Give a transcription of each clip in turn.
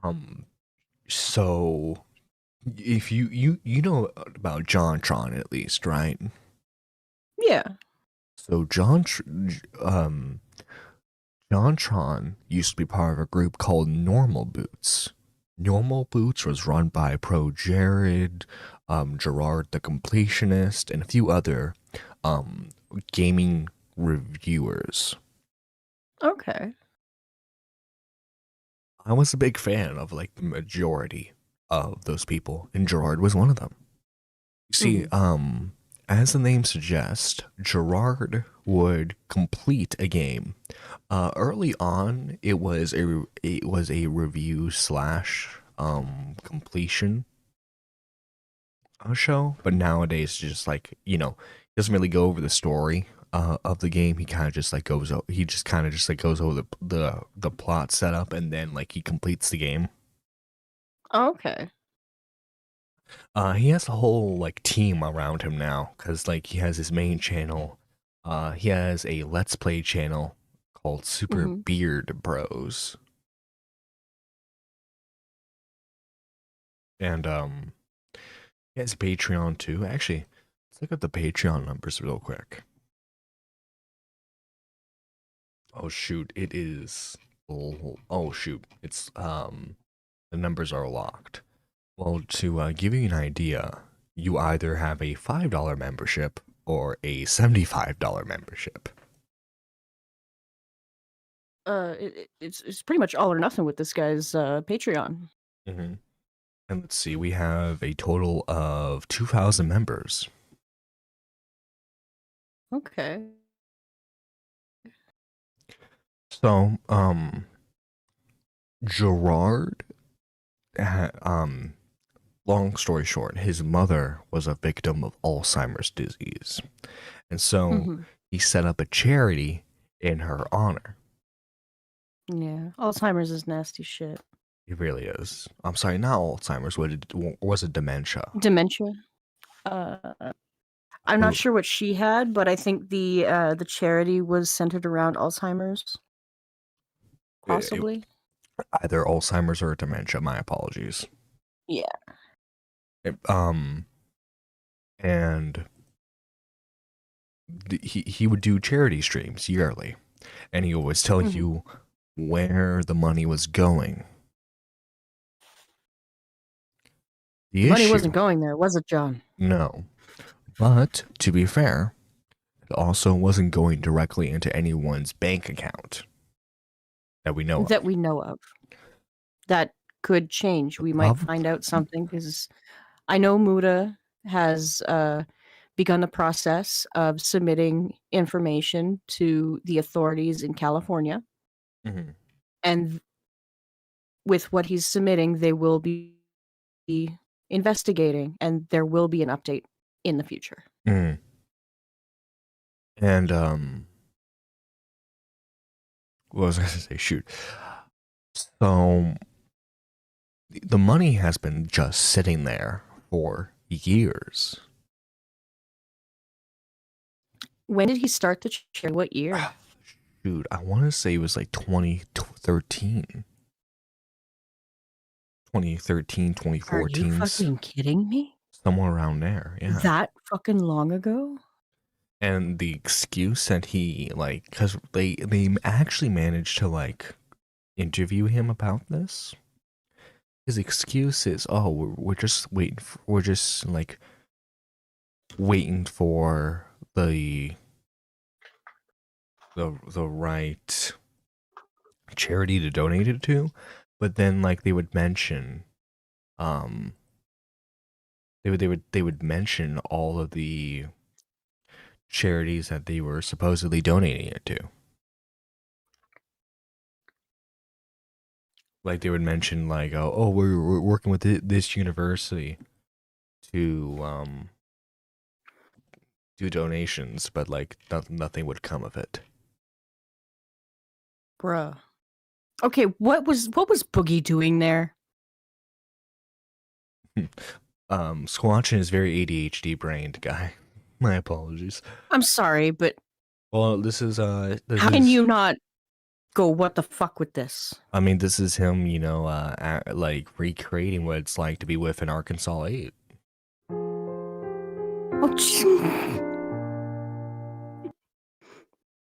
Um, so if you know about JonTron at least, right? Yeah. So JonTron used to be part of a group called Normal Boots. Normal Boots was run by Pro Jared, Gerard the Completionist, and a few other um, gaming reviewers. Okay. I was a big fan of like the majority of those people, and Gerard was one of them. You see, Hmm. as the name suggests, Gerard would complete a game. Early on, it was a review slash completion show, but nowadays it's just like he doesn't really go over the story of the game. He kind of just like he just kind of just like goes over the plot setup, and then like he completes the game. Okay. He has a whole like team around him now because like he has his main channel. He has a Let's Play channel called Super Hmm. Beard Bros, and he has a Patreon too. Actually, let's look at the Patreon numbers real quick. Oh shoot, it is. Oh shoot, it's the numbers are locked. Well, to give you an idea, you either have a $5 membership or a $75 membership. It's pretty much all or nothing with this guy's Patreon. Hmm. And let's see, we have a total of 2,000 members. Okay. So, Gerard, long story short, his mother was a victim of Alzheimer's disease. And so Hmm. he set up a charity in her honor. Yeah. Alzheimer's is nasty shit. It really is. I'm sorry, not Alzheimer's. Was it dementia? Dementia. Uh, I'm not It- sure what she had, but I think the charity was centered around Alzheimer's, it- possibly. Either Alzheimer's or dementia. My apologies. Yeah. It- and he would do charity streams yearly, and he would always tell Hmm. you where the money was going. The The money wasn't issue, going there, was it, John? no. But to be fair, it also wasn't going directly into anyone's bank account that we know That of. we know of. That could change. The We might problem, find out something because I know Muda has begun the process of submitting information to the authorities in California. mhm. And with what he's submitting, they will be investigating and there will be an update in the future. Mm. And what was I going to say? Shoot. So the money has been just sitting there for years. When did he start the charity? What year? Shoot, I want to say it was like 2013, 2013, Are you 2014, fucking kidding me? somewhere around there. Yeah. That fucking long ago? And the excuse that he like, because they actually managed to like interview him about this. His excuse is, oh, we're just waiting. We're just like waiting for the right charity to donate it to. But then like they would mention, um, they would mention all of the charities that they were supposedly donating it to. Like they would mention like, oh, we're working with this university to do donations, but like nothing would come of it. Bruh. Okay, what was Boogie doing there? Squatchin is very ADHD brained guy. My apologies. I'm sorry, but Well, this how can is you not go what the fuck with this. I mean, this is him, you know, like recreating what it's like to be with an Arkansas 8. Oh,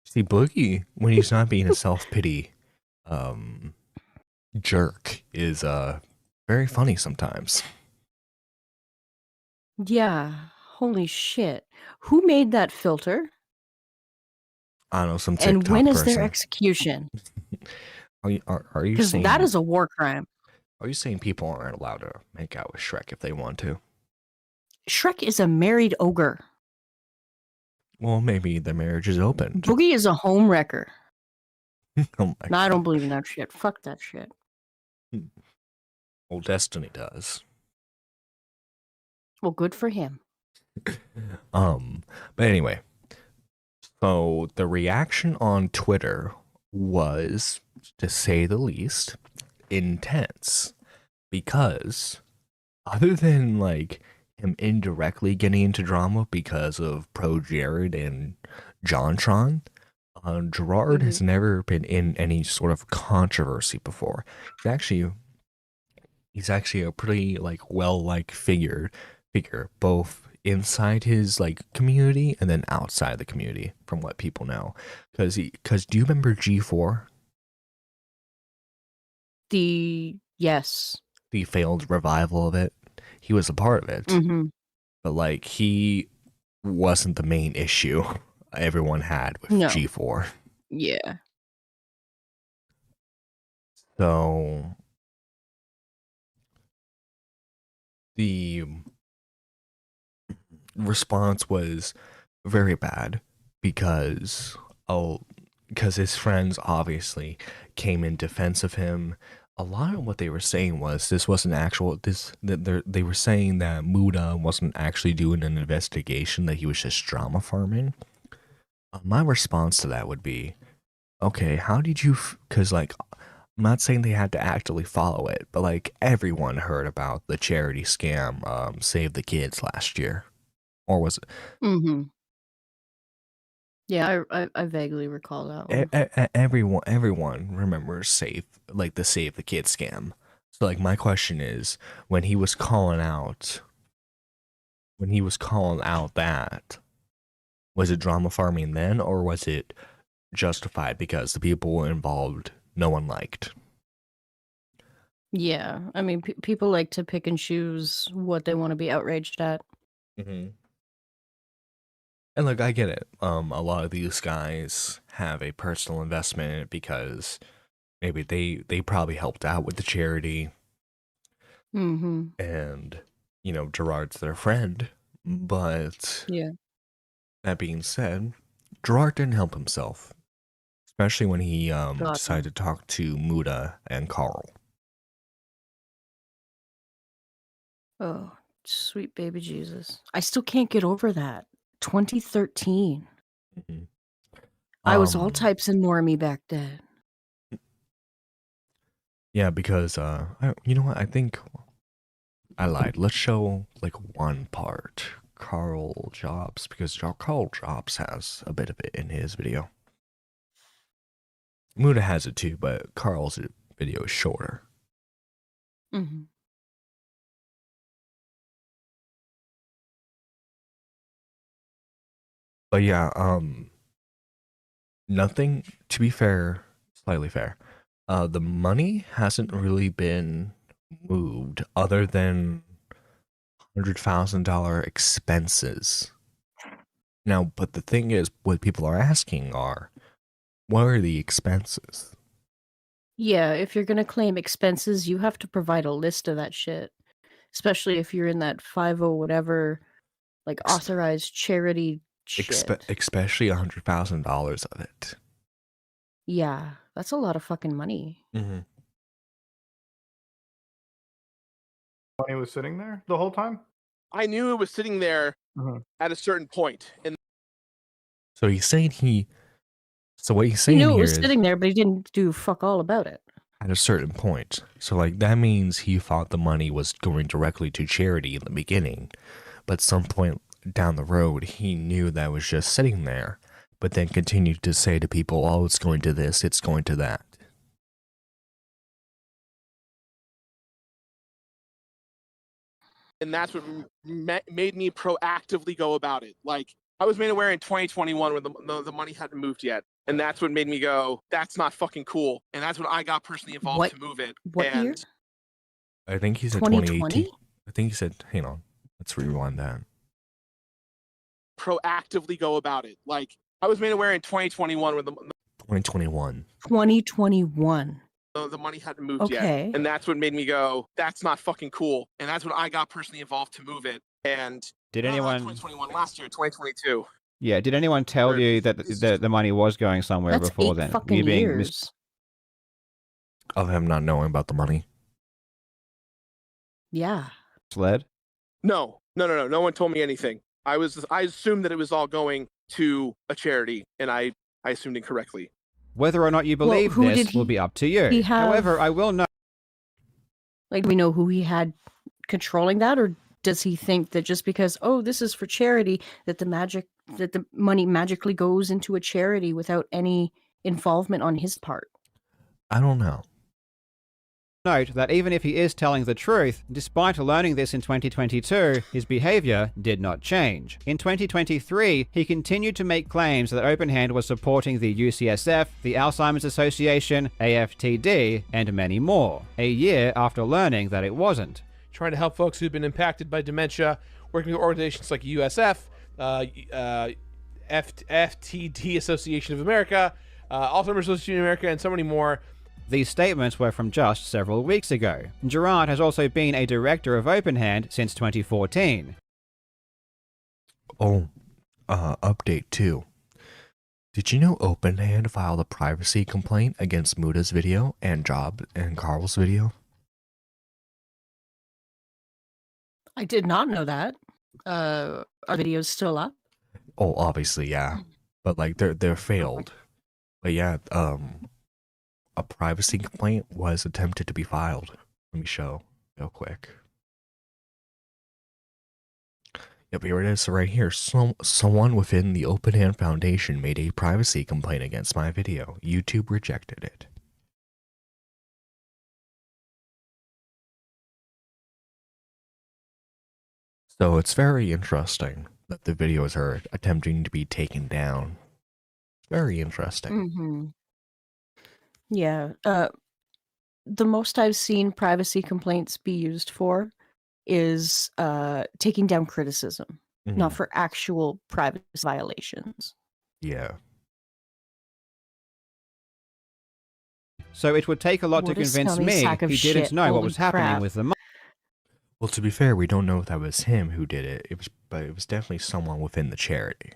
See, Boogie, when he's not being a self-pity um, jerk, is very funny sometimes. yeah. Holy shit. Who made that filter? I don't know, some And when TikTok is their person. execution? Are you Because that saying is a war crime. people aren't allowed to make out with Shrek if they want to? Shrek is a married ogre. Well, maybe the marriage is opened. Boogie is a home wrecker. Oh my No, I god. don't believe in that shit. Fuck that shit. Well, Destiny does. Well, good for him. But anyway, so the reaction on Twitter was, to say the least, intense, because other than like him indirectly getting into drama because of Pro Jared and JonTron, Gerard has never been in any sort of controversy before. He's actually a pretty like well-liked figure both inside his like community and then outside the community, from what people know. Because do you remember G4, Yes. the failed revival of it? He was a part of it, Mm-hmm. but like he wasn't the main issue everyone had with No. G4. Yeah. So the response was very bad because because his friends obviously came in defense of him. A lot of what they were saying was this wasn't actual this that they were saying that Muda wasn't actually doing an investigation, that he was just drama farming. My response to that would be, okay, how did you because like I'm not saying they had to actively follow it, but like everyone heard about the charity scam, Save the Kids last year, or was it? Mm-hmm. Yeah, I vaguely recall that one. Everyone remembers the Save the Kids scam. So like my question is, when he was calling out, that, was it drama farming then, or was it justified because the people involved no one liked? Yeah, I mean, people like to pick and choose what they want to be outraged at. Mm-hmm. And look, I get it. A lot of these guys have a personal investment in it because maybe they probably helped out with the charity, Mm-hmm. and you know Gerard's their friend. But Yeah. that being said, Gerard didn't help himself, especially when he God, no. decided to talk to Muda and Carl. Oh, sweet baby Jesus. I still can't get over that. 2013. Mhm. I was all Um, types of normie back then. yeah, because you know what? I think I lied. Let's show like one part. Carl Jobs, because Carl Jobs has a bit of it in his video. Muda has it too, but Carl's video is shorter. Mm-hmm. But yeah, nothing, to be fair, slightly fair. The money hasn't really been moved other than $100,000 expenses. Now, but the thing is, what people are asking are, what are the expenses? Yeah, if you're gonna claim expenses, you have to provide a list of that shit. Especially if you're in that 50 whatever, like Ex- authorized charity shit. Especially $100,000 of it. Yeah, that's a lot of fucking money. Mm-hmm. Money was sitting there the whole time? I knew it was sitting there at a certain point. And So he's saying so what he's He saying knew it here was is sitting there, but he didn't do fuck all about it. at a certain point. So like that means he thought the money was going directly to charity in the beginning, but some point down the road he knew that was just sitting there but then continued to say to people, oh, it's going to this, it's going to that. And that's what made me proactively go about it. Like, I was made aware in 2021 when the money hadn't moved yet. And that's what made me go, that's not fucking cool. And that's when I got personally involved to move it. What year? I think he said 2020? 2018. I think he said, hang on, let's rewind that. Proactively go about it. Like, I was made aware in 2021 when 2021. 2021. The money hadn't moved yet. And that's what made me go, that's not fucking cool. And that's when I got personally involved to move it. And did anyone 2021 last year, 2022. Yeah, did anyone tell you that the money was going somewhere before then? Fucking you being years. Of him not knowing about the money? Yeah. Misled? No one told me anything. I assumed that it was all going to a charity, and I assumed incorrectly. Whether or not you believe this will be up to you. However, I will know. Like, we know who he had controlling that, or does he think that just because, oh, this is for charity, that the money magically goes into a charity without any involvement on his part? I don't know. Note that even if he is telling the truth, despite learning this in 2022, his behavior did not change. In 2023, he continued to make claims that OpenHand was supporting the UCSF, the Alzheimer's Association, AFTD, and many more, a year after learning that it wasn't. Trying to help folks who've been impacted by dementia, working with organizations like USF, FTD Association of America, Alzheimer's Association of America, and so many more. These statements were from just several weeks ago. Gerard has also been a director of OpenHand since 2014. Oh, update too. Did you know OpenHand filed a privacy complaint against Muda's video and Job and Carl's video? I did not know that. Are videos still up? Oh, obviously, yeah. But like they're failed. But yeah, a privacy complaint was attempted to be filed. Let me show real quick. Yep, here it is right here. Someone within the OpenHand Foundation made a privacy complaint against my video. YouTube rejected it. So it's very interesting that the videos are attempting to be taken down. Very interesting. Mm-hmm. Yeah. The most I've seen privacy complaints be used for is taking down criticism, not for actual privacy violations. Yeah. So it would take a lot to convince me he didn't know what was happening with the money. Well, to be fair, we don't know if that was him who did it. But it was definitely someone within the charity.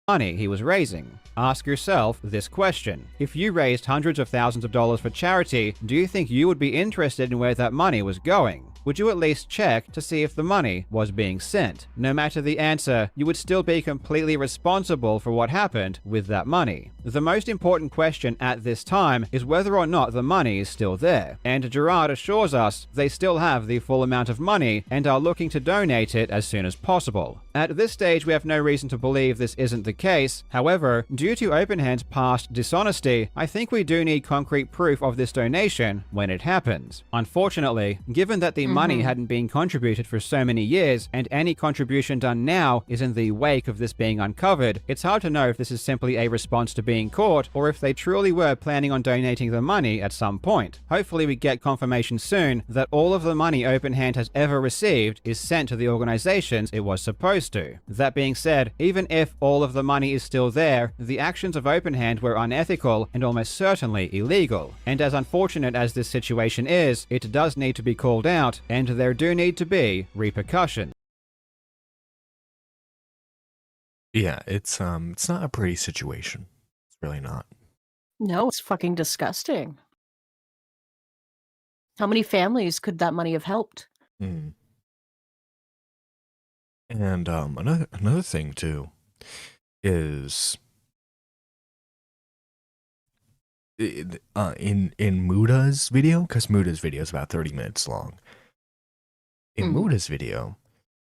Money he was raising. Ask yourself this question. If you raised hundreds of thousands of dollars for charity, do you think you would be interested in where that money was going? Would you at least check to see if the money was being sent? No matter the answer, you would still be completely responsible for what happened with that money. The most important question at this time is whether or not the money is still there. And Gerard assures us they still have the full amount of money and are looking to donate it as soon as possible. At this stage, we have no reason to believe this isn't the case. However, due to OpenHand's past dishonesty, I think we do need concrete proof of this donation when it happens. Unfortunately, given that the money hadn't been contributed for so many years, and any contribution done now is in the wake of this being uncovered, it's hard to know if this is simply a response to being caught, or if they truly were planning on donating the money at some point. Hopefully we get confirmation soon that all of the money OpenHand has ever received is sent to the organizations it was supposed to. That being said, even if all of the money is still there, the actions of OpenHand were unethical and almost certainly illegal. And as unfortunate as this situation is, it does need to be called out, and there do need to be repercussions. Yeah, it's not a pretty situation. It's really not. No, it's fucking disgusting. How many families could that money have helped? And another thing too is in Muda's video, because Muda's video is about 30 minutes long. In Muda's video,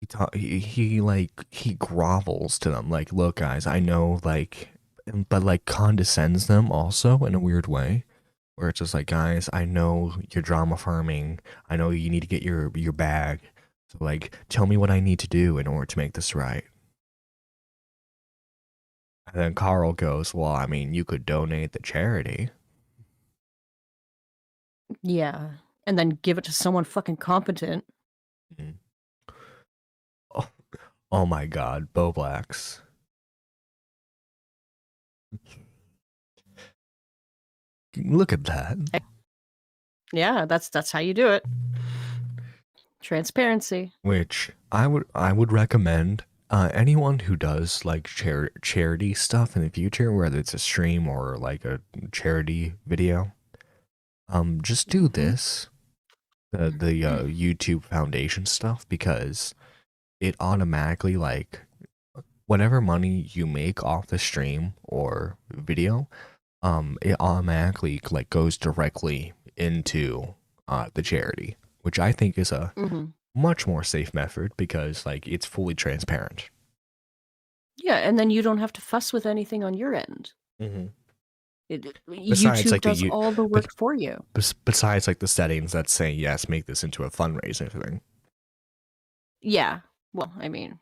he grovels to them like, look guys, I know, like, but like condescends them also in a weird way, where it's just like, guys, I know you're drama farming, I know you need to get your bag, so like tell me what I need to do in order to make this right. And then Carl goes, well, I mean, you could donate the charity. Yeah. And then give it to someone fucking competent. Mm. Oh my god, Bo Blacks. Look at that. Yeah, that's how you do it. Transparency. Which I would recommend anyone who does like charity stuff in the future, whether it's a stream or like a charity video, just do this, the YouTube Foundation stuff, because it automatically, like, whatever money you make off the stream or video, it automatically like goes directly into the charity, which I think is a much more safe method because like it's fully transparent. Yeah, and then you don't have to fuss with anything on your end. Besides, YouTube like, does all the work for you. Besides, like, the settings that say, yes, make this into a fundraising thing. Yeah, well, I mean...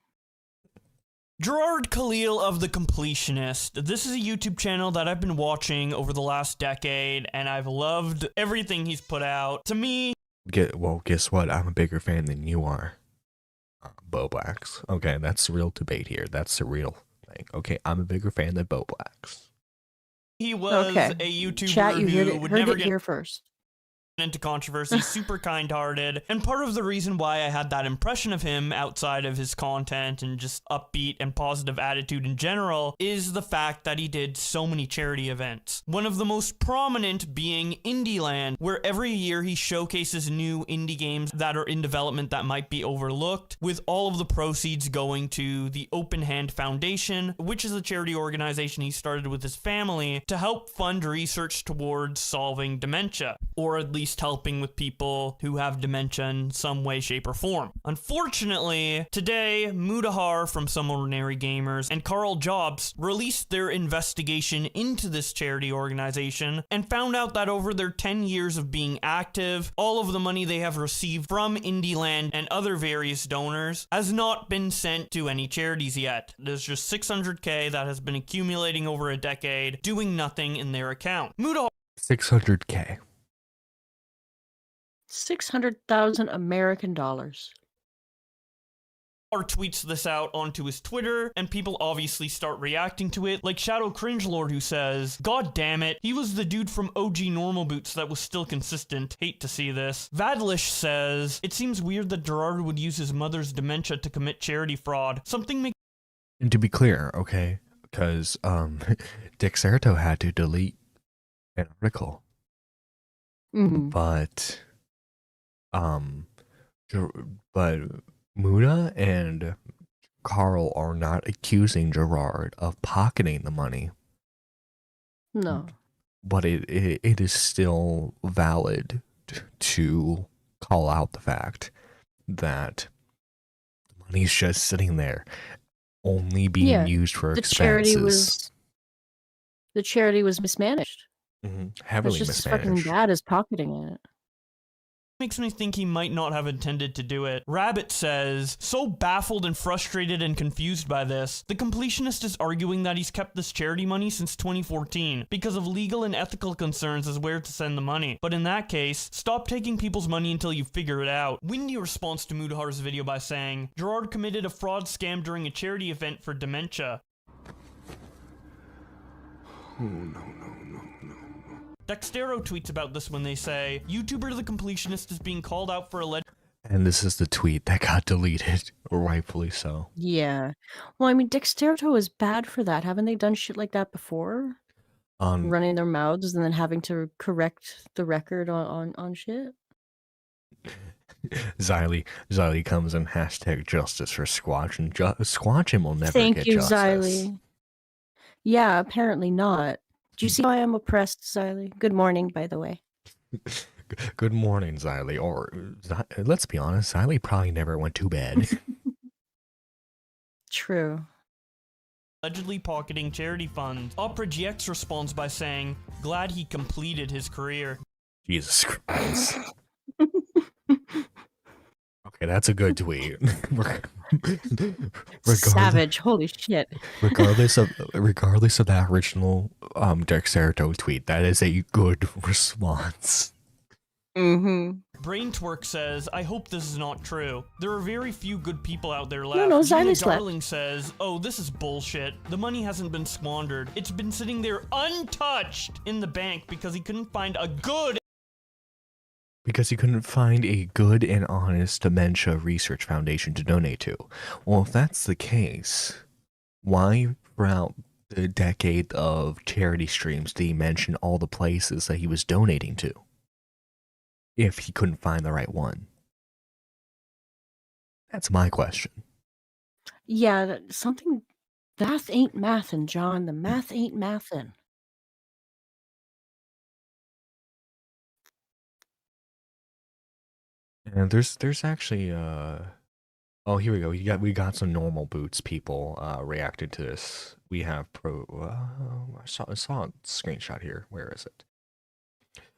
Gerard Khalil of The Completionist. This is a YouTube channel that I've been watching over the last decade, and I've loved everything he's put out. To me... Well, guess what? I'm a bigger fan than you are. Bo Blacks. Okay, that's the real debate here. That's the real thing. Okay, I'm a bigger fan than Bo Blacks. He was a YouTuber Chat, you who would never get here first. into controversy, super kind-hearted, and part of the reason why I had that impression of him outside of his content and just upbeat and positive attitude in general is the fact that he did so many charity events. One of the most prominent being Indieland, where every year he showcases new indie games that are in development that might be overlooked, with all of the proceeds going to the Open Hand Foundation, which is a charity organization he started with his family to help fund research towards solving dementia, or at least helping with people who have dementia in some way, shape, or form. Unfortunately, today, Mudahar from Some Ordinary Gamers and Carl Jobs released their investigation into this charity organization and found out that over their 10 years of being active, all of the money they have received from Indieland and other various donors has not been sent to any charities yet. There's just $600K that has been accumulating over a decade, doing nothing in their account. Mudahar 600K. 600,000 American dollars. Tweets this out onto his Twitter, and people obviously start reacting to it, like Shadow Cringelord, who says, "God damn it, he was the dude from OG Normal Boots that was still consistent. Hate to see this." Vadlish says, "It seems weird that Gerard would use his mother's dementia to commit charity fraud. Something makes..." And to be clear, okay, because Dexerto had to delete an article. But Muda and Carl are not accusing Gerard of pocketing the money. No. But it is still valid to call out the fact that the money's just sitting there, only being used for expenses. The charity was mismanaged. Heavily it's just mismanaged. As fucking bad as pocketing it. Makes me think he might not have intended to do it. Rabbit says, "So baffled and frustrated and confused by this, the Completionist is arguing that he's kept this charity money since 2014 because of legal and ethical concerns as where to send the money. But in that case, stop taking people's money until you figure it out." Windy responds to Mudahar's video by saying, "Gerard committed a fraud scam during a charity event for dementia." Oh, no. Dextero tweets about this when they say, "YouTuber The Completionist is being called out for alleged..." And this is the tweet that got deleted, rightfully so. Yeah. Well, I mean, Dexterto is bad for that. Haven't they done shit like that before? Running their mouths and then having to correct the record on shit? Xylee comes in #justice for Squatch, and Squatch will never Thank get you, justice. Xylee. Yeah, apparently not. Do you see why I'm oppressed, Xylee? Good morning, by the way. Good morning, Xylee. Or let's be honest, Xylee probably never went to bed. True. allegedly pocketing charity funds. Opera GX responds by saying, glad he completed his career. Jesus Christ. Okay, that's a good tweet. Savage. Holy shit. regardless of that original Dexerto tweet, that is a good response. Mm-hmm. Braintwork says, I hope this is not true. There are very few good people out there left. No, Gina Xylis left. Darling says, oh, this is bullshit. The money hasn't been squandered. It's been sitting there untouched in the bank because he couldn't find a good and honest dementia research foundation to donate to. Well, if that's the case, why throughout the decade of charity streams did he mention all the places that he was donating to? If he couldn't find the right one. That's my question. Yeah, something. Math ain't mathin', John. The math ain't mathin'. And there's actually oh, here we go. We got some normal boots people reacting to this. We have I saw a screenshot here. Where is it?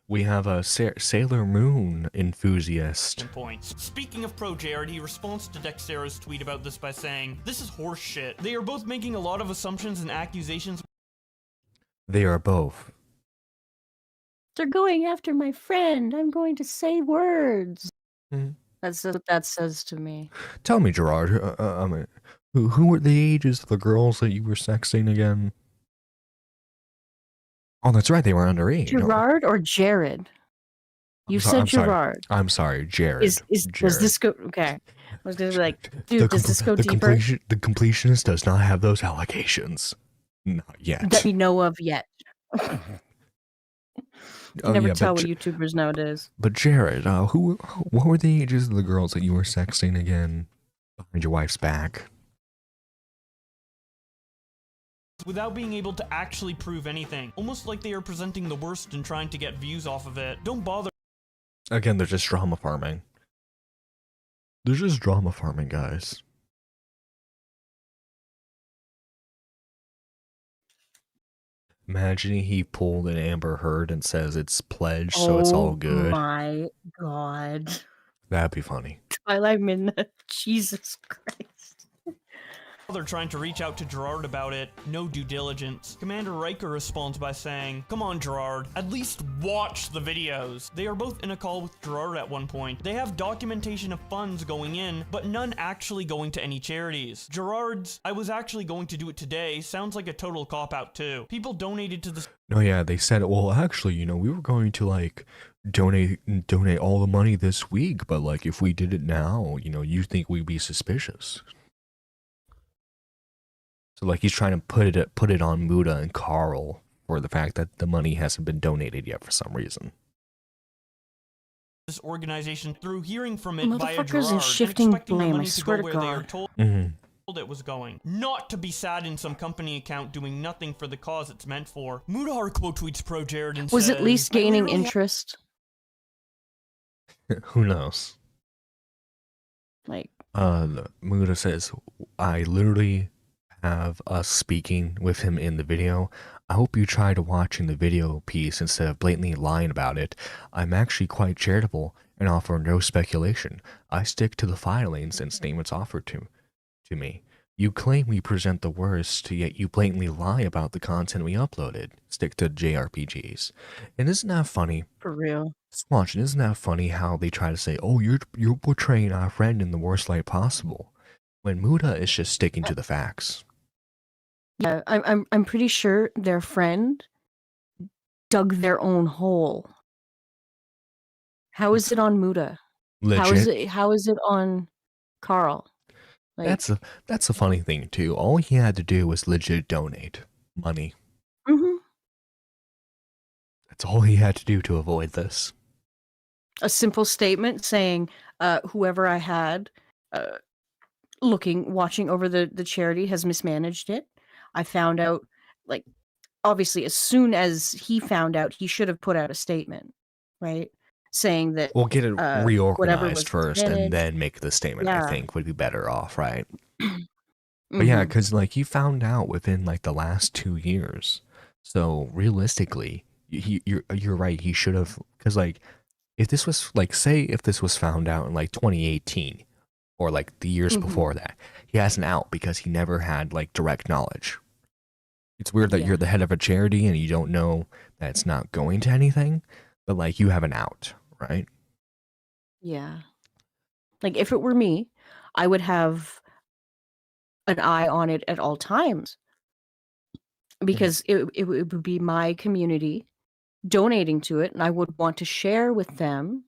We have a Sailor Moon enthusiast. points. Speaking of Pro Jared, he responds to Dextero's tweet about this by saying, this is horse shit. They are both making a lot of assumptions and accusations. They are both. They're going after my friend. I'm going to say words. Mhm. That's what that says to me. Tell me, Gerard, who were the ages of the girls that you were sexting again? Oh, that's right. They were underage. Gerard or Jared? You said Gerard. I'm sorry, Jared. Does this go? Okay, I was gonna be like, dude, does this go the deeper? The completionist does not have those allegations. Not yet. That we know of yet. You never tell but, with YouTubers nowadays. But Jared, what were the ages of the girls that you were sexting again behind your wife's back? Without being able to actually prove anything. Almost like they are presenting the worst and trying to get views off of it. Don't bother. Again, they're just drama farming. They're just drama farming, guys. Imagining he pulled an Amber Heard and says it's pledged, so it's all good. Oh my god. That'd be funny. Twilight Midnight. Jesus Christ. They're trying to reach out to Gerard about it. No due diligence. Commander Riker responds by saying, come on, Gerard. At least watch the videos. They are both in a call with Gerard at one point. They have documentation of funds going in, but none actually going to any charities. Gerard's, I was actually going to do it today, sounds like a total cop-out too. People donated to the... No, yeah, they said, well, actually, we were going to, like, donate all the money this week, but, like, if we did it now, you think we'd be suspicious. So, like, he's trying to put it on Muda and Carl for the fact that the money hasn't been donated yet for some reason. This organization through hearing from it via Gerard Motherfuckers and shifting blame, I swear to where they are God. told it was going. Not to be sad in some company account doing nothing for the cause it's meant for. Mudahar quote tweets Pro Jared and Was says, at least gaining interest. Who knows? Like, Muda says, I literally have us speaking with him in the video. I hope you try to watching the video piece instead of blatantly lying about it. I'm actually quite charitable and offer no speculation. I stick to the filings and statements offered to me. You claim we present the worst, yet you blatantly lie about the content we uploaded. Stick to JRPGs. And isn't that funny? for real. Just watching, isn't that funny how they try to say, oh, you're portraying our friend in the worst light possible, when Muda is just sticking to the facts. Yeah, I'm pretty sure their friend dug their own hole. How is it on Muda? Legit. How is it on Carl? Like, That's a funny thing too. All he had to do was legit donate money. mhm. That's all he had to do to avoid this. A simple statement saying, whoever I had watching over the charity has mismanaged it. I found out, like, obviously, as soon as he found out, he should have put out a statement, right? Saying that We'll get it reorganized was first and managed. then make the statement, Yeah. I think, would be better off, right? But yeah, Mhm. because like he found out within like the last 2 years. So realistically, you're right. He should have, because like if this was like, say if this was found out in like 2018 or like the years Mhm. before that, he has an out because he never had like direct knowledge. It's weird that you're Yeah. the head of a charity and you don't know that it's not going to anything, but like you have an out, right? Yeah. Like if it were me, I would have an eye on it at all times because it would be my community donating to it, and I would want to share with them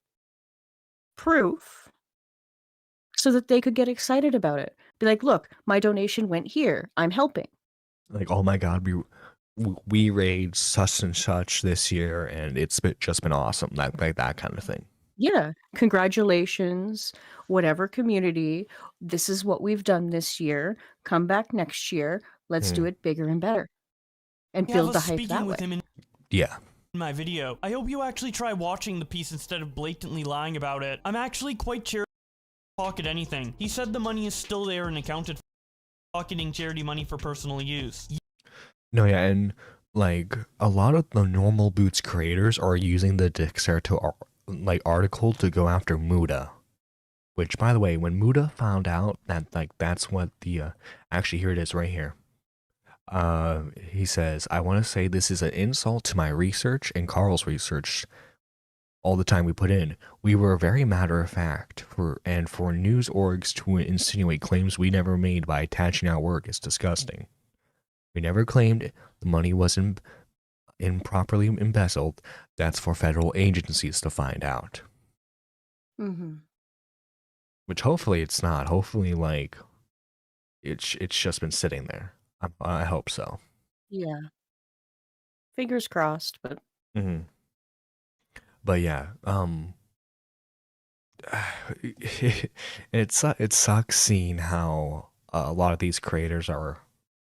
proof so that they could get excited about it. Be like, look, my donation went here. I'm helping. Like, oh my God, we raised such and such this year, and just been awesome. Like that kind of thing. Yeah. Congratulations, whatever community. This is what we've done this year. Come back next year. Let's do it bigger and better and I have build the us hype speaking that with way. him in Yeah. my video. I hope you actually try watching the piece instead of blatantly lying about it. I'm actually quite charitable to pocket anything. He said the money is still there and accounted for, pocketing charity money for personal use. No, yeah, and like a lot of the normal Boots creators are using the Dexerto like article to go after Muda. Which, by the way, when Muda found out that like that's what the actually here it is right here. He says, I want to say this is an insult to my research and Carl's research. All the time we put in, we were very matter of fact for news orgs to insinuate claims we never made by attaching our work is disgusting. We never claimed the money was improperly embezzled. That's for federal agencies to find out. Mm-hmm. Which hopefully it's not. Hopefully, like it's just been sitting there. I hope so. Yeah. Fingers crossed, but Mm-hmm. But yeah, it sucks seeing how a lot of these creators are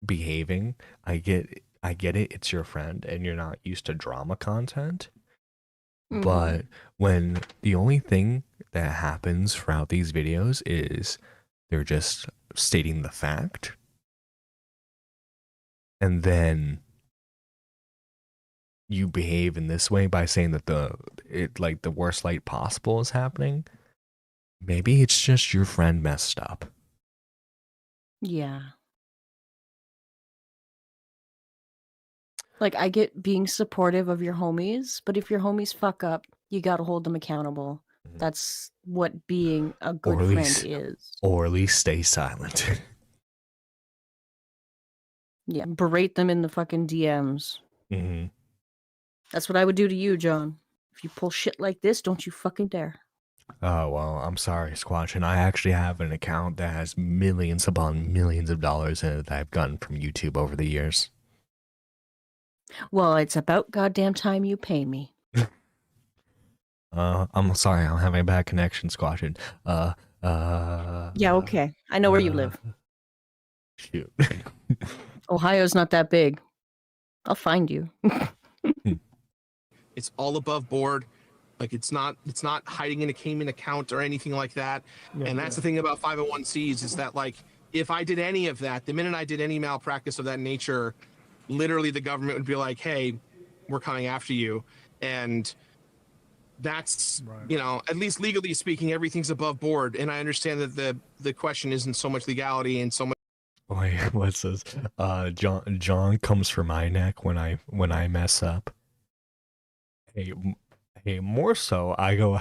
behaving. I get it. It's your friend, and you're not used to drama content. But when the only thing that happens throughout these videos is they're just stating the fact, and then you behave in this way by saying that the worst light possible is happening, maybe it's just your friend messed up. yeah. Like, I get being supportive of your homies, but if your homies fuck up, you gotta hold them accountable. That's what being a good friend is. Or at least stay silent. Yeah, berate them in the fucking DMs. Mm-hmm. That's what I would do to you, John. If you pull shit like this, don't you fucking dare. Oh, well, I'm sorry, Squatch, and I actually have an account that has millions upon millions of dollars in it that I've gotten from YouTube over the years. Well, it's about goddamn time you pay me. I'm sorry, I'm having a bad connection, Squatch. Yeah, okay. I know where you live. Shoot. Ohio's not that big. I'll find you. It's all above board. Like it's not hiding in a Cayman account or anything like that. And that's the thing about 501c is that like if I did any of that, the minute I did any malpractice of that nature, literally the government would be like, hey, we're coming after you. And that's you know, at least legally speaking, everything's above board. And I understand that the question isn't so much legality and so much. Wait, what's this? John comes for my neck when I mess up. Hey, more so, I go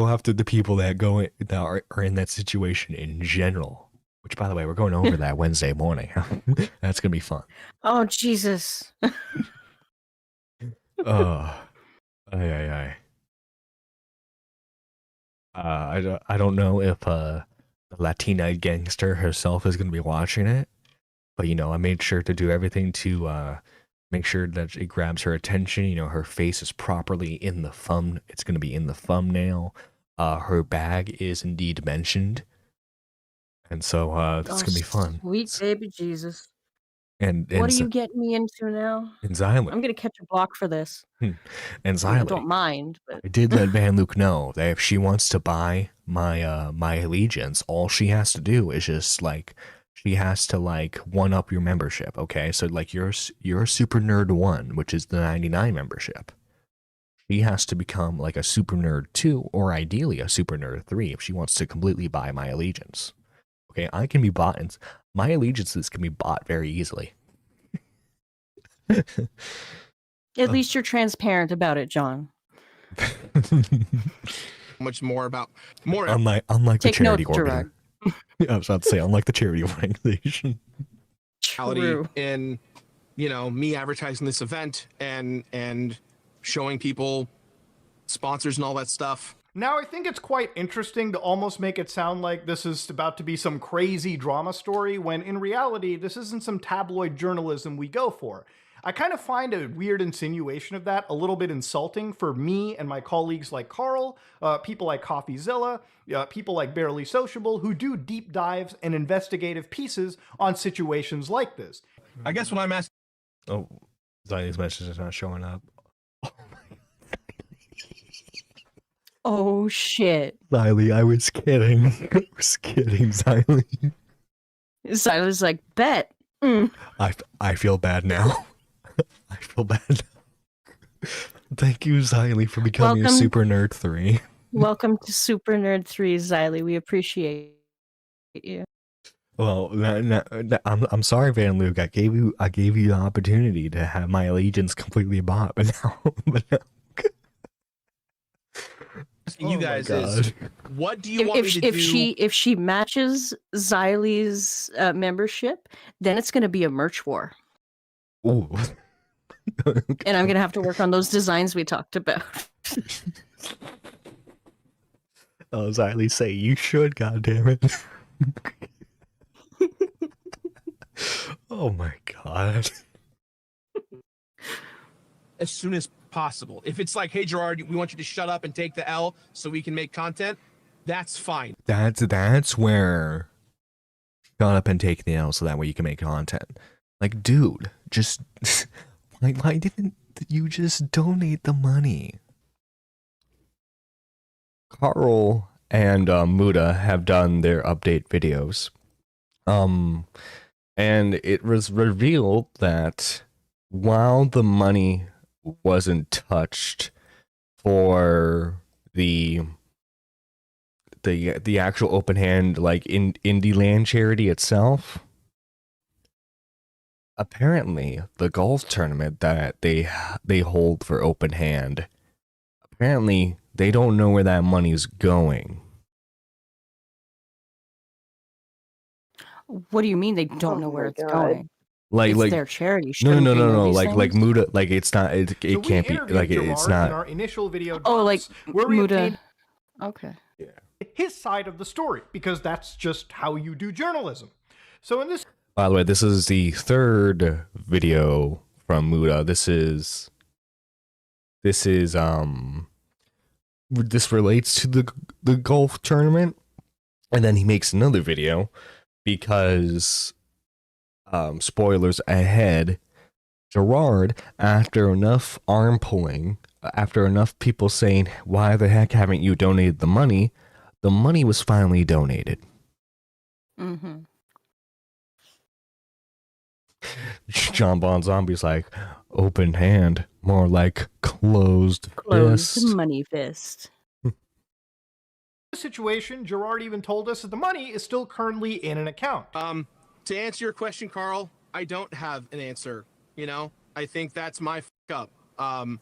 after the people that are in that situation in general. Which, by the way, we're going over that Wednesday morning. That's gonna be fun. Oh, Jesus. Aye. I don't know if the Latina gangster herself is gonna be watching it, but you know, I made sure to do everything to make sure that it grabs her attention. You know, her face is properly in the it's gonna be in the thumbnail. Her bag is indeed mentioned. And so it's gonna be fun. Sweet baby Jesus. And What are you getting me into now? And Xylee. I'm gonna catch a block for this. And I Xylee. don't mind, but I did let Van Luke know that if she wants to buy my allegiance, all she has to do is just like she has to like one up your membership. Okay, so like you're a Super Nerd 1, which is the 99 membership. She has to become like a Super Nerd 2, or ideally a Super Nerd 3, if she wants to completely buy my allegiance. Okay, I can be bought, and my allegiances can be bought very easily. at least you're transparent about it, John. Much more about Unlike the Take charity notes, Gerard. organization. I was about to say, unlike the charity organization. True. in me advertising this event and showing people sponsors and all that stuff. Now, I think it's quite interesting to almost make it sound like this is about to be some crazy drama story, when in reality, this isn't some tabloid journalism we go for. I kind of find a weird insinuation of that a little bit insulting for me and my colleagues like Carl, people like CoffeeZilla, people like Barely Sociable, who do deep dives and investigative pieces on situations like this. I guess what I'm asking. Oh, Xylee's message is not showing up. Oh shit. Xylee, I was kidding. I was kidding, Xylee. Silas like, bet. I feel bad now. I feel bad now. Thank you, Xylee, for becoming a Super Nerd 3. Welcome to Super Nerd 3, Xylee. We appreciate you. Well, I'm sorry, Van Luke. I gave you the opportunity to have my allegiance completely bought, but now You guys is what do you want me to do? If she matches Xylee's membership, then it's going to be a merch war. Ooh. And I'm going to have to work on those designs we talked about. Oh, Xylee, say you should, goddammit. Oh my god. As soon as possible. If it's like, hey Gerard, we want you to shut up and take the L so we can make content, that's fine. That's where shut up and take the L so that way you can make content. Like, dude, just why didn't you just donate the money? Carl and Muda have done their update videos. And it was revealed that while the money wasn't touched for the actual open hand, like in Indie Land charity itself, apparently the golf tournament that they hold for open hand, apparently they don't know where that money's going. What do you mean they don't know where it's going? Like their charity. No. Like Like Muda, like it's not. It can't be. Like it's not. In our initial video like where we Muda. Okay. Yeah. His side of the story, because that's just how you do journalism. So in this. By the way, this is the third video from Muda. This relates to the golf tournament, and then he makes another video because. Spoilers ahead, Gerard, after enough arm pulling, after enough people saying, why the heck haven't you donated the money was finally donated. Mm-hmm. John Bon Zombie's like, open hand, more like closed fist. Money fist. Situation, Gerard even told us that the money is still currently in an account. To answer your question, Carl, I don't have an answer. I think that's my fuck up.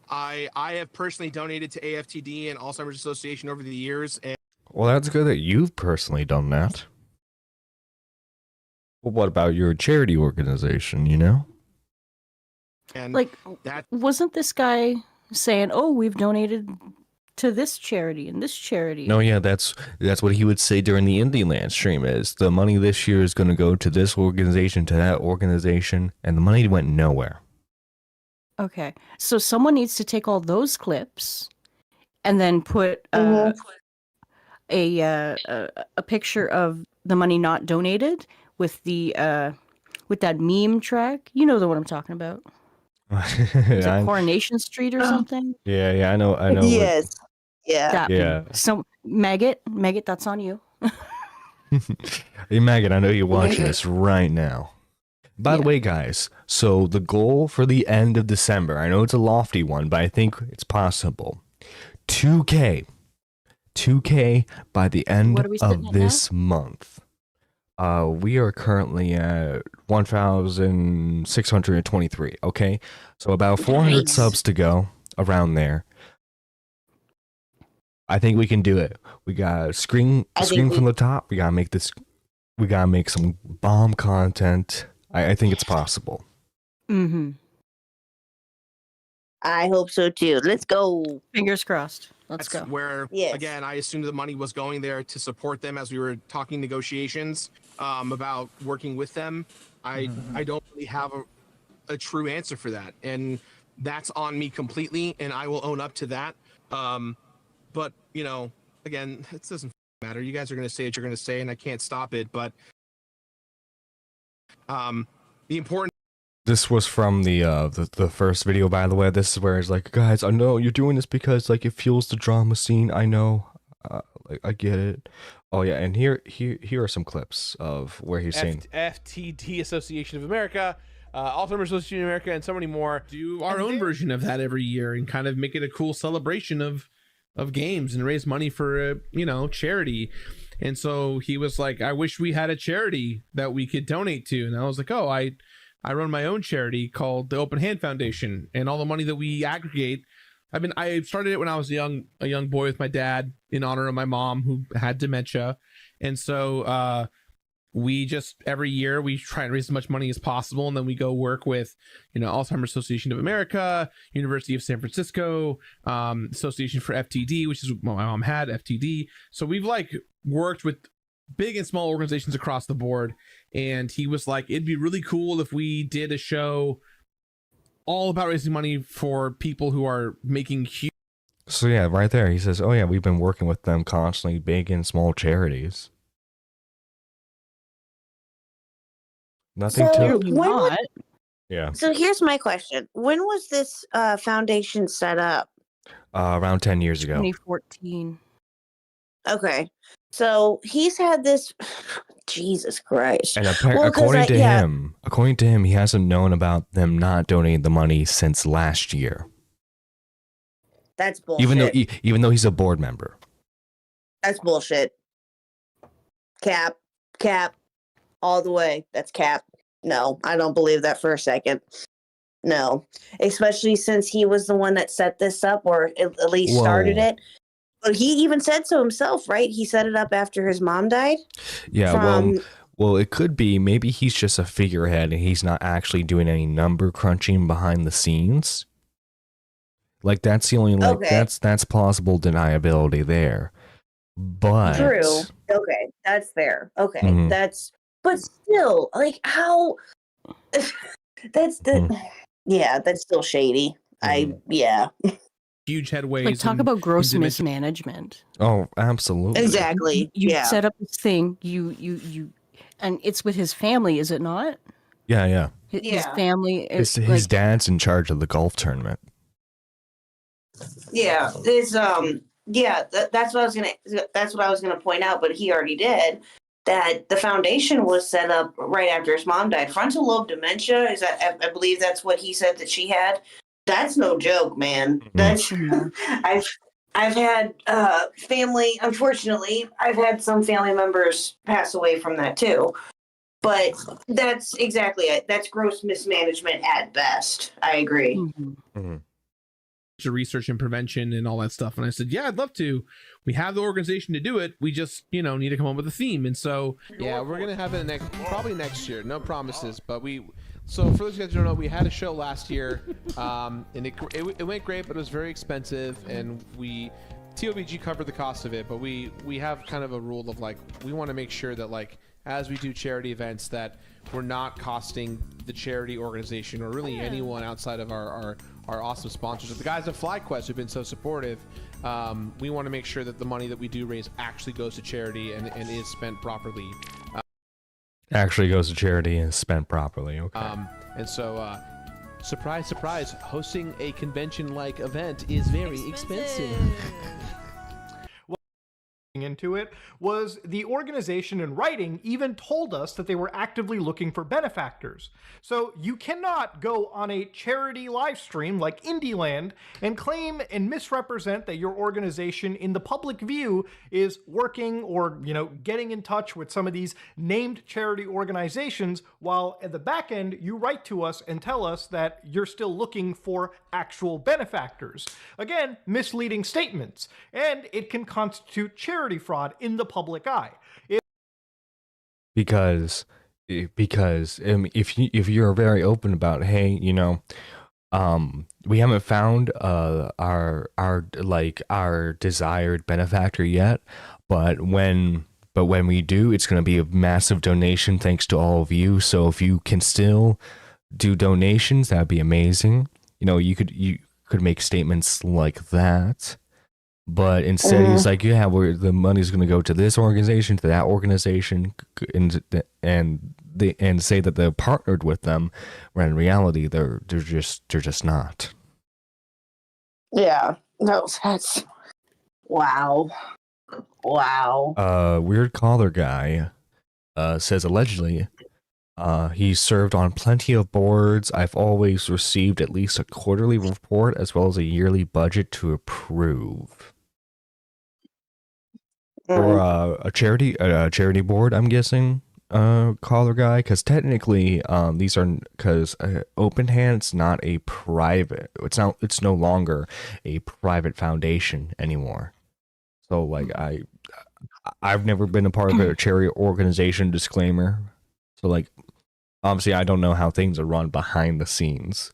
I have personally donated to AFTD and Alzheimer's Association over the years. And well, that's good that you've personally done that. Well, what about your charity organization, And like, wasn't this guy saying, oh, we've donated to this charity and this charity? No, yeah, that's what he would say during the Indie Land stream is the money this year is going to go to this organization, to that organization, and the money went nowhere. Okay, so someone needs to take all those clips and then put a picture of the money not donated with the with that meme track. You know the one I'm talking about. Is it Coronation Street or something? Yeah, I know. Yes. Yeah. That Yeah. So Maggot, that's on you. Hey, Maggot, I know you're watching this right now. By the Yeah. way, guys, so the goal for the end of December, I know it's a lofty one, but I think it's possible. 2K by the end What are we sitting of at this month. We are currently at 1,623. Okay, so about 400 Nice. subs to go, around there. I think we can do it. We got screen from the top. We gotta make this. We gotta make some bomb content. I think it's possible. Mm-hmm. I hope so too. Let's go. Fingers crossed. Let's That's go. where, Yes. again, I assumed the money was going there to support them as we were talking negotiations about working with them. I don't really have a true answer for that, and that's on me completely, and I will own up to that. But you know, again, it doesn't matter. You guys are going to say what you're going to say, and I can't stop it. But the important. This was from the first video, by the way. This is where it's like, guys, I know you're doing this because like it fuels the drama scene. I know, like I get it. Oh yeah, and here are some clips of where he's saying FTD Association of America, Alzheimer's Association of America, and so many more do our own version of that every year and kind of make it a cool celebration of games and raise money for charity. And so he was like, I wish we had a charity that we could donate to. And I was like, oh, I run my own charity called the Open Hand Foundation, and all the money that we aggregate. I started it when I was a young boy with my dad in honor of my mom who had dementia. And so we just every year we try and raise as much money as possible, and then we go work with Alzheimer's Association of America, University of San Francisco, Association for FTD, which is what my mom had, FTD. So we've like worked with big and small organizations across the board, and he was like, it'd be really cool if we did a show all about raising money for people who are making huge. So yeah, right there he says, oh yeah, we've been working with them constantly, big and small charities. Nothing So to when was- yeah. So here's my question: when was this foundation set up? Around 10 years ago. 2014. Okay, so he's had this. Jesus Christ! And Well, according to him, he hasn't known about them not donating the money since last year. That's bullshit. Even though he's a board member. That's bullshit. Cap, all the way. That's cap. No, I don't believe that for a second. No, especially since he was the one that set this up, or at least started it. But he even said so himself, right? He set it up after his mom died. Yeah, well, it could be. Maybe he's just a figurehead and he's not actually doing any number crunching behind the scenes. Like that's the only that's plausible deniability there. But true. Okay, that's fair. Okay, but still, like how that's still shady. Huge headways. Like talk about gross mismanagement. Oh, absolutely. Exactly. You set up this thing. You, and it's with his family, is it not? Yeah. His family. His dad's in charge of the golf tournament. Yeah, it's that's what I was gonna point out, but he already did. That the foundation was set up right after his mom died. Frontal lobe dementia I believe that's what he said that she had. That's no joke, man. That's I've had family. Unfortunately, I've had some family members pass away from that too. But that's exactly it. That's gross mismanagement at best. I agree. To research and prevention and all that stuff, and I said, yeah, I'd love to. We have the organization to do it. We just need to come up with a theme. And so we're gonna have it probably next year. No promises, but so for those guys who don't know, we had a show last year, and it went great, but it was very expensive, and TOBG covered the cost of it. But we have kind of a rule of like, we want to make sure that like as we do charity events that we're not costing the charity organization or really anyone outside of our awesome sponsors. The guys at FlyQuest who've been so supportive, we want to make sure that the money that we do raise actually goes to charity and is spent properly. actually goes to charity and is spent properly. Okay. And so, surprise, surprise, hosting a convention-like event is very expensive. Into it was the organization in writing even told us that they were actively looking for benefactors. So you cannot go on a charity live stream like Indieland and claim and misrepresent that your organization in the public view is working or, getting in touch with some of these named charity organizations, while at the back end you write to us and tell us that you're still looking for actual benefactors. Again, misleading statements, and it can constitute charity fraud in the public eye. Because if you're very open about, hey, we haven't found our desired benefactor yet, but when we do, it's going to be a massive donation thanks to all of you. So if you can still do donations, that'd be amazing. You could make statements like that. But instead, he's like, yeah, the money's going to go to this organization, to that organization, and say that they're partnered with them, when in reality, they're just not. Yeah, no, that's wow. Weird Collar Guy says allegedly, he served on plenty of boards. I've always received at least a quarterly report as well as a yearly budget to approve. For a charity board, I'm guessing, Collar Guy, because technically, these are because Open Hand's not a private. It's no longer a private foundation anymore. So like I've never been a part of a charity organization. Disclaimer. So like, obviously, I don't know how things are run behind the scenes,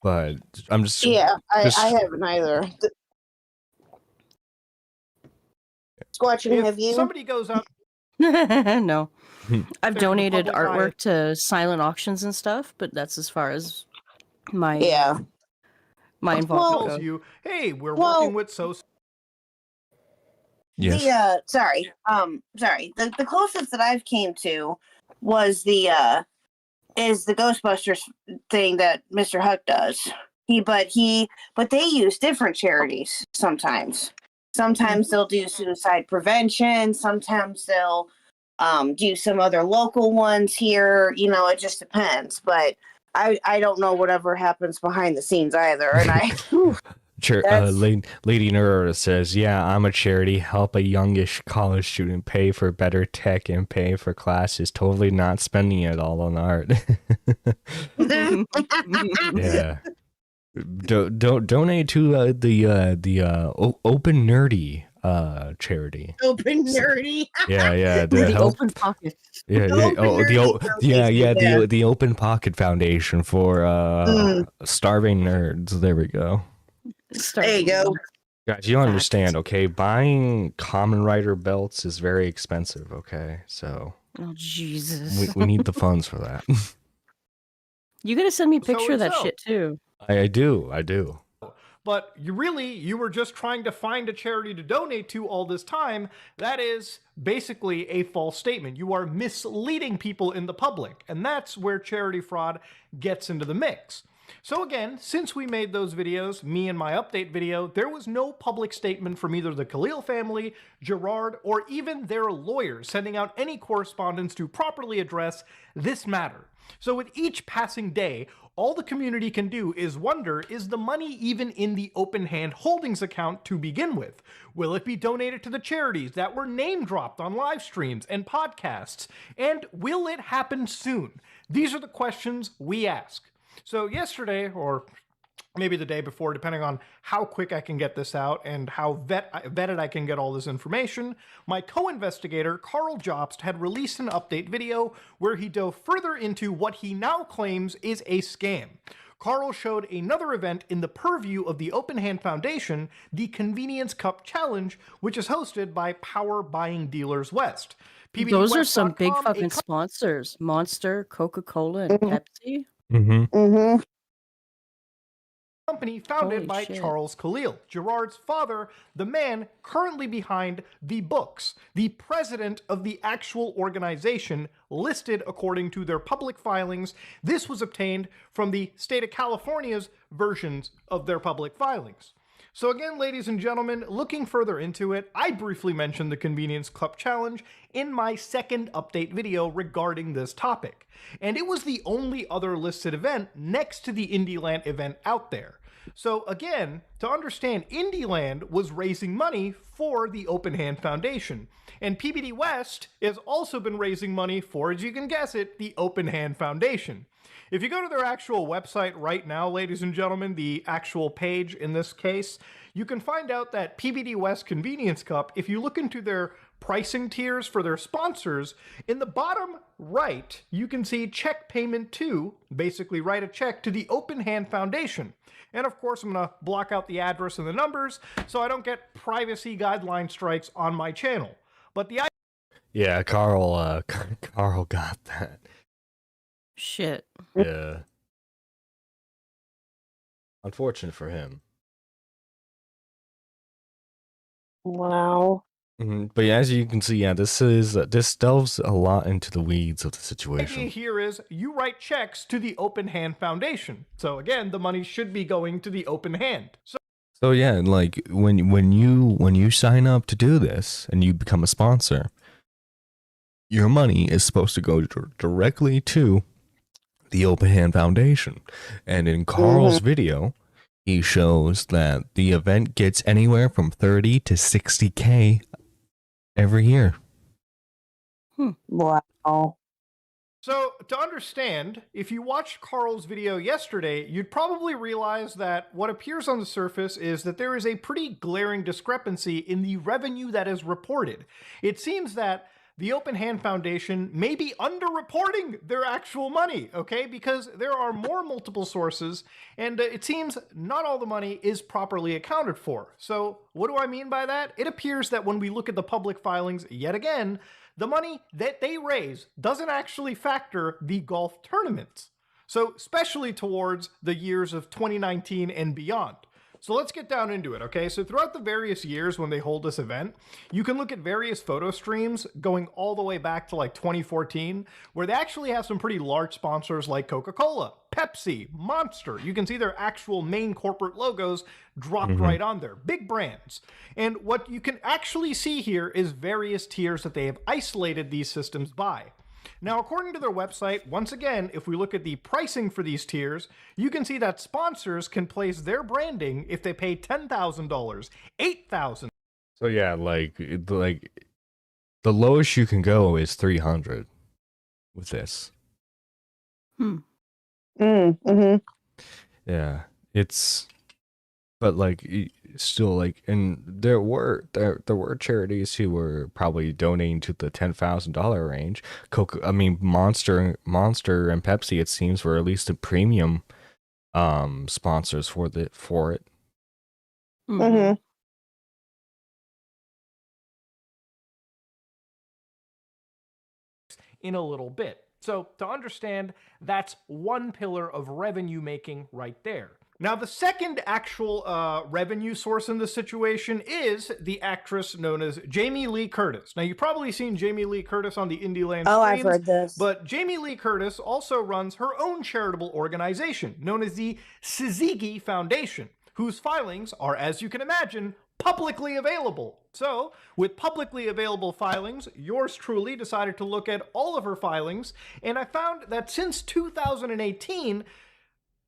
but I'm just I haven't either. Squatching, have you? Somebody goes up. No. I've donated public artwork to silent auctions and stuff, but that's as far as my involvement goes. You, hey, we're working with so. Yes. Sorry. The closest that I've came to was the Ghostbusters thing that Mr. Huck does. But they use different charities sometimes. Sometimes they'll do suicide prevention. Sometimes they'll do some other local ones here. It just depends. But I don't know whatever happens behind the scenes either. And Lady Nerd says, yeah, I'm a charity. Help a youngish college student pay for better tech and pay for classes. Totally not spending it all on art. Yeah. Donate to the Open Nerdy charity. Open Nerdy. Yeah. The Open Pocket. Yeah. The Open Pocket Foundation for starving nerds. There we go. There you go. Guys, you understand, okay? Buying Common Rider belts is very expensive, okay? So oh Jesus, we need the funds for that. You gotta send me a picture of that shit too. I do. But you were just trying to find a charity to donate to all this time. That is basically a false statement. You are misleading people in the public, and that's where charity fraud gets into the mix. So again, since we made those videos, me and my update video, there was no public statement from either the Khalil family, Gerard, or even their lawyers sending out any correspondence to properly address this matter. So with each passing day, all the community can do is wonder, is the money even in the Open Hand Holdings account to begin with? Will it be donated to the charities that were name dropped on live streams and podcasts? And will it happen soon? These are the questions we ask. So yesterday, or maybe the day before, depending on how quick I can get this out and how vetted I can get all this information, my co-investigator, Carl Jobst, had released an update video where he dove further into what he now claims is a scam. Carl showed another event in the purview of the Open Hand Foundation, the Convenience Cup Challenge, which is hosted by Power Buying Dealers West. Those are some big fucking sponsors. Monster, Coca-Cola, and Pepsi. Mm-hmm. company founded Holy by shit. Charles Khalil, Gerard's father, the man currently behind the books, the president of the actual organization listed according to their public filings. This was obtained from the state of California's versions of their public filings. So again, ladies and gentlemen, looking further into it, I briefly mentioned the Convenience Cup Challenge in my second update video regarding this topic. And it was the only other listed event next to the Indieland event out there. So again, to understand, Indieland was raising money for the Open Hand Foundation. And PBD West has also been raising money for, as you can guess it, the Open Hand Foundation. If you go to their actual website right now, ladies and gentlemen, the actual page in this case, you can find out that PBD West Convenience Cup, if you look into their pricing tiers for their sponsors, in the bottom right, you can see check payment to, basically write a check to the Open Hand Foundation. And of course, I'm going to block out the address and the numbers so I don't get privacy guideline strikes on my channel. But the Yeah, Carl got that. Shit. Yeah. Unfortunate for him. Wow. But yeah, as you can see, yeah, this delves a lot into the weeds of the idea situation. here is you write checks to the Open Hand Foundation. So again, the money should be going to the Open Hand. So yeah, like when you sign up to do this and you become a sponsor, your money is supposed to go directly to the Open Hand Foundation. And in Carl's video, he shows that the event gets anywhere from 30 to 60K every year. Wow. So, to understand, if you watched Carl's video yesterday, you'd probably realize that what appears on the surface is that there is a pretty glaring discrepancy in the revenue that is reported. It seems that the Open Hand Foundation may be underreporting their actual money, okay? Because there are more multiple sources, and it seems not all the money is properly accounted for. So, what do I mean by that? It appears that when we look at the public filings yet again, the money that they raise doesn't actually factor the golf tournaments. So, especially towards the years of 2019 and beyond. So let's get down into it, okay? So throughout the various years when they hold this event, you can look at various photo streams going all the way back to like 2014, where they actually have some pretty large sponsors like Coca-Cola, Pepsi, Monster. You can see their actual main corporate logos dropped right on there. Big brands. And what you can actually see here is various tiers that they have isolated these systems by. Now, according to their website, once again, if we look at the pricing for these tiers, you can see that sponsors can place their branding if they pay $10,000, $8,000. So yeah, like the lowest you can go is 300 with this. Yeah, but like still like, and there were charities who were probably donating to the $10,000 range. Monster and Pepsi, it seems, were at least the premium sponsors for it. In a little bit. So to understand, that's one pillar of revenue making right there. Now, the second actual revenue source in this situation is the actress known as Jamie Lee Curtis. Now, you've probably seen Jamie Lee Curtis on the Indieland streams. I've heard this. But Jamie Lee Curtis also runs her own charitable organization known as the Syzygy Foundation, whose filings are, as you can imagine, publicly available. So, with publicly available filings, yours truly decided to look at all of her filings, and I found that since 2018,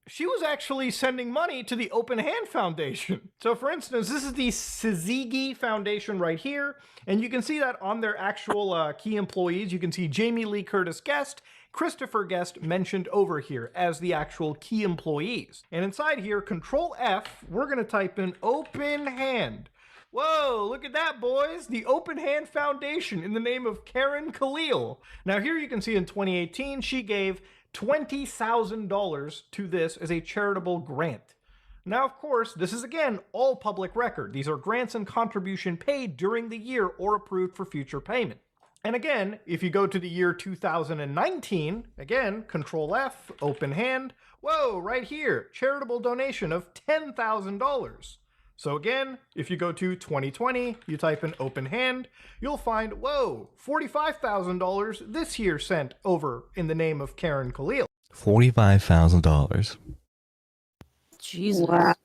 she was actually sending money to the Open Hand Foundation. So for instance, this is the Syzygy Foundation right here, and you can see that on their actual key employees, you can see Jamie Lee Curtis Guest, Christopher Guest mentioned over here as the actual key employees. And inside here, Control F, we're gonna type in Open Hand. Whoa, look at that, boys. The Open Hand Foundation in the name of Karen Khalil. Now here you can see in 2018, she gave $20,000 to this as a charitable grant. Now, of course, this is again all public record. These are grants and contribution paid during the year or approved for future payment. And again, if you go to the year 2019, again, Control F, Open Hand, whoa, right here, charitable donation of $10,000. So again, if you go to 2020, you type in open hand, you'll find, whoa, $45,000 this year sent over in the name of Karen Khalil. $45,000. Jesus. Wow.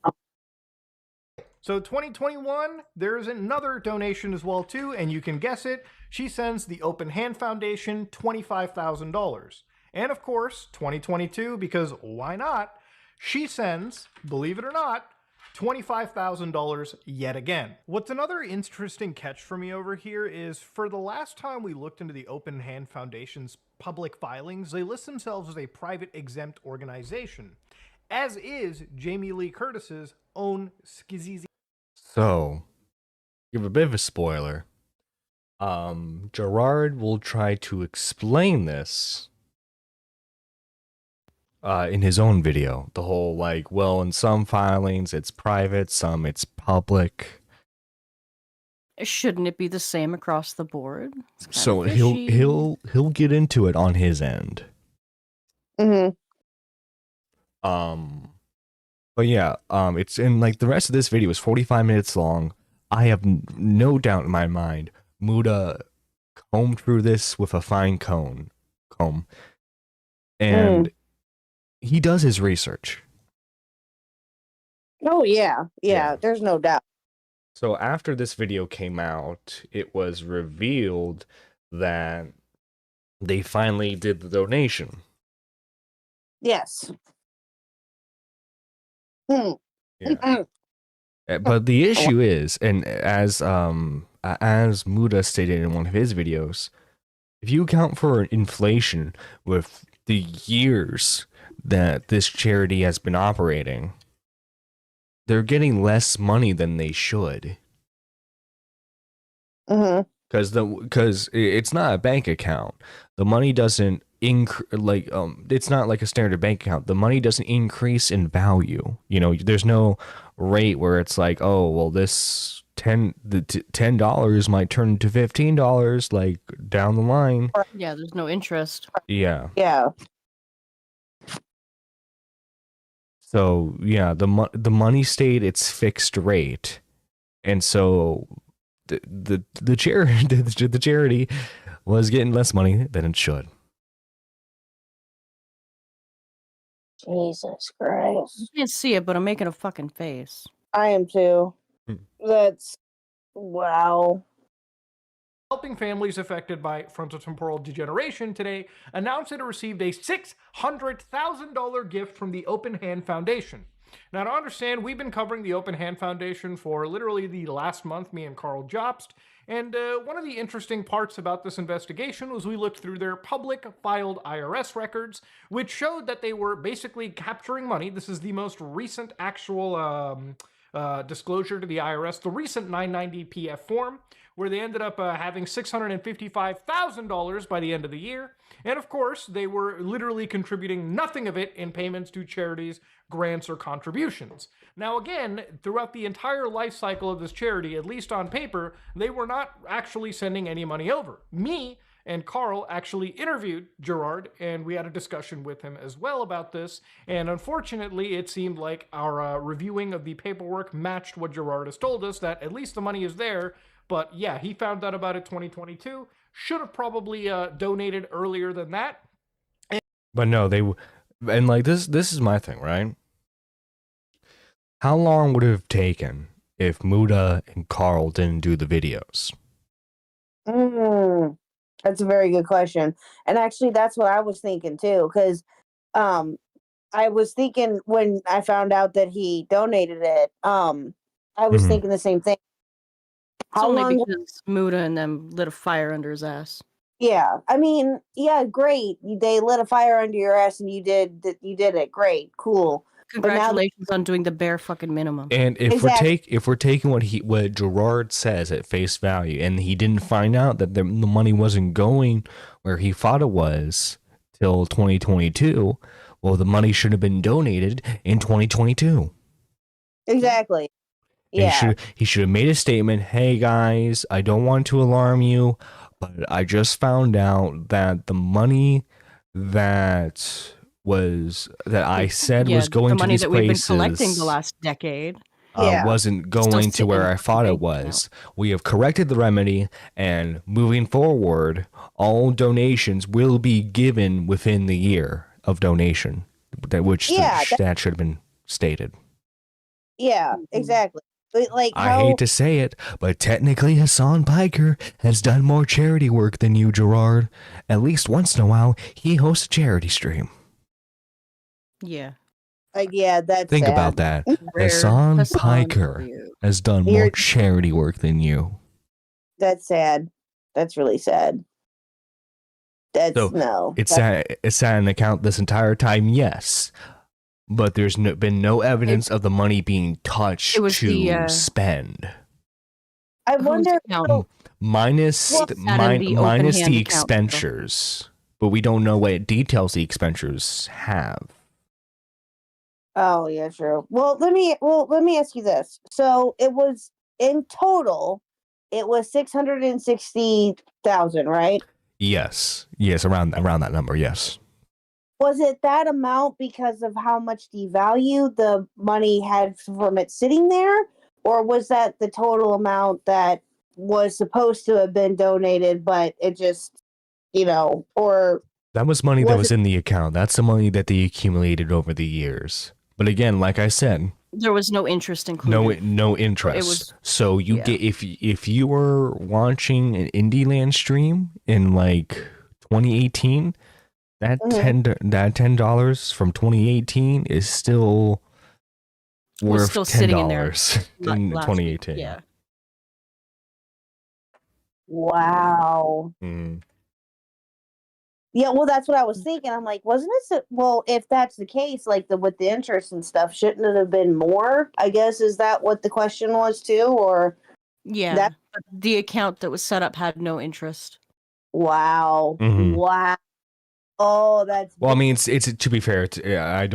So 2021, there's another donation as well too, and you can guess it. She sends the Open Hand Foundation $25,000. And of course, 2022, because why not, she sends, believe it or not, $25,000 yet again. What's another interesting catch for me over here is for the last time we looked into the Open Hand Foundation's public filings, they list themselves as a private exempt organization, as is Jamie Lee Curtis's own Skizizi. So, give a bit of a spoiler. Gerard will try to explain this in his own video. The whole, like, well, in some filings it's private, some it's public. Shouldn't it be the same across the board? So he'll get into it on his end. Mm-hmm. But yeah, it's in, like, the rest of this video is 45 minutes long. I have no doubt in my mind Muda combed through this with a fine comb, and he does his research. Oh yeah. Yeah. There's no doubt. So after this video came out, it was revealed that they finally did the donation. Yes. Yeah. But the issue is, and as Muda stated in one of his videos, if you account for inflation with the years that this charity has been operating, they're getting less money than they should. Because it's not a bank account. The money doesn't it's not like a standard bank account. The money doesn't increase in value. You know, there's no rate where it's like, oh, well, this $10 might turn into $15 like down the line. Yeah, there's no interest. Yeah. Yeah. So yeah, the money stayed its fixed rate, and so the charity was getting less money than it should. Jesus Christ. You can't see it, but I'm making a fucking face. I am too. That's wow. Helping families affected by frontotemporal degeneration today announced that it received a $600,000 gift from the Open Hand Foundation. Now, to understand, we've been covering the Open Hand Foundation for literally the last month, me and Carl Jobst, and one of the interesting parts about this investigation was we looked through their public filed IRS records, which showed that they were basically capturing money. This is the most recent actual disclosure to the IRS, the recent 990 PF form, where they ended up having $655,000 by the end of the year. And of course, they were literally contributing nothing of it in payments to charities, grants, or contributions. Now again, throughout the entire life cycle of this charity, at least on paper, they were not actually sending any money over. Me and Carl actually interviewed Gerard, and we had a discussion with him as well about this. And unfortunately, it seemed like our reviewing of the paperwork matched what Gerard has told us, that at least the money is there. But yeah, he found out about it 2022. Should have probably donated earlier than that. But no, and like this is my thing, right? How long would it have taken if Muda and Carl didn't do the videos? That's a very good question. And actually, that's what I was thinking too, because I was thinking when I found out that he donated it, I was thinking the same thing. It's only because Muda and them lit a fire under his ass. Yeah, I mean, yeah, great. They lit a fire under your ass, and you did it. Great, cool. Congratulations on doing the bare fucking minimum. And if we're taking what Gerard says at face value, and he didn't find out that the money wasn't going where he thought it was till 2022, well, the money should have been donated in 2022. Exactly. Yeah. He should have made a statement. Hey guys, I don't want to alarm you, but I just found out that the money that I said was the going to money these that we've been places collecting the last decade. wasn't going to where sitting I in thought the it bank was. We have corrected the remedy, and moving forward, all donations will be given within the year of donation, that should have been stated. Yeah, exactly. But like, I hate to say it, but technically Hassan Piker has done more charity work than you, Gerard. At least once in a while, he hosts a charity stream. Yeah. yeah, that's Think sad. about that. Rare Hassan Hassan Piker for you. has done more charity work than you. That's sad. That's really sad. It's sat in account this entire time, yes. But there's been no evidence of the money being touched to spend. I wonder. Minus the expenditures. But we don't know what details the expenditures have. Oh yeah, true. Well, let me ask you this. So it was in total, it was 660,000, right? Yes, around that number. Yes. Was it that amount because of how much devalue the money had from it sitting there, or was that the total amount that was supposed to have been donated, but it just, or that was money that was in the account. That's the money that they accumulated over the years. But again, like I said, there was no interest included. No interest. So you get if you were watching an Indieland stream in like 2018, that $10 from 2018 is still worth $10 sitting in there in 2018. Yeah. Wow. Mm. Yeah, well, that's what I was thinking. I'm like, wasn't it? Well, if that's the case, like with the interest and stuff, shouldn't it have been more? I guess, is that what the question was too, or? Yeah, the account that was set up had no interest. Wow! Mm-hmm. Wow! Oh, that's. Well, I mean, it's to be fair, I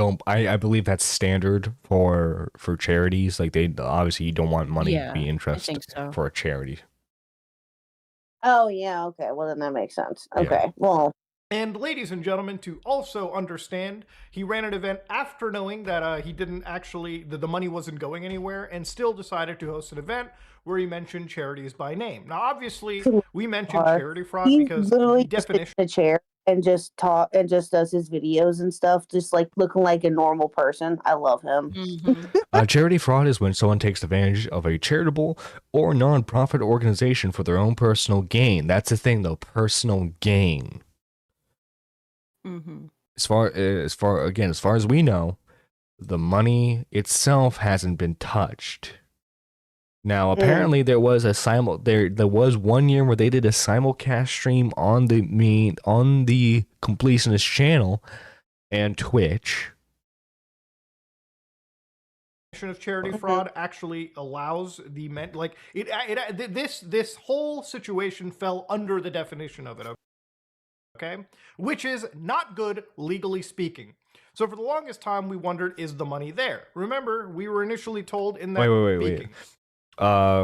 believe that's standard for charities. Like they obviously you don't want money to be interest for a charity. Oh yeah, okay. Well, then that makes sense. Okay, well. And ladies and gentlemen, to also understand, he ran an event after knowing that he didn't actually, the money wasn't going anywhere, and still decided to host an event where he mentioned charities by name. Now, obviously, we mentioned charity fraud because literally the definition in a chair and just talk and just does his videos and stuff, just like looking like a normal person. I love him. Mm-hmm. Charity fraud is when someone takes advantage of a charitable or non-profit organization for their own personal gain. That's the thing, though, personal gain. Mm-hmm. As far as we know, the money itself hasn't been touched. Now, apparently, there was there was 1 year where they did a simulcast stream on the Completionist channel and Twitch. of charity fraud actually allows the this whole situation fell under the definition of it. Okay, which is not good legally speaking. So for the longest time, we wondered, is the money there? Remember, we were initially told in that Wait.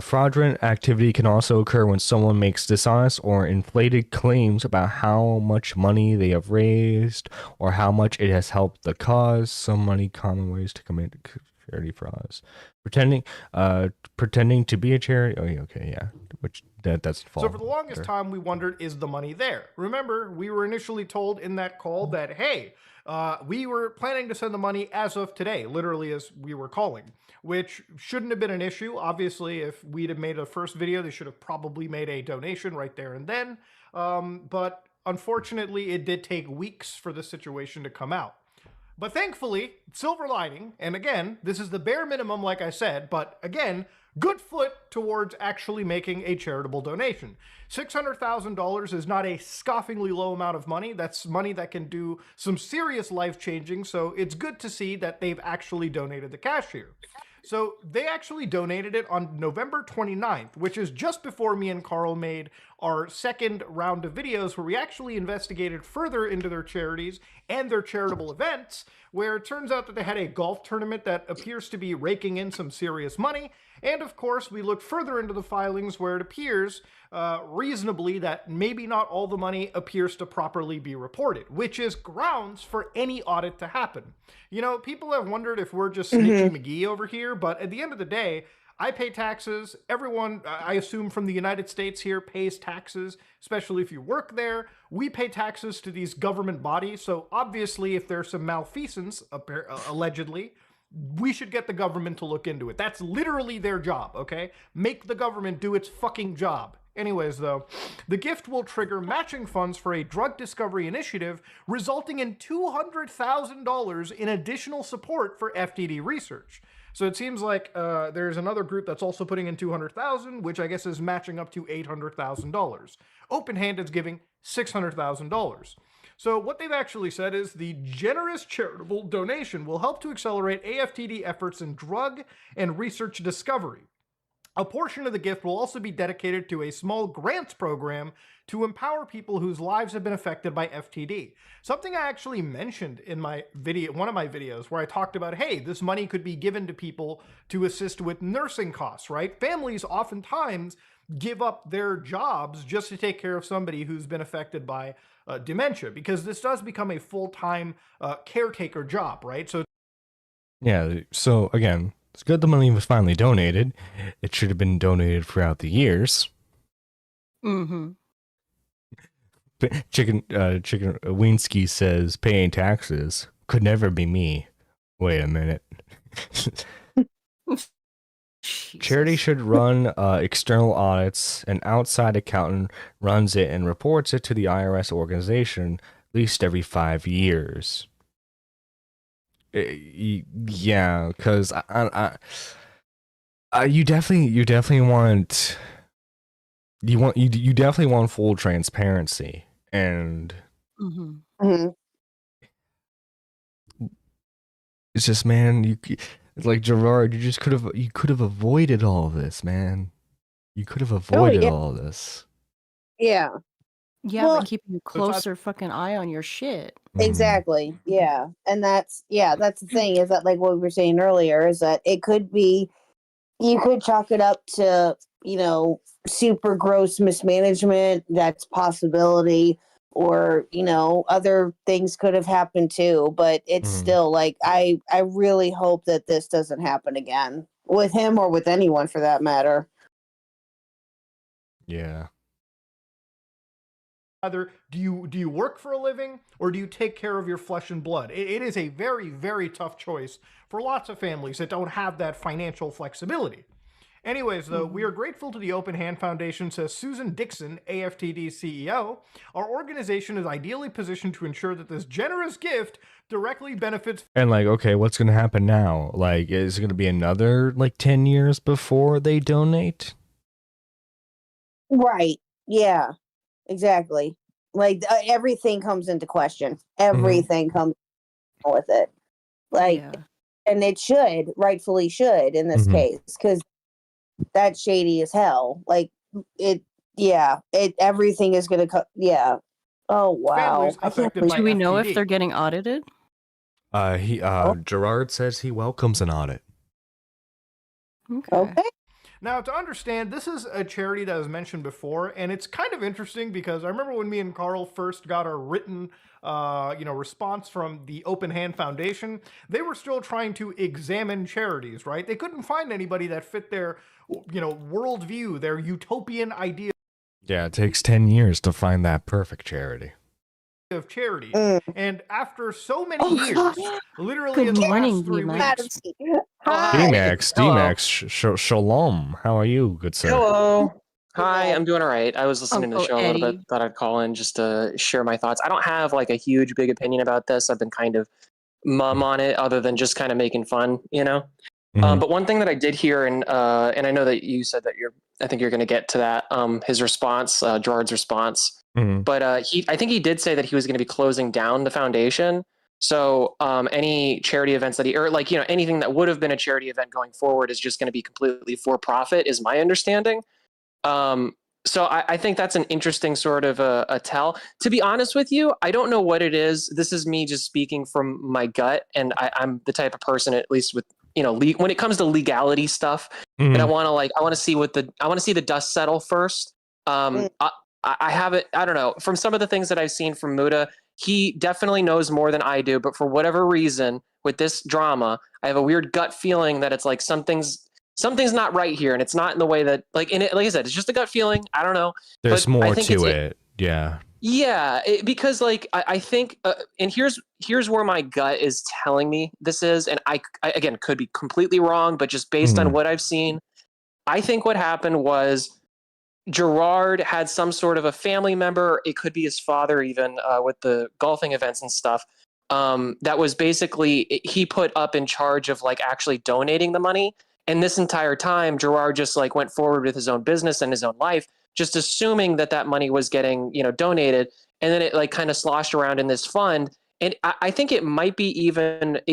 Fraudulent activity can also occur when someone makes dishonest or inflated claims about how much money they have raised or how much it has helped the cause. Some money common ways to commit charity frauds. Pretending to be a charity. Oh, okay, yeah. Which that's false. So for the longest time, we wondered, is the money there? Remember, we were initially told in that call that, hey, we were planning to send the money as of today, literally as we were calling, which shouldn't have been an issue. Obviously, if we'd have made a first video, they should have probably made a donation right there and then. But unfortunately, it did take weeks for this situation to come out. But thankfully, silver lining, and again, this is the bare minimum, like I said, but again, good foot towards actually making a charitable donation. $600,000 is not a scoffingly low amount of money. That's money that can do some serious life-changing, so it's good to see that they've actually donated the cash here. So they actually donated it on November 29th, which is just before me and Carl made our second round of videos where we actually investigated further into their charities and their charitable events, where it turns out that they had a golf tournament that appears to be raking in some serious money. And of course, we looked further into the filings where it appears reasonably that maybe not all the money appears to properly be reported, which is grounds for any audit to happen. You know, people have wondered if we're just Snitchy McGee over here, but at the end of the day, I pay taxes. Everyone, I assume from the United States here, pays taxes, especially if you work there. We pay taxes to these government bodies, so obviously if there's some malfeasance, allegedly, we should get the government to look into it. That's literally their job, okay? Make the government do its fucking job. Anyways, though, the gift will trigger matching funds for a drug discovery initiative, resulting in $200,000 in additional support for FTD research. So it seems like there's another group that's also putting in $200,000, which I guess is matching up to $800,000. Open Hand is giving $600,000. So what they've actually said is the generous charitable donation will help to accelerate AFTD efforts in drug and research discovery. A portion of the gift will also be dedicated to a small grants program to empower people whose lives have been affected by FTD. Something I actually mentioned in my video, one of my videos, where I talked about, hey, this money could be given to people to assist with nursing costs, right? Families oftentimes give up their jobs just to take care of somebody who's been affected by dementia, because this does become a full-time caretaker job, right? So Yeah, so again, it's good the money was finally donated. It should have been donated throughout the years. Mm-hmm. Chicken Winsky says paying taxes could never be me. Wait a minute. Charity should run external audits. An outside accountant runs it and reports it to the IRS organization at least every 5 years. Yeah, because you definitely want full transparency, and it's just, man, it's like Gerard, you could have avoided all of this, man. You could have avoided all of this. Yeah. Yeah, Well, by keeping a closer fucking eye on your shit. Exactly. Yeah. And that's the thing, is that, like what we were saying earlier, is that it could be, you could chalk it up to, super gross mismanagement. That's possibility. Or, other things could have happened too. But it's still like, I really hope that this doesn't happen again with him, or with anyone for that matter. Yeah. Either do you work for a living, or do you take care of your flesh and blood? It is a very, very tough choice for lots of families that don't have that financial flexibility. Anyways, though, we are grateful to the Open Hand Foundation, says Susan Dixon, AFTD's CEO. Our organization is ideally positioned to ensure that this generous gift directly benefits. And like, okay, what's going to happen now? Like, is it going to be another 10 years before they donate? Right. Yeah. Exactly. Like everything comes into question. Everything comes with it. Like, and it should, rightfully should in this case, because that's shady as hell. Like everything is going to yeah. Oh, wow. Do we know if they're getting audited? Gerard says he welcomes an audit. Okay. Now, to understand, this is a charity that was mentioned before, and it's kind of interesting because I remember when me and Carl first got our written, response from the Open Hand Foundation, they were still trying to examine charities, right? They couldn't find anybody that fit their, worldview, their utopian idea. Yeah, it takes 10 years to find that perfect charity. Of charity, and after so many years, literally in the last 3 weeks. D-Max, shalom. How are you, good sir? Hello. Hi, I'm doing all right. I was listening to the show a little bit. Thought I'd call in just to share my thoughts. I don't have a huge, big opinion about this. I've been kind of mum on it, other than just kind of making fun, But one thing that I did hear, and I know that you said that I think you're going to get to that. His response, Gerard's response. But I think he did say that he was going to be closing down the foundation. So any charity events that or like, anything that would have been a charity event going forward is just going to be completely for profit, is my understanding. So I think that's an interesting sort of a tell. To be honest with you, I don't know what it is. This is me just speaking from my gut, and I'm the type of person, at least with when it comes to legality stuff, and I want to see the dust settle first. I have it. I don't know. From some of the things that I've seen from Muda, he definitely knows more than I do. But for whatever reason, with this drama, I have a weird gut feeling that it's like something's not right here, and it's not in the way that like I said, it's just a gut feeling. I don't know. There's but more to it. Yeah. Yeah, because like I think, and here's where my gut is telling me this is, and I again could be completely wrong, but just based on what I've seen, I think what happened was Gerard had some sort of a family member. It could be his father, even with the golfing events and stuff. That was basically he put up in charge of like actually donating the money. And this entire time, Gerard just like went forward with his own business and his own life, just assuming that money was getting donated. And then it like kind of sloshed around in this fund. And I think it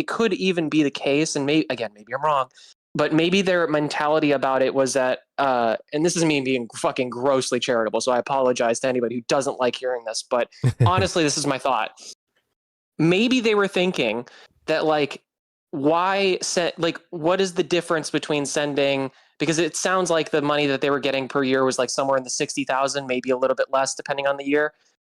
could even be the case. And maybe I'm wrong, but maybe their mentality about it was that, and this is me being fucking grossly charitable, so I apologize to anybody who doesn't like hearing this, but honestly, this is my thought. Maybe they were thinking that like, what is the difference between sending, because it sounds like the money that they were getting per year was like somewhere in the 60,000, maybe a little bit less depending on the year.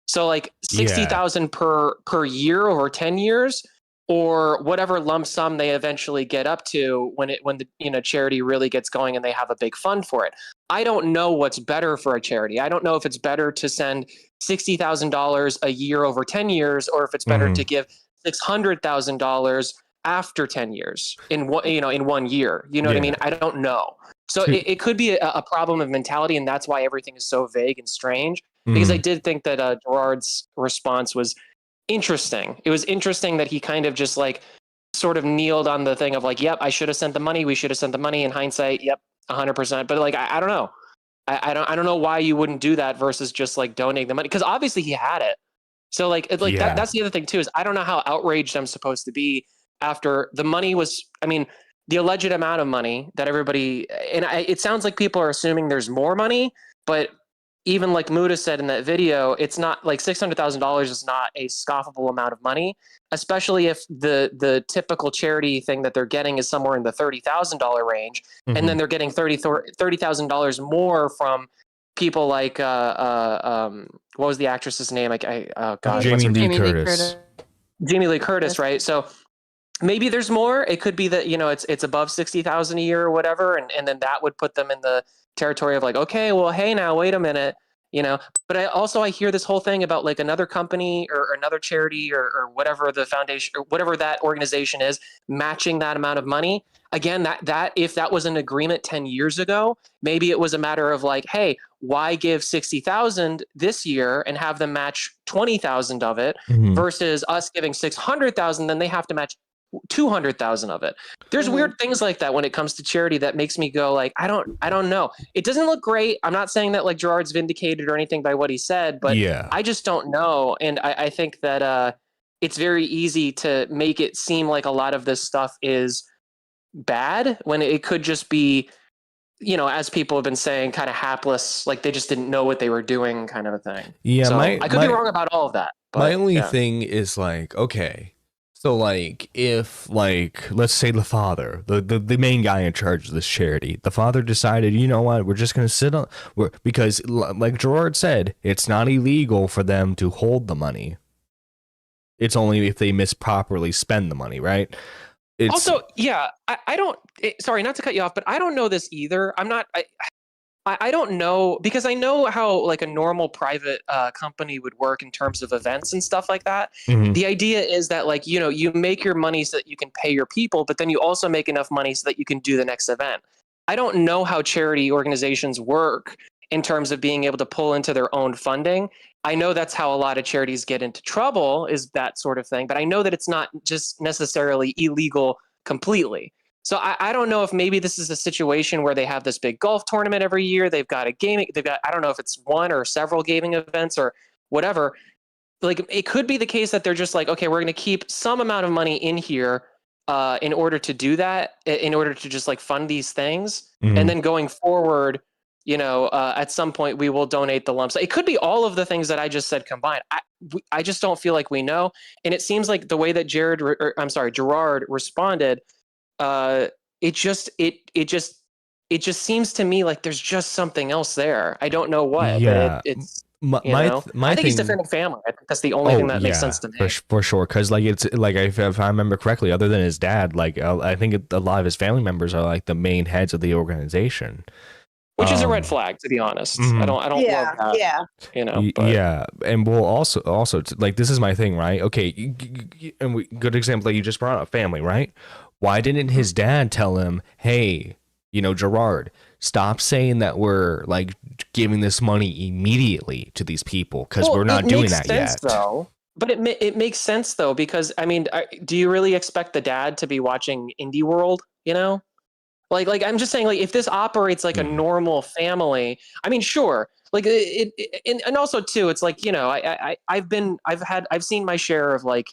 So like 60,000 per year over 10 years, or whatever lump sum they eventually get up to when the charity really gets going and they have a big fund for it. I don't know what's better for a charity. I don't know if it's better to send $60,000 a year over 10 years, or if it's better to give $600,000 after 10 years in 1 year. You know what I mean? I don't know. So it could be a problem of mentality, and that's why everything is so vague and strange. Because I did think that Gerard's response was interesting. It was interesting that he kind of just like sort of kneeled on the thing of like, yep, I should have sent the money. We should have sent the money. In hindsight, yep, 100%. But like, I don't know. I don't know why you wouldn't do that versus just like donating the money, because obviously he had it. So like, that's the other thing too, is I don't know how outraged I'm supposed to be after the money was, I mean, the alleged amount of money that everybody, and it sounds like people are assuming there's more money, but even like Muda said in that video, it's not like $600,000 is not a scoffable amount of money, especially if the typical charity thing that they're getting is somewhere in the $30,000 range. And then they're getting $30,000 more from people like, what was the actress's name? Jamie Lee Curtis. Jamie Lee Curtis, right? So maybe there's more. It could be that, it's above 60,000 a year or whatever. And then that would put them in the territory of like, okay, well, hey, now wait a minute, but I hear this whole thing about like another company or another charity or whatever the foundation or whatever that organization is matching that amount of money. Again, that if that was an agreement 10 years ago, maybe it was a matter of like, hey, why give 60,000 this year and have them match 20,000 of it versus us giving 600,000, then they have to match 200,000 of it. There's weird things like that when it comes to charity that makes me go like, I don't know. It doesn't look great. I'm not saying that like Gerard's vindicated or anything by what he said, but I just don't know. And I think that it's very easy to make it seem like a lot of this stuff is bad when it could just be, as people have been saying, kind of hapless, like they just didn't know what they were doing, kind of a thing. Yeah, so I could be wrong about all of that. But, my only thing is like, okay, so like if like let's say the father, the main guy in charge of this charity, the father decided, you know what, we're just gonna sit on, because like Gerard said, it's not illegal for them to hold the money. It's only if they misproperly spend the money, right? Also, I don't. Sorry, not to cut you off, but I don't know this either. I don't know, because I know how like a normal private company would work in terms of events and stuff like that. The idea is that like, you make your money so that you can pay your people, but then you also make enough money so that you can do the next event. I don't know how charity organizations work in terms of being able to pull into their own funding. I know that's how a lot of charities get into trouble, is that sort of thing, but I know that it's not just necessarily illegal completely. So I don't know if maybe this is a situation where they have this big golf tournament every year. They've got I don't know if it's one or several gaming events or whatever. like it could be the case that they're just like, okay, we're going to keep some amount of money in here in order to do that, in order to just like fund these things. And then going forward, at some point we will donate the lumps. It could be all of the things that I just said combined. I just don't feel like we know. And it seems like the way that Gerard responded, it just seems to me like there's just something else there. I don't know what, but it's I think he's defending family. I think that's the only thing that makes sense to me. For sure. Because like it's like if I remember correctly, other than his dad, like I think a lot of his family members are like the main heads of the organization, which is a red flag, to be honest. I don't love that. Yeah, and we'll also like this is my thing, right? Okay, and good example, like you just brought up family, right? Why didn't his dad tell him, hey, Gerard, stop saying that we're like giving this money immediately to these people because we're not doing that yet. Though. But it makes sense though, because I mean, do you really expect the dad to be watching Indie World? Like I'm just saying, like if this operates like a normal family, I mean, sure. Like and also too, it's like I've seen my share of like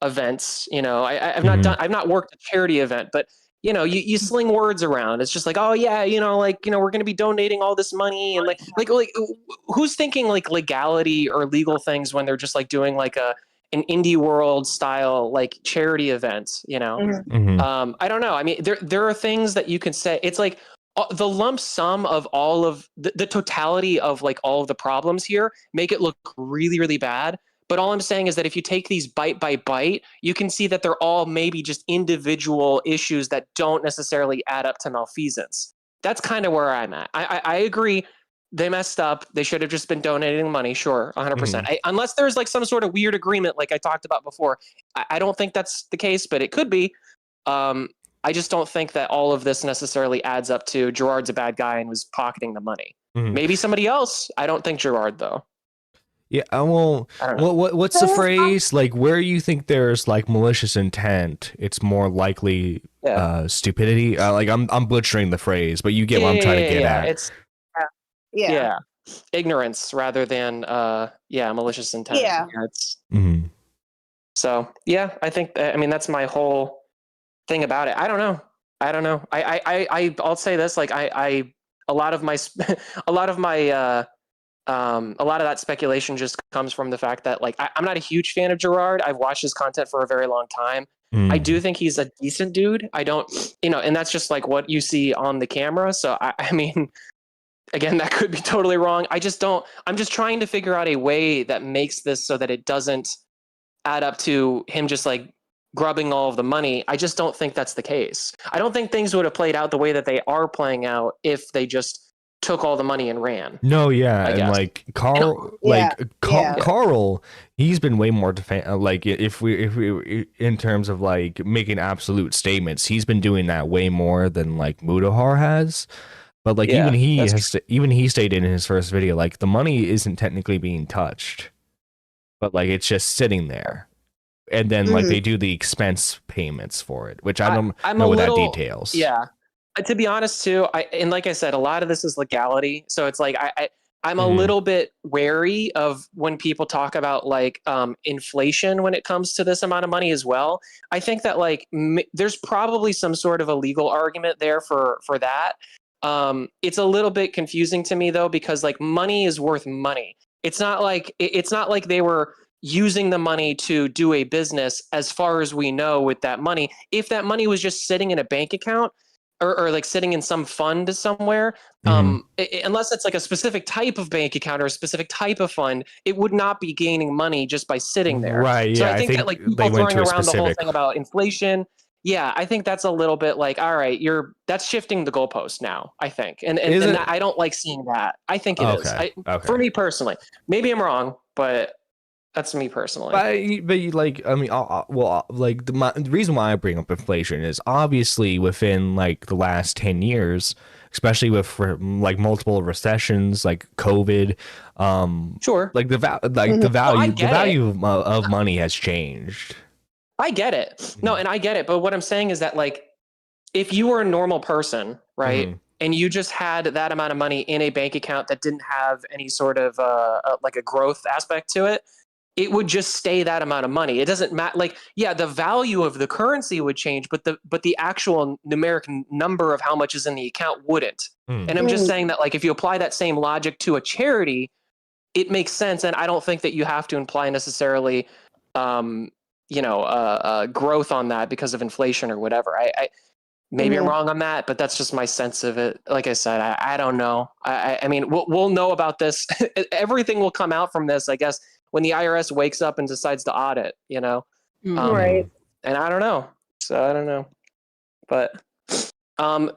events. I've not worked a charity event, but you sling words around. It's just like, oh yeah, we're going to be donating all this money, and like who's thinking like legality or legal things when they're just like doing like an Indie World style like charity event, I don't know. I mean, there are things that you can say. It's like the lump sum of all of the totality of like all of the problems here make it look really, really bad. But all I'm saying is that if you take these bite by bite, you can see that they're all maybe just individual issues that don't necessarily add up to malfeasance. That's kind of where I'm at. I agree. They messed up. They should have just been donating money. Sure, 100%. Unless there's like some sort of weird agreement like I talked about before. I don't think that's the case, but it could be. I just don't think that all of this necessarily adds up to Gerard's a bad guy and was pocketing the money. Maybe somebody else. I don't think Gerard, though. Yeah, well, what's the phrase? Like, where you think there's like malicious intent, it's more likely stupidity. Like, I'm butchering the phrase, but you get what I'm trying to get at. It's ignorance rather than malicious intent. Yeah. So yeah, I think that's my whole thing about it. I don't know. I'll say this: like, a lot of that speculation just comes from the fact that like I'm not a huge fan of Gerard. I've watched his content for a very long time. I do think he's a decent dude. I don't, and that's just like what you see on the camera. So I mean, again, that could be totally wrong. I'm just trying to figure out a way that makes this so that it doesn't add up to him just like grubbing all of the money. I just don't think that's the case. I don't think things would have played out the way that they are playing out if they just took all the money and ran. No, yeah, and like Carl, Carl, he's been way more like if we in terms of like making absolute statements, he's been doing that way more than like Mudahar has. But like even he stated in his first video, like the money isn't technically being touched, but like it's just sitting there, and then like they do the expense payments for it, which I don't know what that details. Yeah. To be honest, too, and like I said, a lot of this is legality. So it's like I'm a little bit wary of when people talk about like inflation when it comes to this amount of money as well. I think that like there's probably some sort of a legal argument there for that. It's a little bit confusing to me though, because like money is worth money. It's not like they were using the money to do a business, as far as we know, with that money. If that money was just sitting in a bank account, or like sitting in some fund somewhere, unless it's like a specific type of bank account or a specific type of fund, it would not be gaining money just by sitting there. Right. So yeah, I think that like people throwing around the whole thing about inflation. Yeah, I think that's a little bit like, all right, that's shifting the goalpost now, I think. And I don't like seeing that. I think it is. For me personally. Maybe I'm wrong, but that's me personally. But like, I mean, like the reason why I bring up inflation is obviously within like the last 10 years, especially with like multiple recessions, like COVID. Sure. Like the value of money has changed. I get it. No, and I get it. But what I'm saying is that like, if you were a normal person, right? And you just had that amount of money in a bank account that didn't have any sort of like a growth aspect to it, it would just stay that amount of money. It doesn't matter. Like, yeah, the value of the currency would change, but the actual numeric number of how much is in the account wouldn't. And I'm just saying that, like, if you apply that same logic to a charity, it makes sense. And I don't think that you have to imply necessarily, growth on that because of inflation or whatever. Maybe I'm wrong on that, but that's just my sense of it. Like I said, I don't know. I mean, we'll know about this. Everything will come out from this, I guess, when the IRS wakes up and decides to audit, Right. And I don't know. So I don't know. But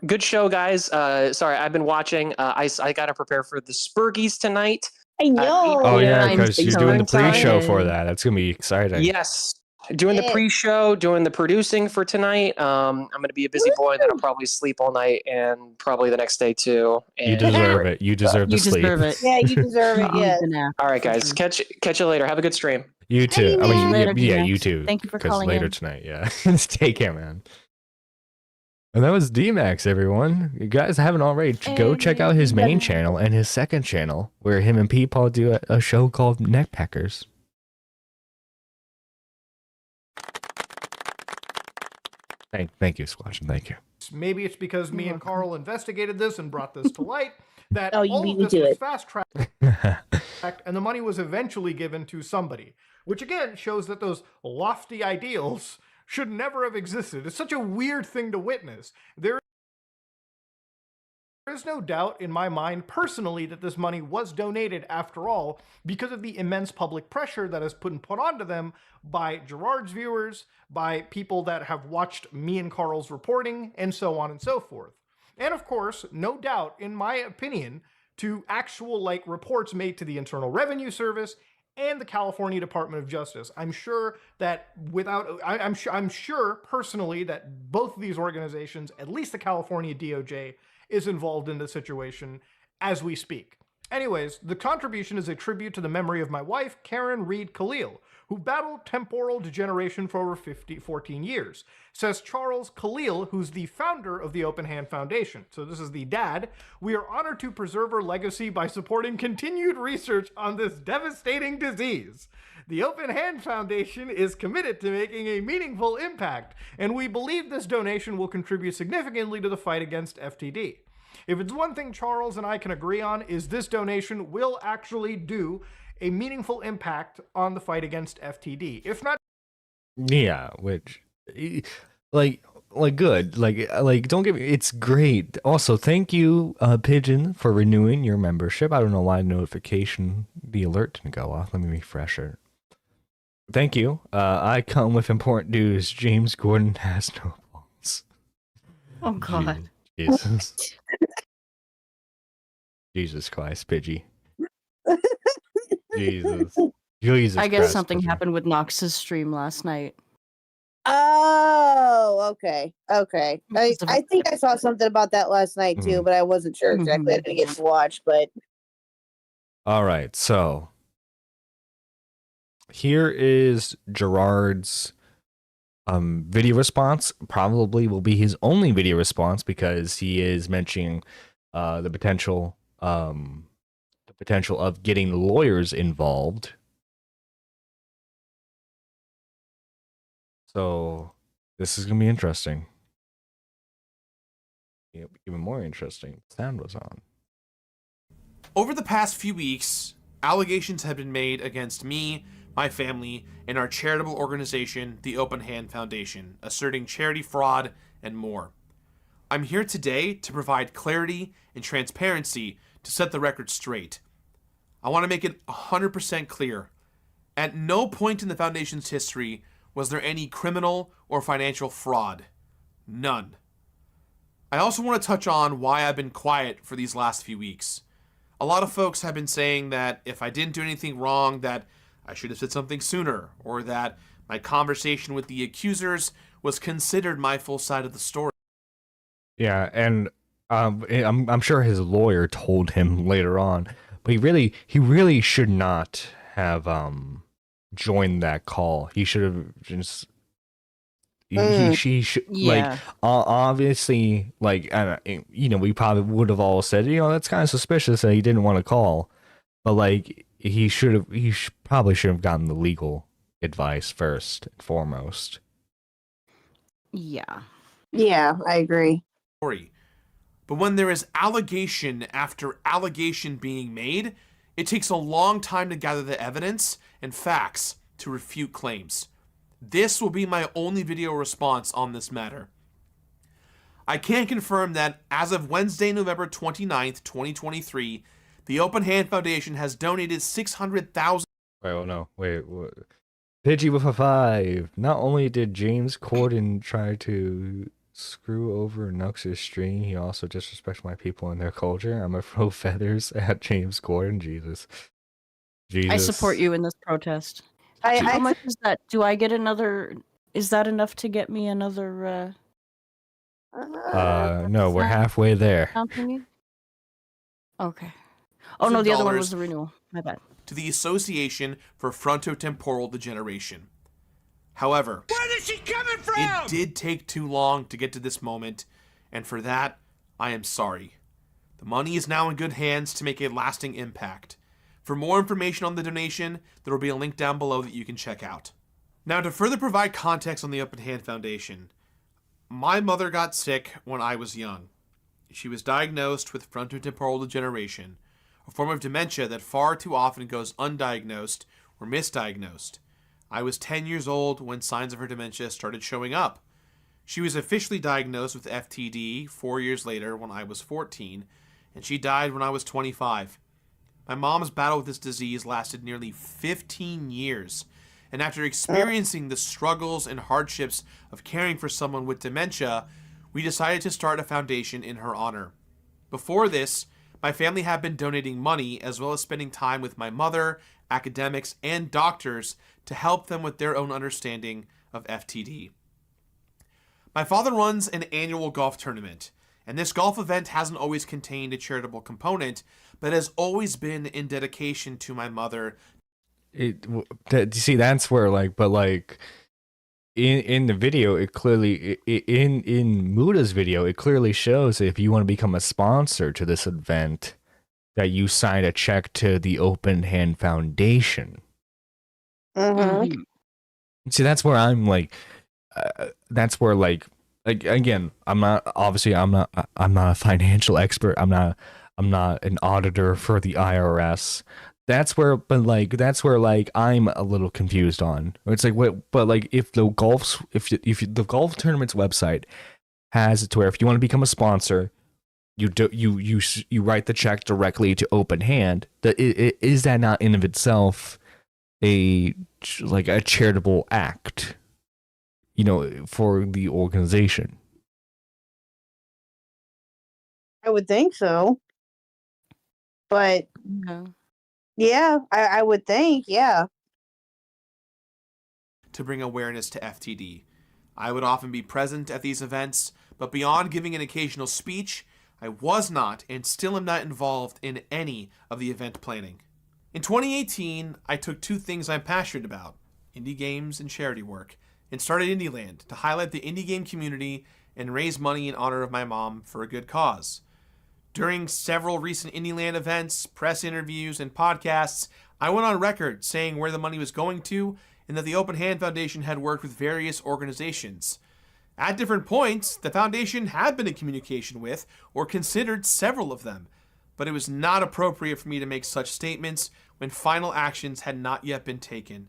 good show, guys. Sorry, I've been watching. I got to prepare for the Spurgies tonight. I know. Oh yeah, I'm because you're so doing the pre-show excited. for that. That's gonna be exciting. Yes. Doing the pre-show, doing the producing for tonight. I'm going to be a busy boy. Then I'll probably sleep all night and probably the next day too. And You deserve it. You deserve to sleep. Deserve it. Yeah, you deserve it. Yes. All right, guys. Catch you later. Have a good stream. You too. I mean, Later, yeah, D-Max. you too. Thank you for 'cause calling later in. tonight. Yeah. Take care, man. And that was D-Max, everyone. You guys haven't already, go check out his main channel and his second channel, where him and Peepaw do a show called Neckpeckers. Thank you, Squatch. Thank you. Maybe it's because me and Carl investigated this and brought this to light that Oh, you all beat of me this to was it. fast-tracked and the money was eventually given to somebody, which again shows that those lofty ideals should never have existed. It's such a weird thing to witness. There is no doubt in my mind personally that this money was donated after all because of the immense public pressure that has been put onto them by Gerard's viewers, by people that have watched me and Carl's reporting, and so on and so forth. And of course, no doubt, in my opinion, to actual reports made to the Internal Revenue Service and the California Department of Justice. I'm sure that I'm sure personally that both of these organizations, at least the California DOJ, is involved in the situation as we speak. Anyways, the contribution is a tribute to the memory of my wife, Karen Reed Khalil, who battled temporal degeneration for over 14 years. Says Charles Khalil, who's the founder of the Open Hand Foundation. So this is the dad. We are honored to preserve her legacy by supporting continued research on this devastating disease. The Open Hand Foundation is committed to making a meaningful impact, and we believe this donation will contribute significantly to the fight against FTD. If it's one thing Charles and I can agree on, is this donation will actually do a meaningful impact on the fight against FTD. If not, Yeah, which, good. Don't get me. It's great. Also, thank you, Pigeon, for renewing your membership. I don't know why the alert didn't go off. Let me refresh it. Thank you. I come with important news. James Gordon has no balls. Oh God. Jesus. Jesus Christ, Pidgey. Jesus. I guess Christ, something Pidgey. happened with Nox's stream last night. Oh, okay. I think I saw something about that last night too, but I wasn't sure exactly. I didn't get to watch, but All right, so here is Gerard's video response. Probably will be his only video response because he is mentioning the potential of getting lawyers involved. So this is gonna be interesting. Even more interesting. The sound was on. Over the past few weeks, allegations have been made against me, my family, and our charitable organization, the Open Hand Foundation, asserting charity fraud and more. I'm here today to provide clarity and transparency to set the record straight. I want to make it 100% clear. At no point in the Foundation's history was there any criminal or financial fraud. None. I also want to touch on why I've been quiet for these last few weeks. A lot of folks have been saying that if I didn't do anything wrong, that I should have said something sooner, or that my conversation with the accusers was considered my full side of the story. Yeah, and I'm sure his lawyer told him later on, but he really should not have joined that call. He should have just she should obviously we probably would have all said, that's kind of suspicious that he didn't want to call, but probably should have gotten the legal advice first and foremost. Yeah. Yeah, I agree. But when there is allegation after allegation being made, it takes a long time to gather the evidence and facts to refute claims. This will be my only video response on this matter. I can confirm that as of Wednesday, November 29th, 2023, the Open Hand Foundation has donated $600,000. Wait, oh no, wait. Pidgey with a 5. Not only did James Corden try to screw over Nux's stream, he also disrespects my people and their culture. I'm a throw feathers at James Corden. Jesus. I support you in this protest. How much is that? Do I get another? Is that enough to get me another? No, we're halfway there. Okay. Oh no, the other one was the renewal. My bad. To the Association for Frontotemporal Degeneration. However, where is she coming from? It did take too long to get to this moment, and for that, I am sorry. The money is now in good hands to make a lasting impact. For more information on the donation, there will be a link down below that you can check out. Now, to further provide context on the Open Hand Foundation, my mother got sick when I was young. She was diagnosed with frontotemporal degeneration, a form of dementia that far too often goes undiagnosed or misdiagnosed. I was 10 years old when signs of her dementia started showing up. She was officially diagnosed with FTD 4 years later when I was 14, and she died when I was 25. My mom's battle with this disease lasted nearly 15 years, and after experiencing the struggles and hardships of caring for someone with dementia, we decided to start a foundation in her honor. Before this, my family had been donating money as well as spending time with my mother, academics, and doctors to help them with their own understanding of FTD. My father runs an annual golf tournament, and this golf event hasn't always contained a charitable component, but has always been in dedication to my mother. See, that's where in the video, it clearly in Muda's video, it clearly shows if you want to become a sponsor to this event, that you sign a check to the Open Hand Foundation. Mm-hmm. See, that's where I'm that's where again, I'm not a financial expert. I'm not an auditor for the IRS. That's where I'm a little confused on. It's like what, but like if the golf tournament's website has it to where if you want to become a sponsor, you write the check directly to Open Hand. Is that not in of itself a charitable act, for the organization? I would think so, but yeah, I would think, yeah. To bring awareness to FTD. I would often be present at these events, but beyond giving an occasional speech, I was not and still am not involved in any of the event planning. In 2018, I took two things I'm passionate about, indie games and charity work, and started IndieLand to highlight the indie game community and raise money in honor of my mom for a good cause. During several recent IndieLand events, press interviews, and podcasts, I went on record saying where the money was going to and that the Open Hand Foundation had worked with various organizations. At different points, the foundation had been in communication with or considered several of them, but it was not appropriate for me to make such statements when final actions had not yet been taken.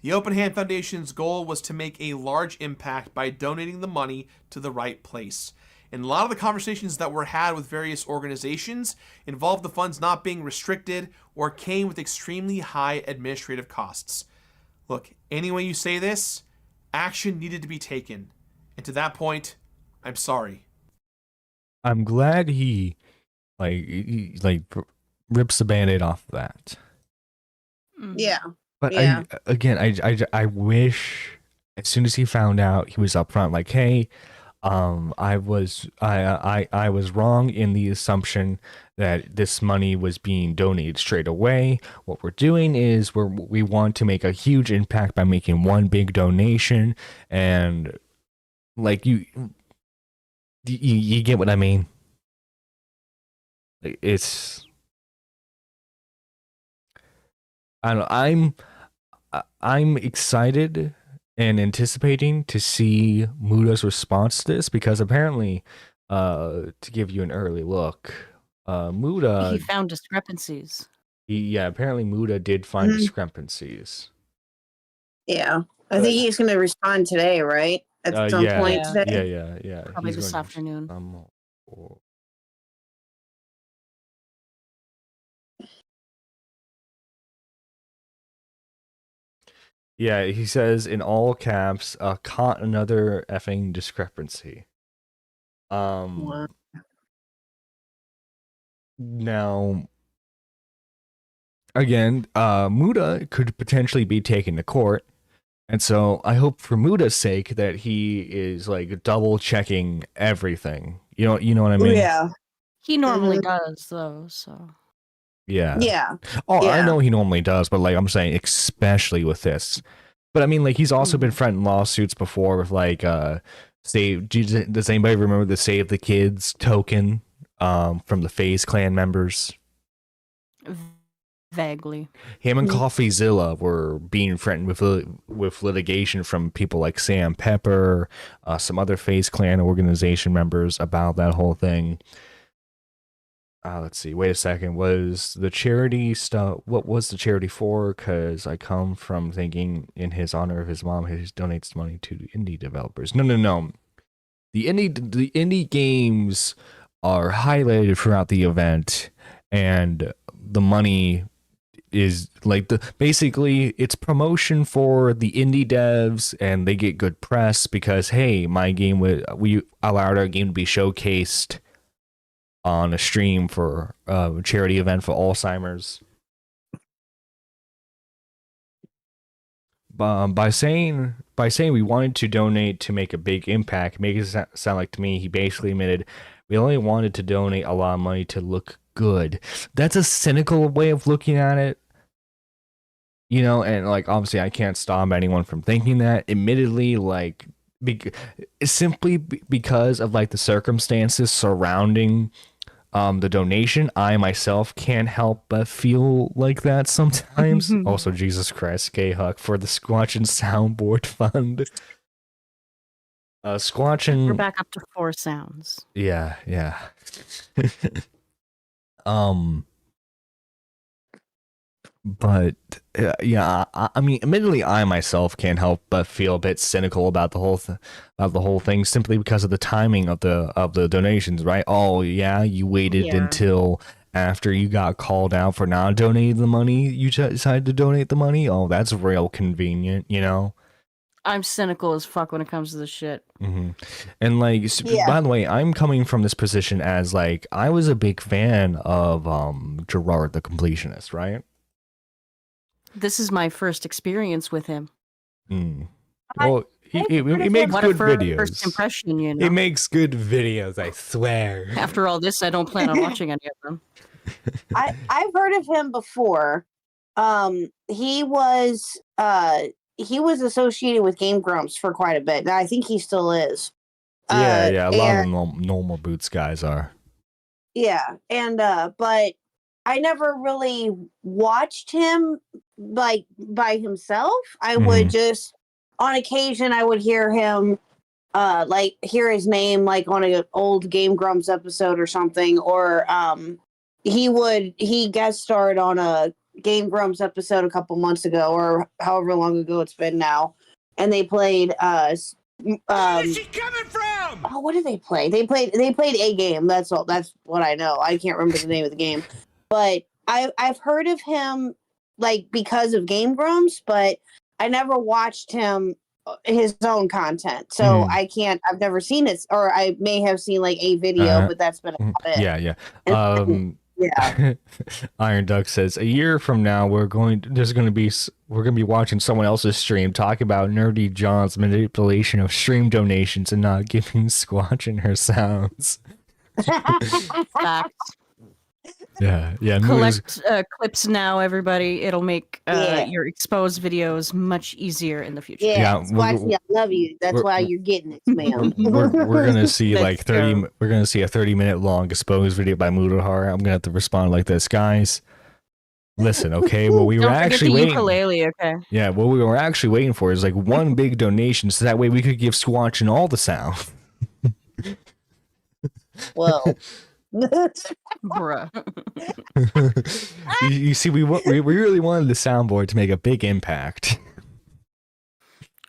The Open Hand Foundation's goal was to make a large impact by donating the money to the right place. And a lot of the conversations that were had with various organizations involved the funds not being restricted or came with extremely high administrative costs. Look, any way you say this, action needed to be taken. And to that point, I'm sorry. I'm glad he rips the Band-Aid off of that. Yeah. But yeah. I wish as soon as he found out, he was upfront like, hey, I was wrong in the assumption that this money was being donated straight away. What we're doing is we want to make a huge impact by making one big donation, and like you get what I mean. It's I don't know, I'm excited and anticipating to see Muda's response to this, because apparently, to give you an early look, Muda, He found discrepancies. apparently Muda did find discrepancies. Yeah. I think he's going to respond today, right? At some point today. Yeah. Probably this afternoon. Yeah, he says in all caps, caught another effing discrepancy. Wow. Now, again, Muda could potentially be taken to court. And so I hope for Muda's sake that he is like double checking everything. You know what I mean? Yeah. He normally does, though, so. Yeah. Yeah. Oh, Yeah. I know he normally does, but like I'm saying, especially with this. But I mean, like he's also been fronting lawsuits before with like does anybody remember the Save the Kids token from the FaZe Clan members? Vaguely. Him and CoffeeZilla were being threatened with litigation from people like Sam Pepper, some other FaZe Clan organization members about that whole thing. Let's see. Wait a second. Was the charity stuff? What was the charity for? Because I come from thinking, in his honor of his mom, he donates money to indie developers. No. The indie games are highlighted throughout the event, and the money is like basically it's promotion for the indie devs, and they get good press because hey, my game we allowed our game to be showcased on a stream for a charity event for Alzheimer's. By saying we wanted to donate to make a big impact, make it sound like to me he basically admitted we only wanted to donate a lot of money to look good. That's a cynical way of looking at it. You know, and like obviously I can't stop anyone from thinking that. Admittedly, like simply because of like the circumstances surrounding the donation, I myself can't help but feel like that sometimes. Also, Jesus Christ, K-Huck for the Squatch and Soundboard Fund. Squatch We're back up to 4 sounds. Yeah. But yeah, I mean, admittedly, I myself can't help but feel a bit cynical about the whole thing, simply because of the timing of the donations, right? Oh yeah, you waited until after you got called out for not donating the money, you decided to donate the money. Oh, that's real convenient, you know. I'm cynical as fuck when it comes to this shit. Mm-hmm. And like, by the way, I'm coming from this position as like I was a big fan of Gerard the Completionist, right? This is my first experience with him. Well, he makes good videos. First impression, you know. He makes good videos, I swear. After all this, I don't plan on watching any of them. I've heard of him before. He was associated with Game Grumps for quite a bit, and I think he still is. Yeah, a lot of normal boots guys are. Yeah, and but I never really watched him like by himself. I would just, on occasion, I would hear him, like hear his name like on an old Game Grumps episode or something, or he guest starred on a Game Grumps episode a couple months ago, or however long ago it's been now, and they played where is she coming from? Oh, what did they play? They played a game. That's all. That's what I know. I can't remember the name of the game. But I've heard of him like because of Game Grumps, but I never watched his own content. So I can't. I've never seen it, or I may have seen like a video, but that's been about it. Yeah. Yeah. Iron Duck says a year from now we're going to be watching someone else's stream talking about Nerdy John's manipulation of stream donations and not giving Squatch and her sounds. Facts. Yeah. Collect clips now, everybody. It'll make your exposed videos much easier in the future. Yeah, Squatchy, I love you. That's why you're getting it, ma'am. We're gonna see like 30. We're gonna see a 30-minute long exposed video by Mudahar. I'm gonna have to respond like this, guys. Listen, okay, what we were Don't forget actually the waiting. ukulele, okay? Yeah, what we were actually waiting for is like one big donation, so that way we could give Squatch and all the sound. Well, Bruh. You see, we really wanted the soundboard to make a big impact.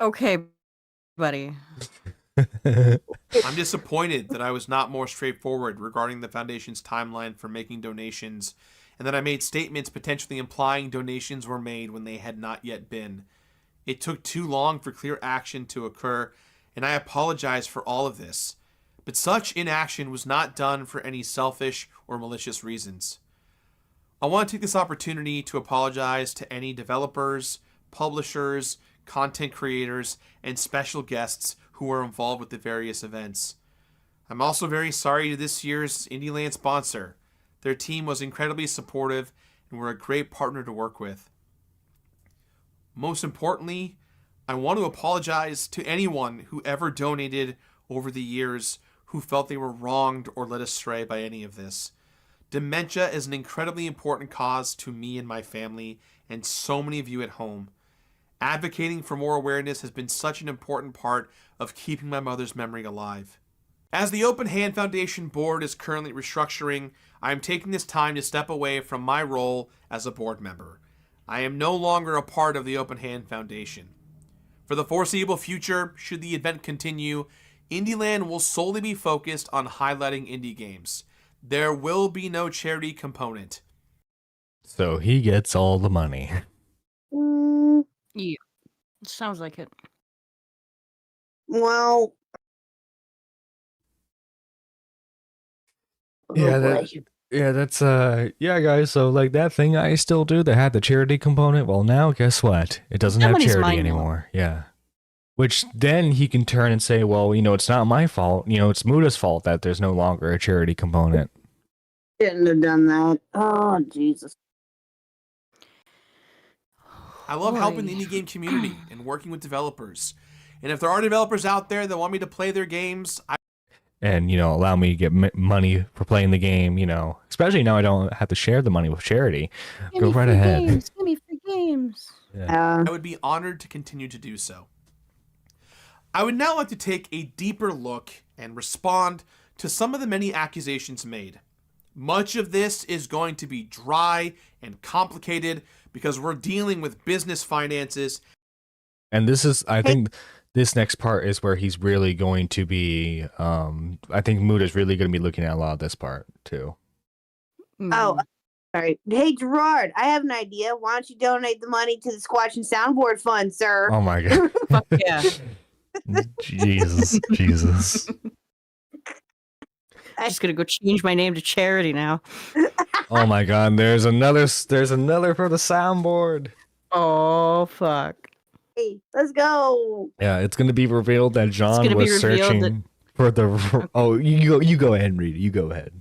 Okay, buddy. I'm disappointed that I was not more straightforward regarding the Foundation's timeline for making donations, and that I made statements potentially implying donations were made when they had not yet been. It took too long for clear action to occur, and I apologize for all of this. But such inaction was not done for any selfish or malicious reasons. I want to take this opportunity to apologize to any developers, publishers, content creators, and special guests who were involved with the various events. I'm also very sorry to this year's IndieLand sponsor. Their team was incredibly supportive and were a great partner to work with. Most importantly, I want to apologize to anyone who ever donated over the years who felt they were wronged or led astray by any of this. Dementia is an incredibly important cause to me and my family, and so many of you at home. Advocating for more awareness has been such an important part of keeping my mother's memory alive. As the Open Hand Foundation board is currently restructuring, I am taking this time to step away from my role as a board member. I am no longer a part of the Open Hand Foundation. For the foreseeable future, should the event continue, IndieLand will solely be focused on highlighting indie games. There will be no charity component. So he gets all the money. Yeah, sounds like it. well, Yeah, boy. that's yeah, guys. So like that thing I still do that had the charity component. Well, now guess what? It doesn't That have money's charity mine now. anymore. Yeah. Which then he can turn and say, well, it's not my fault. It's Muda's fault that there's no longer a charity component. Shouldn't have done that. Oh, Jesus. I love Boy. helping the indie game community and working with developers. And if there are developers out there that want me to play their games, And allow me to get money for playing the game. Especially now I don't have to share the money with charity. Go right ahead. Games. Give me free games. Yeah. I would be honored to continue to do so. I would now like to take a deeper look and respond to some of the many accusations made. Much of this is going to be dry and complicated because we're dealing with business finances. And this is, I think, this next part is where he's really going to be. I think Muda's really going to be looking at a lot of this part too. Oh, all right. Hey, Gerard, I have an idea. Why don't you donate the money to the Squatch and Soundboard Fund, sir? Oh my god. Fuck yeah. Jesus. I'm just gonna go change my name to Charity now. Oh my god. There's another for the soundboard. Oh fuck. Hey, let's go. Yeah, it's going to be revealed that John was searching for the. Oh, you go ahead and read it. You go ahead.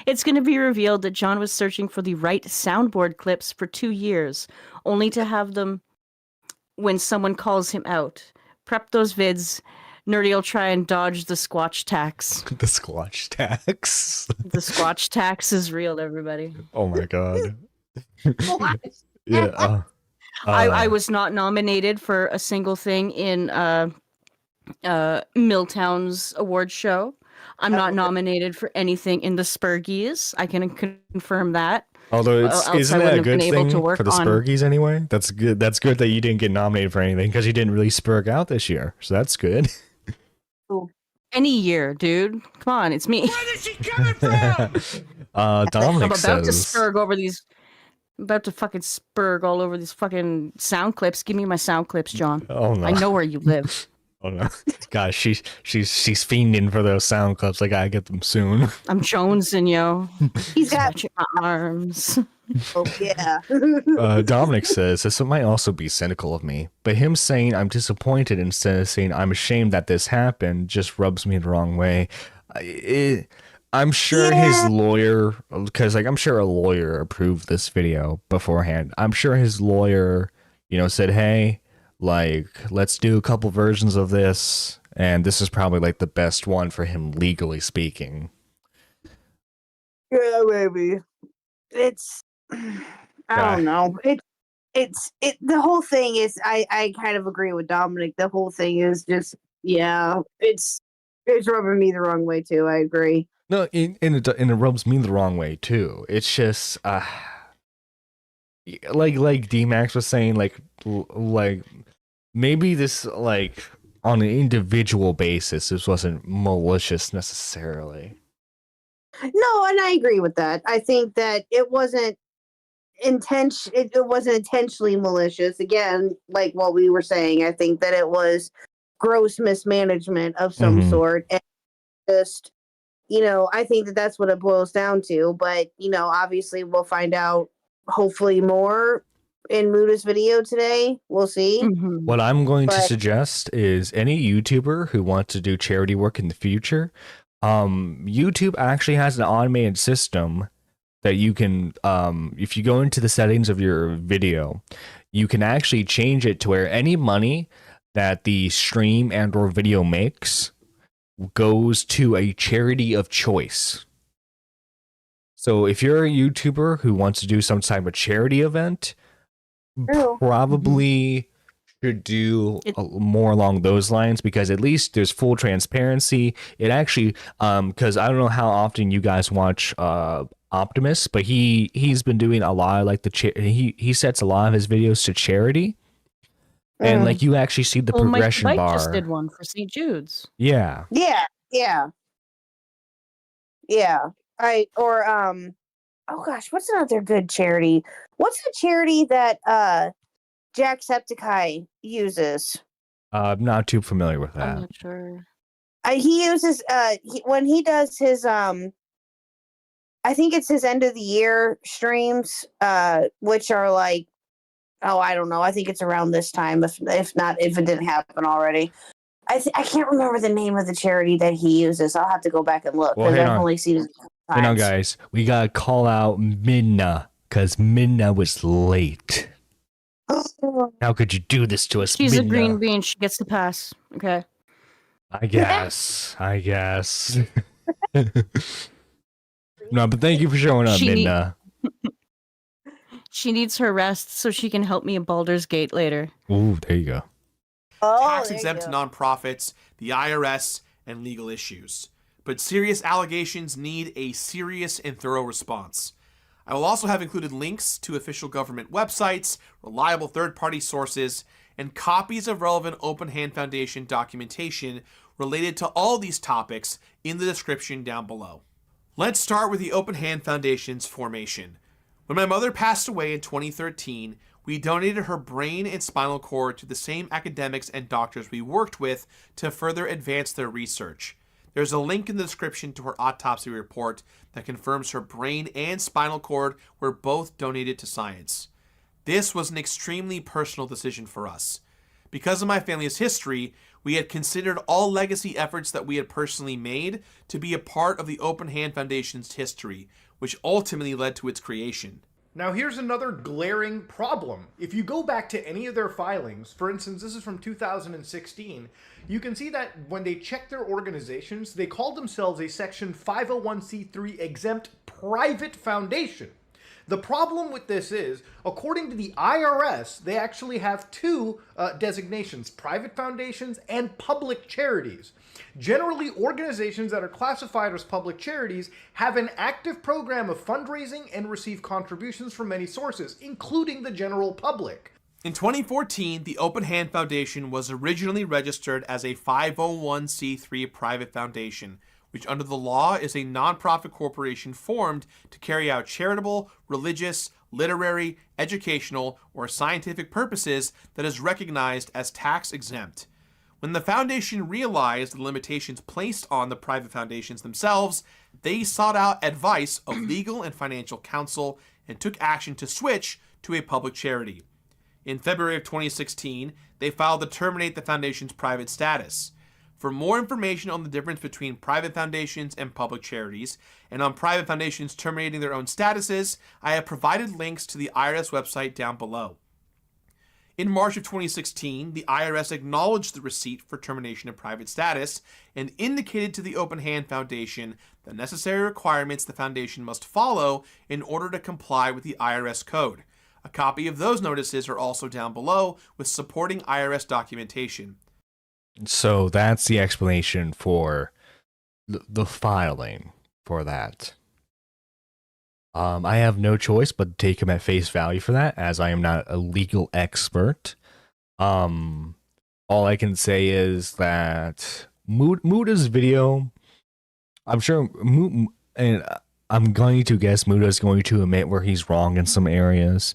It's going to be revealed that John was searching for the right soundboard clips for 2 years, only to have them when someone calls him out. Prep those vids. Nerdy will try and dodge the Squatch tax. The Squatch tax. The Squatch tax is real, everybody. Oh my god. Yeah. I was not nominated for a single thing in Milltown's award show. I'm not nominated for anything in the Spurgies. I can confirm that. Although isn't that a good thing for the on... Spurgies anyway? That's good. That's good that you didn't get nominated for anything because you didn't really spurg out this year. So that's good. Any year, dude. Come on, it's me. Where is she coming from? Dominic I'm about to spurg over these. I'm about to fucking spurg all over these fucking sound clips. Give me my sound clips, John. Oh no. I know where you live. Oh no. Gosh, she's fiending for those sound clips. I gotta get them soon. I'm jonesing, yo. He's got Stretching my arms. Oh yeah. Dominic says this might also be cynical of me, but him saying I'm disappointed instead of saying I'm ashamed that this happened just rubs me the wrong way. I'm sure his lawyer, because I'm sure a lawyer approved this video beforehand. I'm sure his lawyer, said, hey, let's do a couple versions of this, and this is probably the best one for him legally speaking. Yeah, baby. It's I don't know. The whole thing is I kind of agree with Dominic. The whole thing is just it's rubbing me the wrong way too. I agree. No, and it rubs me the wrong way too. It's just like D-Max was saying, like maybe this, like, on an individual basis, this wasn't malicious necessarily. No, and I agree with that. I think that it wasn't it wasn't intentionally malicious. Again, like what we were saying, I think that it was gross mismanagement of some sort, and just, I think that that's what it boils down to. But obviously we'll find out hopefully more in Muda's video today. We'll see. What I'm going to suggest is any YouTuber who wants to do charity work in the future, YouTube actually has an automated system that you can, if you go into the settings of your video, you can actually change it to where any money that the stream and or video makes goes to a charity of choice. So if you're a YouTuber who wants to do some type of charity event, probably should do more along those lines, because at least there's full transparency. It actually, because I don't know how often you guys watch Optimus, but he's been doing a lot of, like, he sets a lot of his videos to charity, and like you actually see the progression Mike bar. just did one for St. Jude's. Yeah. Oh gosh, what's another good charity? What's the charity that Jacksepticeye uses? I'm not too familiar with that. I'm not sure. He uses when he does his I think it's his end of the year streams, which are like, I don't know. I think it's around this time, if it didn't happen already. I can't remember the name of the charity that he uses. I'll have to go back and look, because I've only seen it. Hang on, guys. We gotta call out Minna, because Minna was late. How could you do this to us, She's Minna? a green bean. She gets the pass. Okay. I guess. No, but thank you for showing up, Minna. She needs her rest so she can help me in Baldur's Gate later. Ooh, there you go. Tax-exempt nonprofits, the IRS, and legal issues. But serious allegations need a serious and thorough response. I will also have included links to official government websites, reliable third-party sources, and copies of relevant Open Hand Foundation documentation related to all these topics in the description down below. Let's start with the Open Hand Foundation's formation. When my mother passed away in 2013, we donated her brain and spinal cord to the same academics and doctors we worked with to further advance their research. There's a link in the description to her autopsy report that confirms her brain and spinal cord were both donated to science. This was an extremely personal decision for us. Because of my family's history, we had considered all legacy efforts that we had personally made to be a part of the Open Hand Foundation's history, which ultimately led to its creation. Now here's another glaring problem. If you go back to any of their filings, for instance, this is from 2016, you can see that when they check their organizations, they call themselves a Section 501c3 exempt private foundation. The problem with this is, according to the IRS, they actually have two designations, private foundations and public charities. Generally, organizations that are classified as public charities have an active program of fundraising and receive contributions from many sources, including the general public. In 2014, the Open Hand Foundation was originally registered as a 501c3 private foundation, which under the law is a nonprofit corporation formed to carry out charitable, religious, literary, educational, or scientific purposes that is recognized as tax exempt. When the foundation realized the limitations placed on the private foundations themselves, they sought out advice of legal and financial counsel and took action to switch to a public charity. In February of 2016, they filed to terminate the foundation's private status. For more information on the difference between private foundations and public charities, and on private foundations terminating their own statuses, I have provided links to the IRS website down below. In March of 2016, the IRS acknowledged the receipt for termination of private status and indicated to the Open Hand Foundation the necessary requirements the foundation must follow in order to comply with the IRS code. A copy of those notices are also down below with supporting IRS documentation. So that's the explanation for the filing for that. I have no choice but to take him at face value for that, as I am not a legal expert. All I can say is that Muda's video, I'm sure, and I'm going to guess Muda's going to admit where he's wrong in some areas.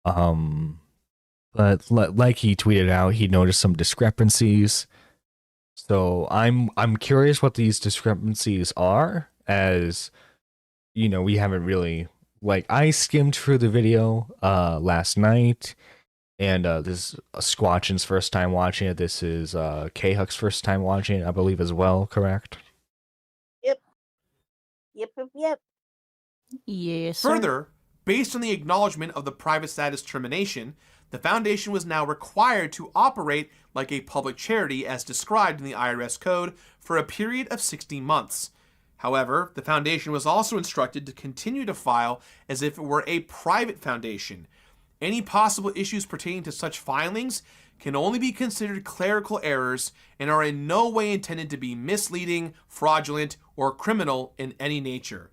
But like he tweeted out, he noticed some discrepancies. So I'm curious what these discrepancies are, as you know, we haven't really, like, I skimmed through the video last night, and this is Squatchin's first time watching it. This is K-Huck's first time watching it, I believe, as well, correct? Yep. Yes. Further, based on the acknowledgement of the private status termination, the foundation was now required to operate like a public charity as described in the IRS code for a period of 60 months. However, the foundation was also instructed to continue to file as if it were a private foundation. Any possible issues pertaining to such filings can only be considered clerical errors and are in no way intended to be misleading, fraudulent, or criminal in any nature.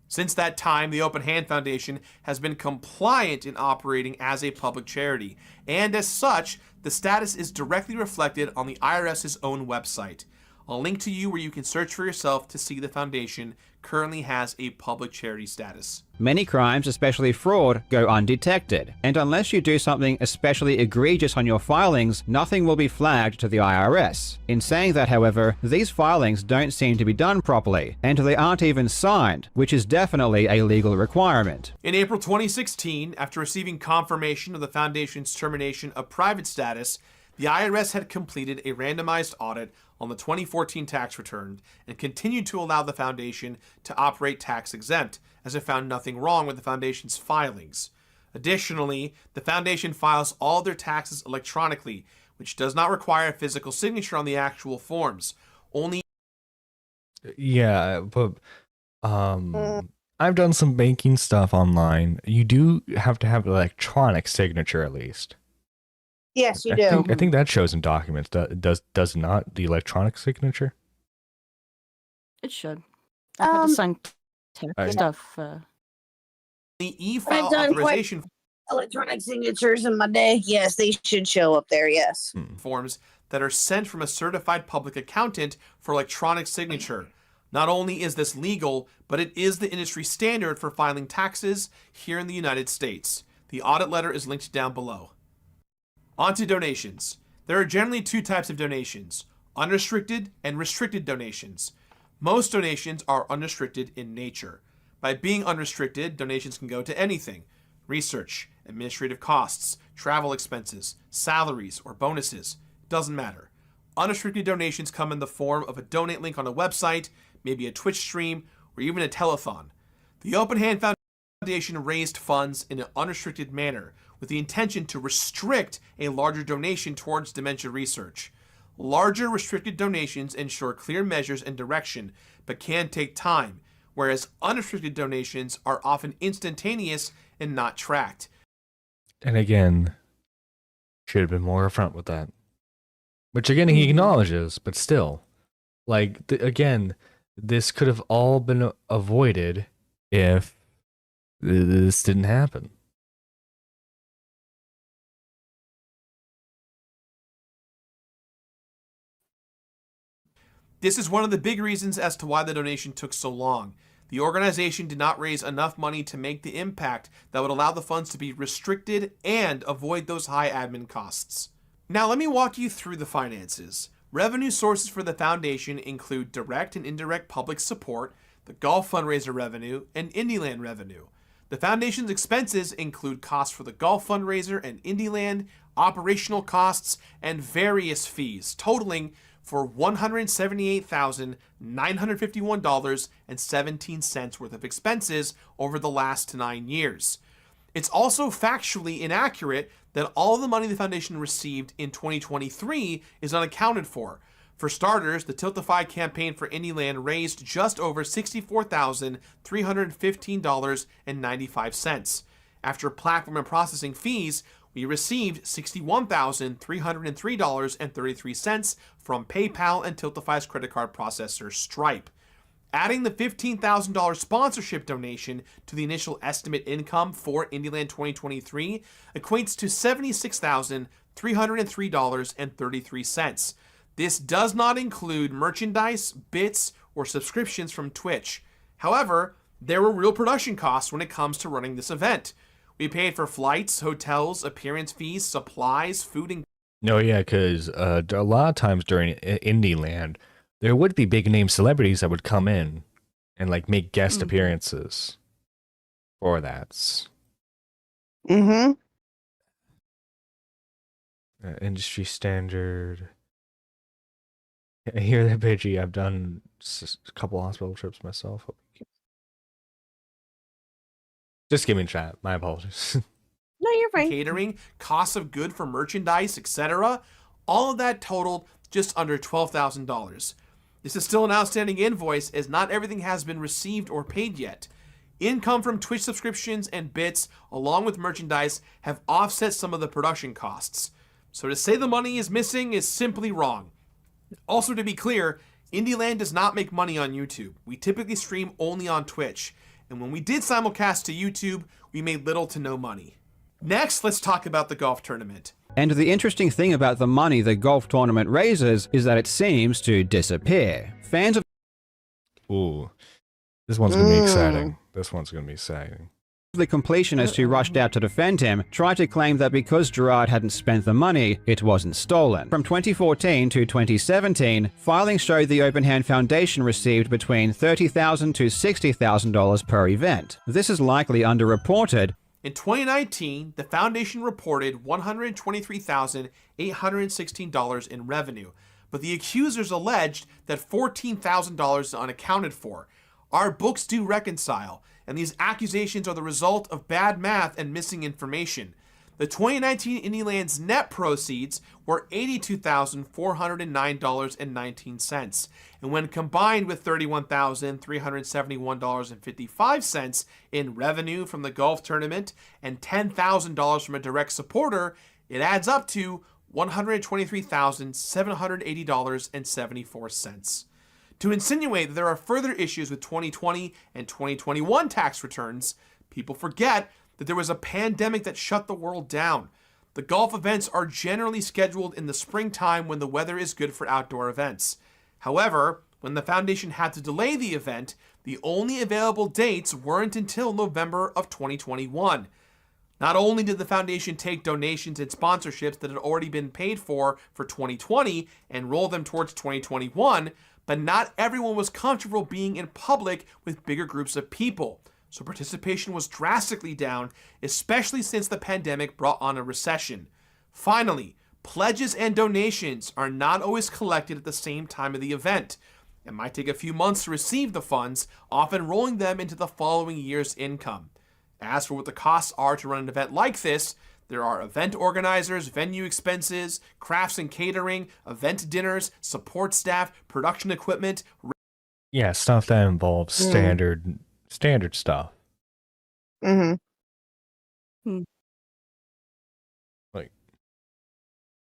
Since that time, the Open Hand Foundation has been compliant in operating as a public charity, and as such, the status is directly reflected on the IRS's own website. I'll link to you where you can search for yourself to see the foundation currently has a public charity status. Many crimes, especially fraud, go undetected, and unless you do something especially egregious on your filings, nothing will be flagged to the IRS. In saying that, however, these filings don't seem to be done properly, and they aren't even signed, which is definitely a legal requirement. In April 2016, after receiving confirmation of the foundation's termination of private status, the IRS had completed a randomized audit on the 2014 tax return and continued to allow the foundation to operate tax exempt, as it found nothing wrong with the foundation's filings. Additionally, the foundation files all their taxes electronically, which does not require a physical signature on the actual forms. Only Yeah, but I've done some banking stuff online. You do have to have an electronic signature at least. Yes, you do. I think that shows in documents. Does not the electronic signature? It should. I've had to sign stuff. the e-file I've done authorization Electronic signatures in my day. Yes, they should show up there. Yes. forms that are sent from a certified public accountant for electronic signature. Not only is this legal, but it is the industry standard for filing taxes here in the United States. The audit letter is linked down below. On to donations. There are generally two types of donations, unrestricted and restricted donations. Most donations are unrestricted in nature. By being unrestricted, donations can go to anything: research, administrative costs, travel expenses, salaries, or bonuses. Doesn't matter. Unrestricted donations come in the form of a donate link on a website, maybe a Twitch stream, or even a telethon. The Open Hand Foundation raised funds in an unrestricted manner with the intention to restrict a larger donation towards dementia research. Larger restricted donations ensure clear measures and direction, but can take time, whereas unrestricted donations are often instantaneous and not tracked. And again, should have been more upfront with that. Which again, he acknowledges, but still, like, again, this could have all been avoided if this didn't happen. This is one of the big reasons as to why the donation took so long. The organization did not raise enough money to make the impact that would allow the funds to be restricted and avoid those high admin costs. Now let me walk you through the finances. Revenue sources for the foundation include direct and indirect public support, the golf fundraiser revenue, and Indieland revenue. The foundation's expenses include costs for the golf fundraiser and Indieland, operational costs, and various fees, totaling for $178,951.17 worth of expenses over the last 9 years. It's also factually inaccurate that all the money the foundation received in 2023 is unaccounted for. For starters, the Tiltify campaign for Indieland raised just over $64,315.95. After platform and processing fees, we received $61,303.33 from PayPal and Tiltify's credit card processor Stripe. Adding the $15,000 sponsorship donation to the initial estimate income for Indieland 2023 equates to $76,303.33. This does not include merchandise, bits, or subscriptions from Twitch. However, there were real production costs when it comes to running this event. We paid for flights, hotels, appearance fees, supplies, food, and... No, yeah, because a lot of times during Indieland, there would be big name celebrities that would come in and like make guest appearances for that. Mm-hmm. Industry standard. I hear that, Pidgey. I've done a couple hospital trips myself. Just give me a chat. My apologies. No, you're fine. Catering, costs of good for merchandise, etc. All of that totaled just under $12,000. This is still an outstanding invoice, as not everything has been received or paid yet. Income from Twitch subscriptions and bits, along with merchandise, have offset some of the production costs. So to say the money is missing is simply wrong. Also, to be clear, Indieland does not make money on YouTube. We typically stream only on Twitch, and when we did simulcast to YouTube, we made little to no money. Next, let's talk about the golf tournament. And the interesting thing about the money the golf tournament raises is that it seems to disappear. Fans of... Ooh, this one's gonna be exciting. This one's gonna be exciting. The completionist who rushed out to defend him tried to claim that because Gerard hadn't spent the money, it wasn't stolen. From 2014 to 2017, filings showed the Open Hand Foundation received between $30,000 to $60,000 per event. This is likely underreported. In 2019, the foundation reported $123,816 in revenue, but the accusers alleged that $14,000 is unaccounted for. Our books do reconcile, and these accusations are the result of bad math and missing information. The 2019 Indieland's net proceeds were $82,409.19, and when combined with $31,371.55 in revenue from the golf tournament and $10,000 from a direct supporter, it adds up to $123,780.74. To insinuate that there are further issues with 2020 and 2021 tax returns, people forget that there was a pandemic that shut the world down. The golf events are generally scheduled in the springtime when the weather is good for outdoor events. However, when the foundation had to delay the event, the only available dates weren't until November of 2021. Not only did the foundation take donations and sponsorships that had already been paid for 2020 and roll them towards 2021, but not everyone was comfortable being in public with bigger groups of people. So participation was drastically down, especially since the pandemic brought on a recession. Finally, pledges and donations are not always collected at the same time of the event. It might take a few months to receive the funds, often rolling them into the following year's income. As for what the costs are to run an event like this, there are event organizers, venue expenses, crafts and catering, event dinners, support staff, production equipment. Yeah, stuff that involves standard stuff. Like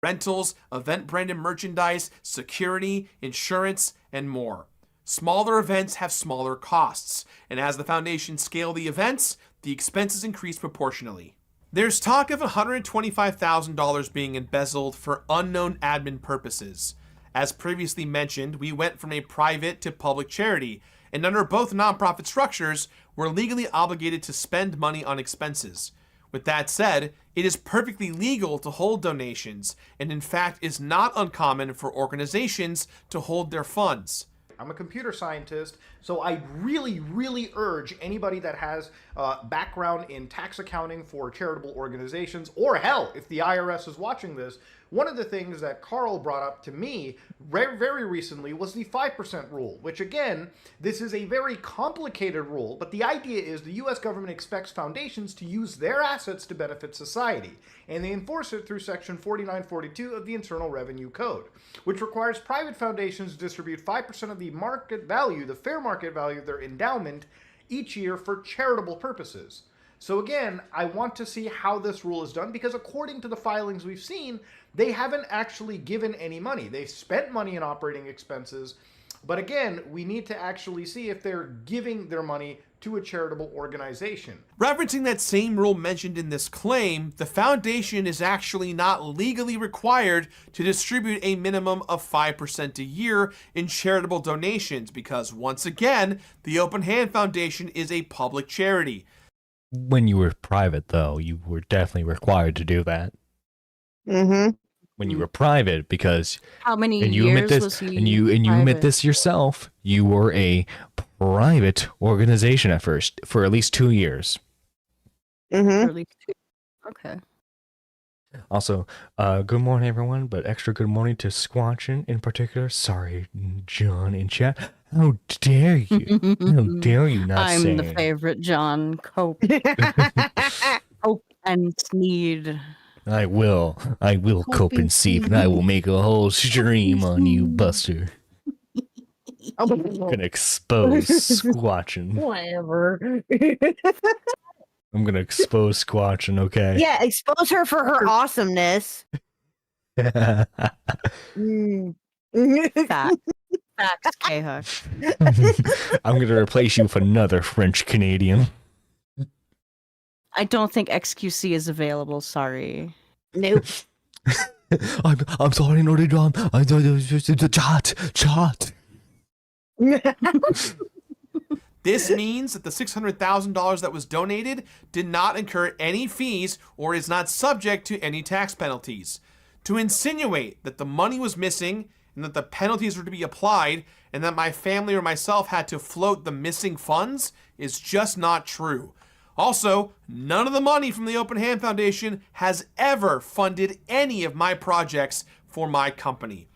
Rentals, event branded merchandise, security, insurance, and more. Smaller events have smaller costs, and as the foundation scale the events, the expenses increase proportionally. There's talk of $125,000 being embezzled for unknown admin purposes. As previously mentioned, we went from a private to public charity, and under both nonprofit structures, we're legally obligated to spend money on expenses. With that said, it is perfectly legal to hold donations, and in fact is not uncommon for organizations to hold their funds. I'm a computer scientist. So I really, really urge anybody that has background in tax accounting for charitable organizations, or hell, if the IRS is watching this, one of the things that Carl brought up to me very recently was the 5% rule, which again, this is a very complicated rule, but the idea is the US government expects foundations to use their assets to benefit society, and they enforce it through section 4942 of the Internal Revenue Code, which requires private foundations to distribute 5% of the market value, the fair market value of their endowment each year for charitable purposes. So again, I want to see how this rule is done, because according to the filings we've seen, they haven't actually given any money. They've spent money in operating expenses, but again, we need to actually see if they're giving their money to a charitable organization. Referencing that same rule mentioned in this claim, the foundation is actually not legally required to distribute a minimum of 5% a year in charitable donations, because once again, the Open Hand Foundation is a public charity. When you were private, though, you were definitely required to do that. Mm-hmm. When you were private, because how many and you years admit this, was he and you admit this yourself, you were a private organization at first for at least 2 years. Mm-hmm. Okay. Also, good morning, everyone, but extra good morning to Squatchin in particular. Sorry, John in chat. How dare you? How dare you not I'm say? the favorite John Cope. Cope and Sneed. I will cope and seep, and I will make a whole stream on you, Buster. Gonna expose Squatchin. Whatever. I'm gonna expose Squatchin, okay? Yeah, expose her for her awesomeness. Mm. Facts, K-Huck. I'm gonna replace you with another French Canadian. I don't think XQC is available, sorry. Nope. I'm sorry, Notre Dame. I thought it was just a chat. This means that the $600,000 that was donated did not incur any fees or is not subject to any tax penalties. To insinuate that the money was missing and that the penalties were to be applied and that my family or myself had to float the missing funds is just not true. Also, none of the money from the Open Hand Foundation has ever funded any of my projects for my company.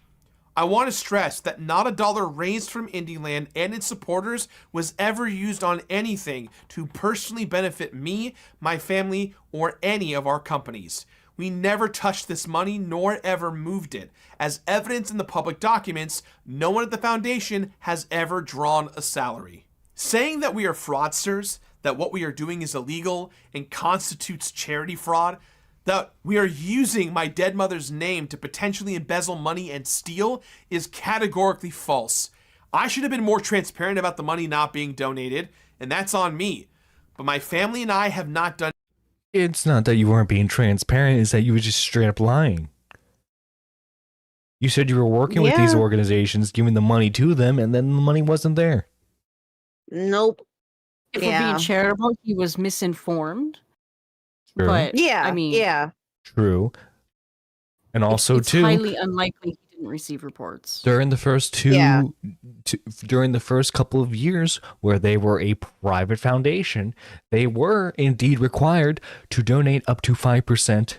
I want to stress that not a dollar raised from Indieland and its supporters was ever used on anything to personally benefit me, my family, or any of our companies. We never touched this money nor ever moved it. As evidence in the public documents, no one at the foundation has ever drawn a salary. Saying that we are fraudsters, that what we are doing is illegal and constitutes charity fraud, that we are using my dead mother's name to potentially embezzle money and steal is categorically false. I should have been more transparent about the money not being donated, and that's on me. But my family and I have not done. It's not that you weren't being transparent, it's that you were just straight up lying. You said you were working with these organizations, giving the money to them, and then the money wasn't there. Nope. If we're being charitable, he was misinformed. True. But I mean, true. And also it's too, highly unlikely he didn't receive reports. during the first during the first couple of years where they were a private foundation, they were indeed required to donate up to 5%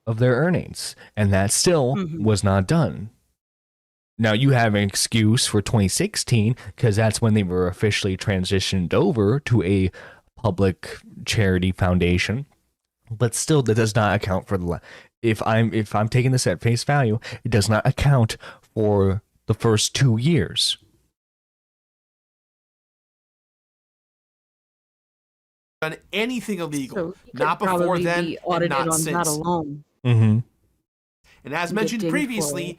of their earnings, and that still was not done. Now, you have an excuse for 2016 because that's when they were officially transitioned over to a public charity foundation. But still, that does not account for the. If I'm taking this at face value, it does not account for the first 2 years. Done anything illegal, So he could not before probably then, be and audited not on since. that alone. Mm-hmm. And as Get mentioned dinged for previously, it.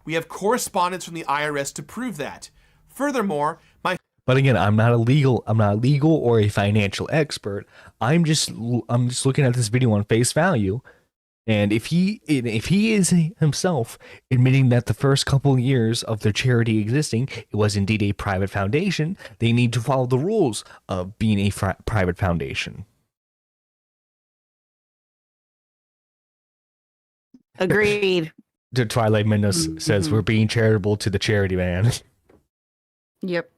we have correspondence from the IRS to prove that. Furthermore, my But again, I'm not a legal or a financial expert. I'm just looking at this video on face value, and if he is himself admitting that the first couple of years of their charity existing, it was indeed a private foundation, they need to follow the rules of being a private foundation. Agreed. The Twilight Menace says we're being charitable to the charity man. Yep.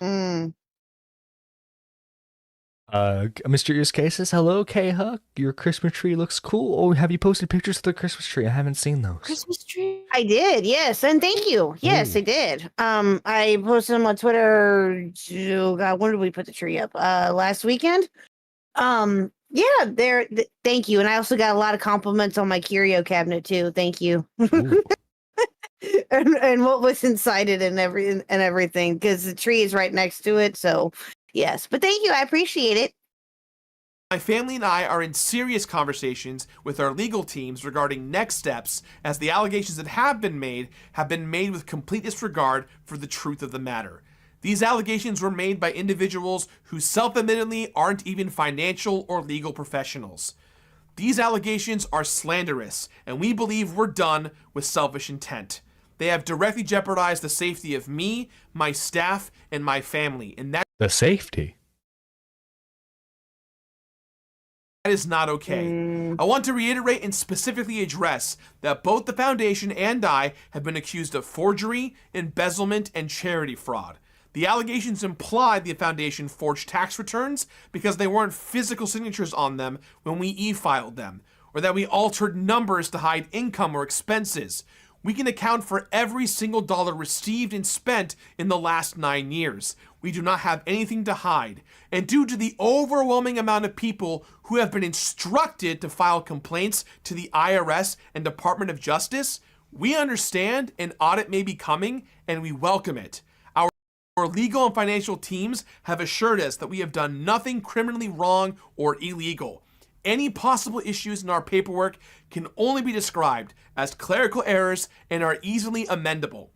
Mm. Mysterious Cases. Hello, K-Huck. Your Christmas tree looks cool. Oh, have you posted pictures of the Christmas tree? I haven't seen those. Christmas tree. I did, yes, and thank you. Yes, Ooh. I did. I posted them on Twitter. Oh God, when did we put the tree up? Last weekend. Yeah, thank you, and I also got a lot of compliments on my curio cabinet too. Thank you. and what was inside it and everything, because the tree is right next to it. So yes, but thank you. I appreciate it. My family and I are in serious conversations with our legal teams regarding next steps, as the allegations that have been made with complete disregard for the truth of the matter. These allegations were made by individuals who self-admittedly aren't even financial or legal professionals. These allegations are slanderous, and we believe we're done with selfish intent. They have directly jeopardized the safety of me, my staff, and my family, and that The safety. is not okay. I want to reiterate and specifically address that both the Foundation and I have been accused of forgery, embezzlement, and charity fraud. The allegations imply the Foundation forged tax returns because they weren't physical signatures on them when we e-filed them, or that we altered numbers to hide income or expenses. We can account for every single dollar received and spent in the last 9 years. We do not have anything to hide. And due to the overwhelming amount of people who have been instructed to file complaints to the IRS and Department of Justice, we understand an audit may be coming and we welcome it. Our legal and financial teams have assured us that we have done nothing criminally wrong or illegal. Any possible issues in our paperwork can only be described as clerical errors and are easily amendable.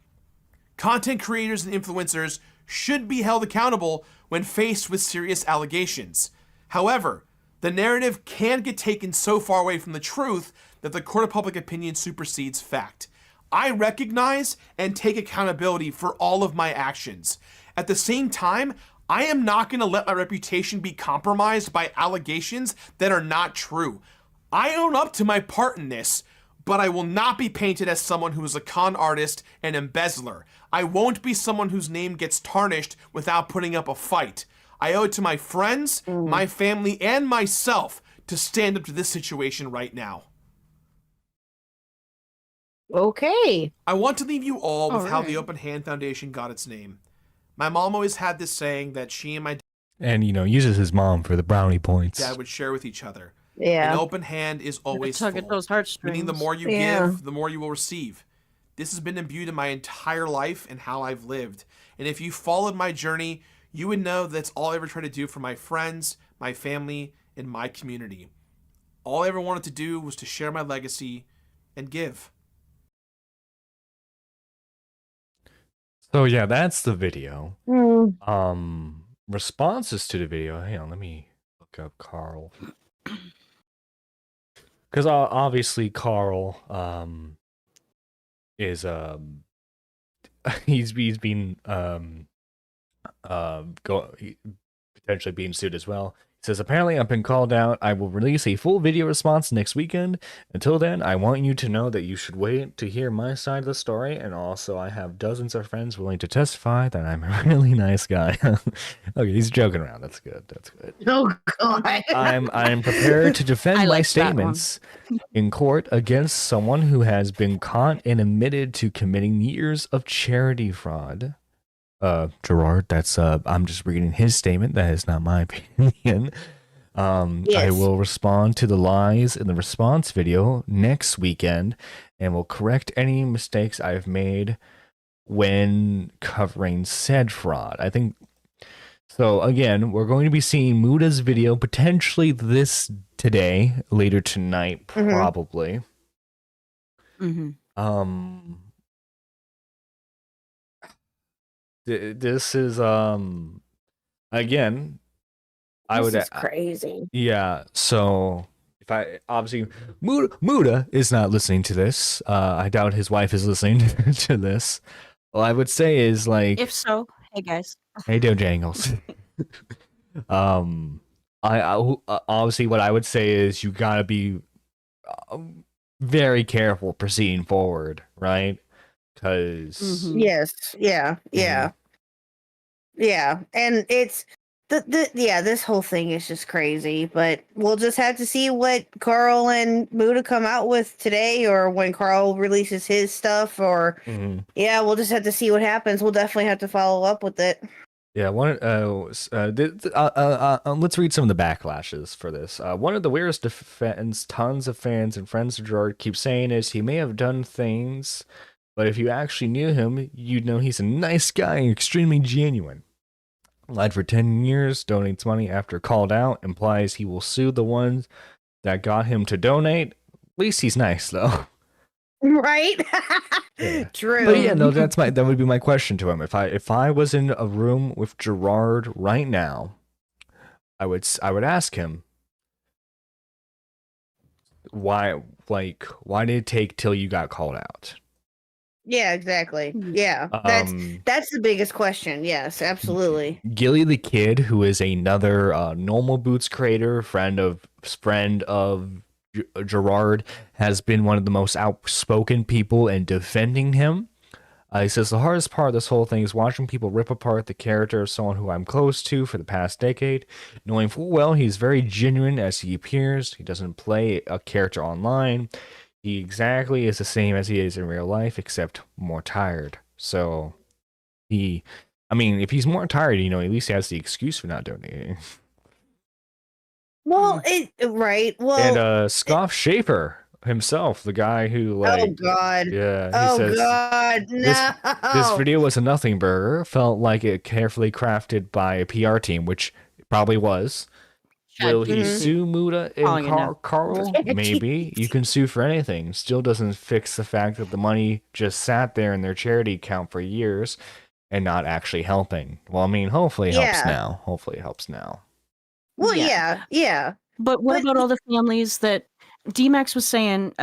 Content creators and influencers should be held accountable when faced with serious allegations. However, the narrative can get taken so far away from the truth that the court of public opinion supersedes fact. I recognize and take accountability for all of my actions. At the same time, I am not going to let my reputation be compromised by allegations that are not true. I own up to my part in this, but I will not be painted as someone who is a con artist and embezzler. I won't be someone whose name gets tarnished without putting up a fight. I owe it to my friends, my family, and myself to stand up to this situation right now. Okay. I want to leave you all with how the Open Hand Foundation got its name. My mom always had this saying that she and my And, uses his mom for the brownie points. dad would share with each other. Yeah. An open hand is always Tug full, at those heartstrings. meaning the more you give, the more you will receive. This has been imbued in my entire life and how I've lived. And if you followed my journey, you would know that's all I ever tried to do for my friends, my family, and my community. All I ever wanted to do was to share my legacy and give. So yeah, that's the video. Mm. Responses to the video. Hang on, let me look up Carl. Because obviously Carl is he's been potentially being sued as well. He says, apparently I've been called out. I will release a full video response next weekend. Until then, I want you to know that you should wait to hear my side of the story. And also, I have dozens of friends willing to testify that I'm a really nice guy. Okay, he's joking around. That's good. That's good. Oh, God. I'm prepared to defend my like that statements in court against someone who has been caught and admitted to committing years of charity fraud. Gerard, that's I'm just reading his statement. That is not my opinion. Yes. I will respond to the lies in the response video next weekend and will correct any mistakes I've made when covering said fraud. I think so. Again, we're going to be seeing Muda's video potentially today, later tonight, probably. This is again, This is crazy. Yeah, so if I obviously Muda is not listening to this. I doubt his wife is listening to this. All I would say is like, If so, hey guys. hey Dojangles. I obviously what I would say is you gotta be very careful proceeding forward, right? Because Yes, yeah. Yeah, and it's this whole thing is just crazy, but we'll just have to see what Carl and Muda come out with today, or when Carl releases his stuff, or yeah, we'll just have to see what happens. We'll definitely have to follow up with it. Yeah, let's read some of the backlashes for this. One of the weirdest defense tons of fans and friends of Gerard keep saying is he may have done things, but if you actually knew him, you'd know he's a nice guy and extremely genuine. Lied for 10 years, donates money after called out, implies he will sue the ones that got him to donate. At least he's nice, though. Right? Yeah. True. But yeah, no, that would be my question to him. If I was in a room with Gerard right now, I would ask him why did it take till you got called out? Yeah, exactly. Yeah, that's the biggest question. Yes, absolutely. Gilly the Kid, who is another Normal Boots creator, friend of Gerard, has been one of the most outspoken people in defending him. He says the hardest part of this whole thing is watching people rip apart the character of someone who I'm close to for the past decade, knowing full well he's very genuine as he appears. He doesn't play a character online. He exactly is the same as he is in real life, except more tired. So, if he's more tired, at least he has the excuse for not donating. Well, right. Well, and Scoff Schaefer himself, the guy who oh god, yeah, he says, god, no. This video was a nothing burger. Felt like it carefully crafted by a PR team, which it probably was. Will he sue Muda and Carl? Maybe. You can sue for anything. Still doesn't fix the fact that the money just sat there in their charity account for years and not actually helping. Well, hopefully it helps now. Hopefully it helps now. Well, yeah. But what about all the families that D-Max was saying,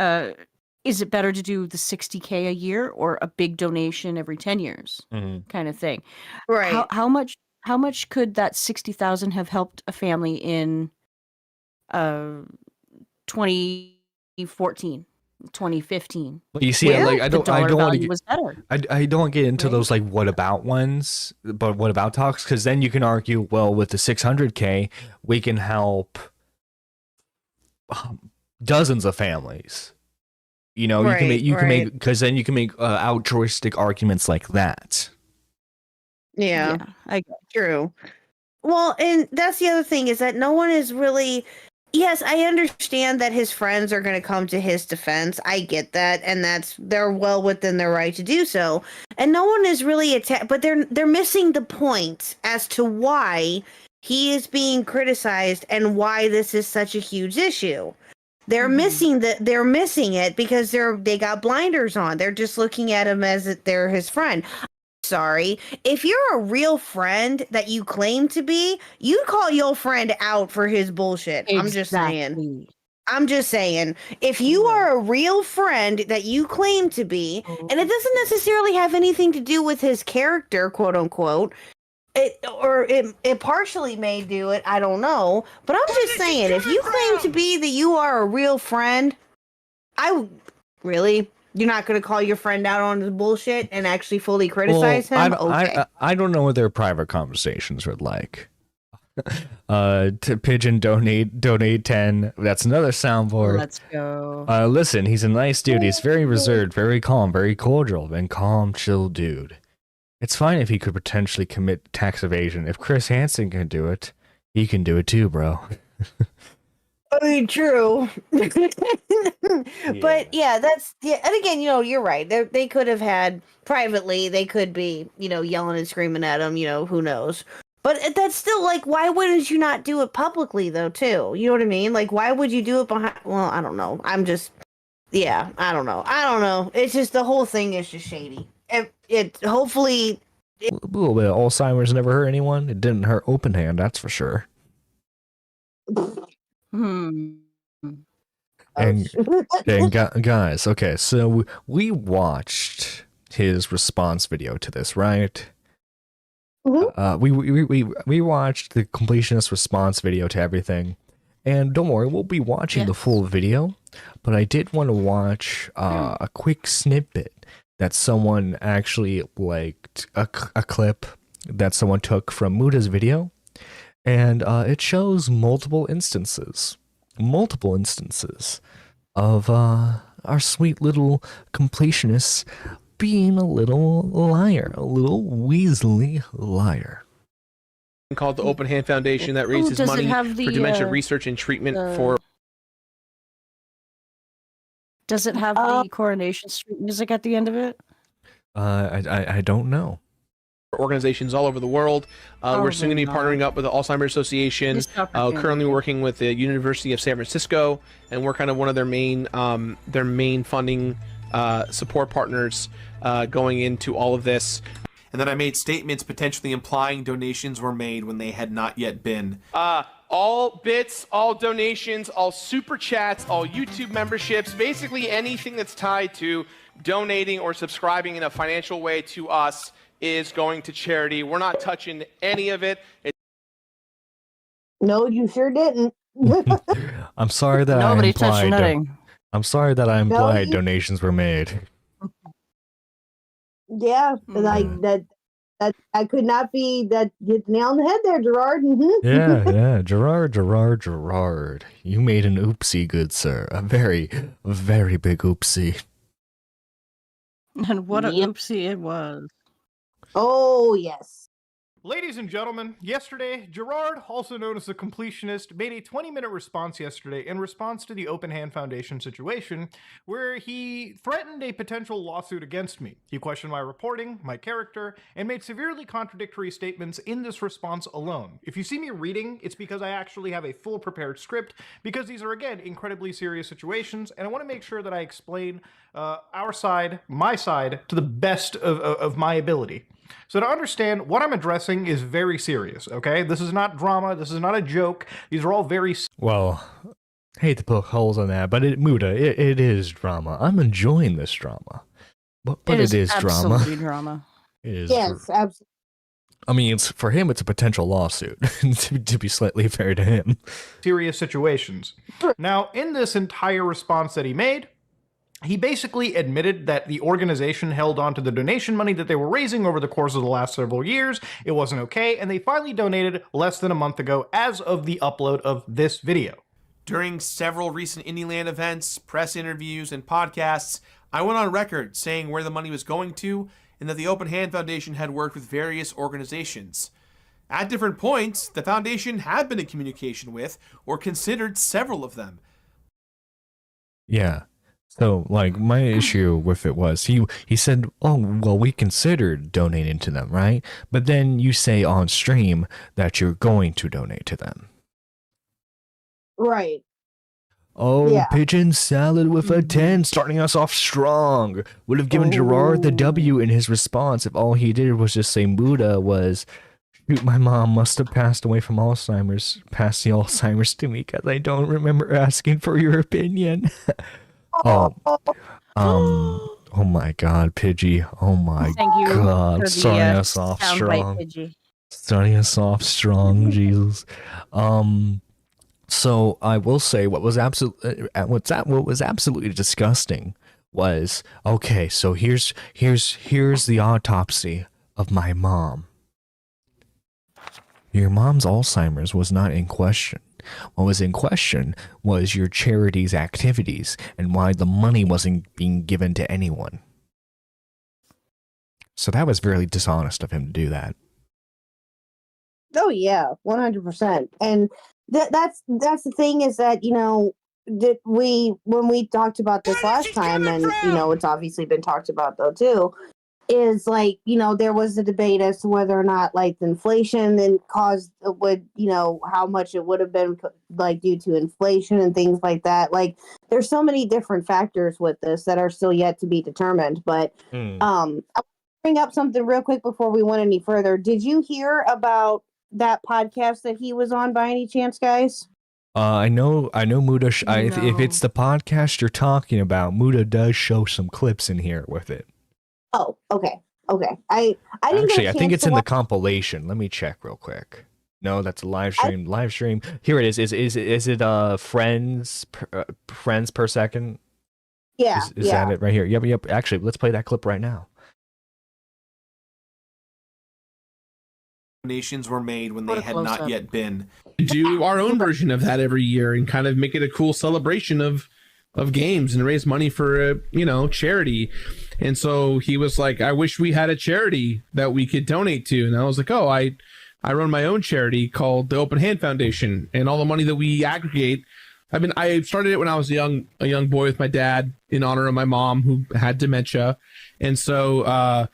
is it better to do the $60K a year or a big donation every 10 years kind of thing? Right. How much could that $60,000 have helped a family in 2014, 2015? Well, you see, I don't want to was better. I don't get into those what about ones, but what about talks? Because then you can argue, well, with the 600K, we can help dozens of families. You can make because then you can make altruistic arguments like that. Yeah, I true. Well, and that's the other thing is that no one is really. Yes, I understand that his friends are going to come to his defense. I get that, and they're well within their right to do so. And no one is really attacked, but they're missing the point as to why he is being criticized and why this is such a huge issue. They're missing it because they got blinders on. They're just looking at him as they're his friend. Sorry, if you're a real friend that you claim to be, you call your friend out for his bullshit. Exactly. I'm just saying, if you are a real friend that you claim to be, and it doesn't necessarily have anything to do with his character, quote unquote, it partially may do it, I don't know, but I'm just saying, if you claim to be that you are a real friend, you're not going to call your friend out on the bullshit and actually fully criticize him? I don't know what their private conversations were like. To Pigeon donate 10. That's another soundboard. Let's go. Listen, he's a nice dude. He's very reserved, very calm, very cordial, and calm, chill dude. It's fine if he could potentially commit tax evasion. If Chris Hansen can do it, he can do it too, bro. True. But and again, you're right. They could have had privately, they could be, yelling and screaming at him, who knows. But that's still why wouldn't you not do it publicly though, too? You know what I mean? Why would you do it behind? Well, I don't know. I don't know. It's just the whole thing is just shady. It hopefully. A little bit of Alzheimer's never hurt anyone. It didn't hurt Open Hand, that's for sure. And guys, okay, so we watched his response video to this, right? We watched the Completionist response video to everything, and don't worry, we'll be watching the full video. But I did want to watch a quick snippet that someone actually liked a clip that someone took from Muda's video, and it shows multiple instances of our sweet little completionist being a little liar, a little Weasley liar. Called the Open Hand Foundation that raises money for dementia research and treatment for. Does it have the Coronation Street music at the end of it? I don't know. Organizations all over the world. We're soon going to be partnering up with the Alzheimer's Association. Currently working with the University of San Francisco, and we're kind of one of their main funding support partners going into all of this. And then I made statements potentially implying donations were made when they had not yet been. All bits, all donations, all super chats, all YouTube memberships, basically anything that's tied to donating or subscribing in a financial way to us is going to charity. We're not touching any of it. No, you sure didn't. I'm sorry that Nobody touched nothing. I'm sorry that I implied donations were made. Yeah, like that could not be that. Hit the nail on the head there, Gerard. Yeah, Gerard. You made an oopsie, good sir. A very, very big oopsie. And what a oopsie it was. Oh, yes. Ladies and gentlemen, yesterday, Gerard, also known as the Completionist, made a 20-minute response yesterday in response to the Open Hand Foundation situation, where he threatened a potential lawsuit against me. He questioned my reporting, my character, and made severely contradictory statements in this response alone. If you see me reading, it's because I actually have a full prepared script, because these are, again, incredibly serious situations, and I want to make sure that I explain our side, my side, to the best of my ability. So to understand, what I'm addressing is very serious, okay? This is not drama, this is not a joke, these are all very... Well, hate to poke holes on that, but Muda, it is drama. I'm enjoying this drama. But it is drama. Absolutely drama. It is. Yes, absolutely. I mean, for him, it's a potential lawsuit, to be slightly fair to him. Serious situations. Now, in this entire response that he made, he basically admitted that the organization held on to the donation money that they were raising over the course of the last several years. It wasn't okay, and they finally donated less than a month ago as of the upload of this video. During several recent IndieLand events, press interviews, and podcasts, I went on record saying where the money was going to and that the Open Hand Foundation had worked with various organizations. At different points, the foundation had been in communication with or considered several of them. Yeah. So, like, my issue with it was, he said, oh, well, we considered donating to them, right? But then you say on stream that you're going to donate to them. Right. Oh, Yeah. Pigeon Salad with a 10, starting us off strong. Would have given Gerard the W in his response if all he did was just say Muda was, shoot, my mom must have passed away from Alzheimer's, passed the Alzheimer's to me because I don't remember asking for your opinion. Oh my God, Pidgey. Oh my God, starting us off strong. Starting us off strong, Jesus. So I will say what was absolutely disgusting was, okay, so here's the autopsy of my mom. Your mom's Alzheimer's was not in question. What was in question was your charity's activities and why the money wasn't being given to anyone. So that was very dishonest of him to do that. Oh yeah, 100%. And that's the thing is that, you know, that when we talked about this last time, and you know, it's obviously been talked about though too, is like, you know, there was a debate as to whether or not like the inflation then caused would, you know, how much it would have been like due to inflation and things like that. Like there's so many different factors with this that are still yet to be determined. But I'll bring up something real quick before we went any further. Did you hear about that podcast that he was on by any chance, guys? I know Muda, if it's the podcast you're talking about, Muda does show some clips in here with it. Oh, okay. I didn't actually. I think it's in the compilation. Let me check real quick. No, that's a live stream. Live stream. Here it is. Is it friends per second? Yeah. Is that it right here? Yep. Actually, let's play that clip right now. donations were made when What they a had not close-up. yet been. Do our own version of that every year and kind of make it a cool celebration of games and raise money for charity. And so he was like, I wish we had a charity that we could donate to. And I was like, oh, I run my own charity called the Open Hand Foundation, and all the money that we aggregate. I mean, I started it when I was a young boy with my dad in honor of my mom who had dementia. And so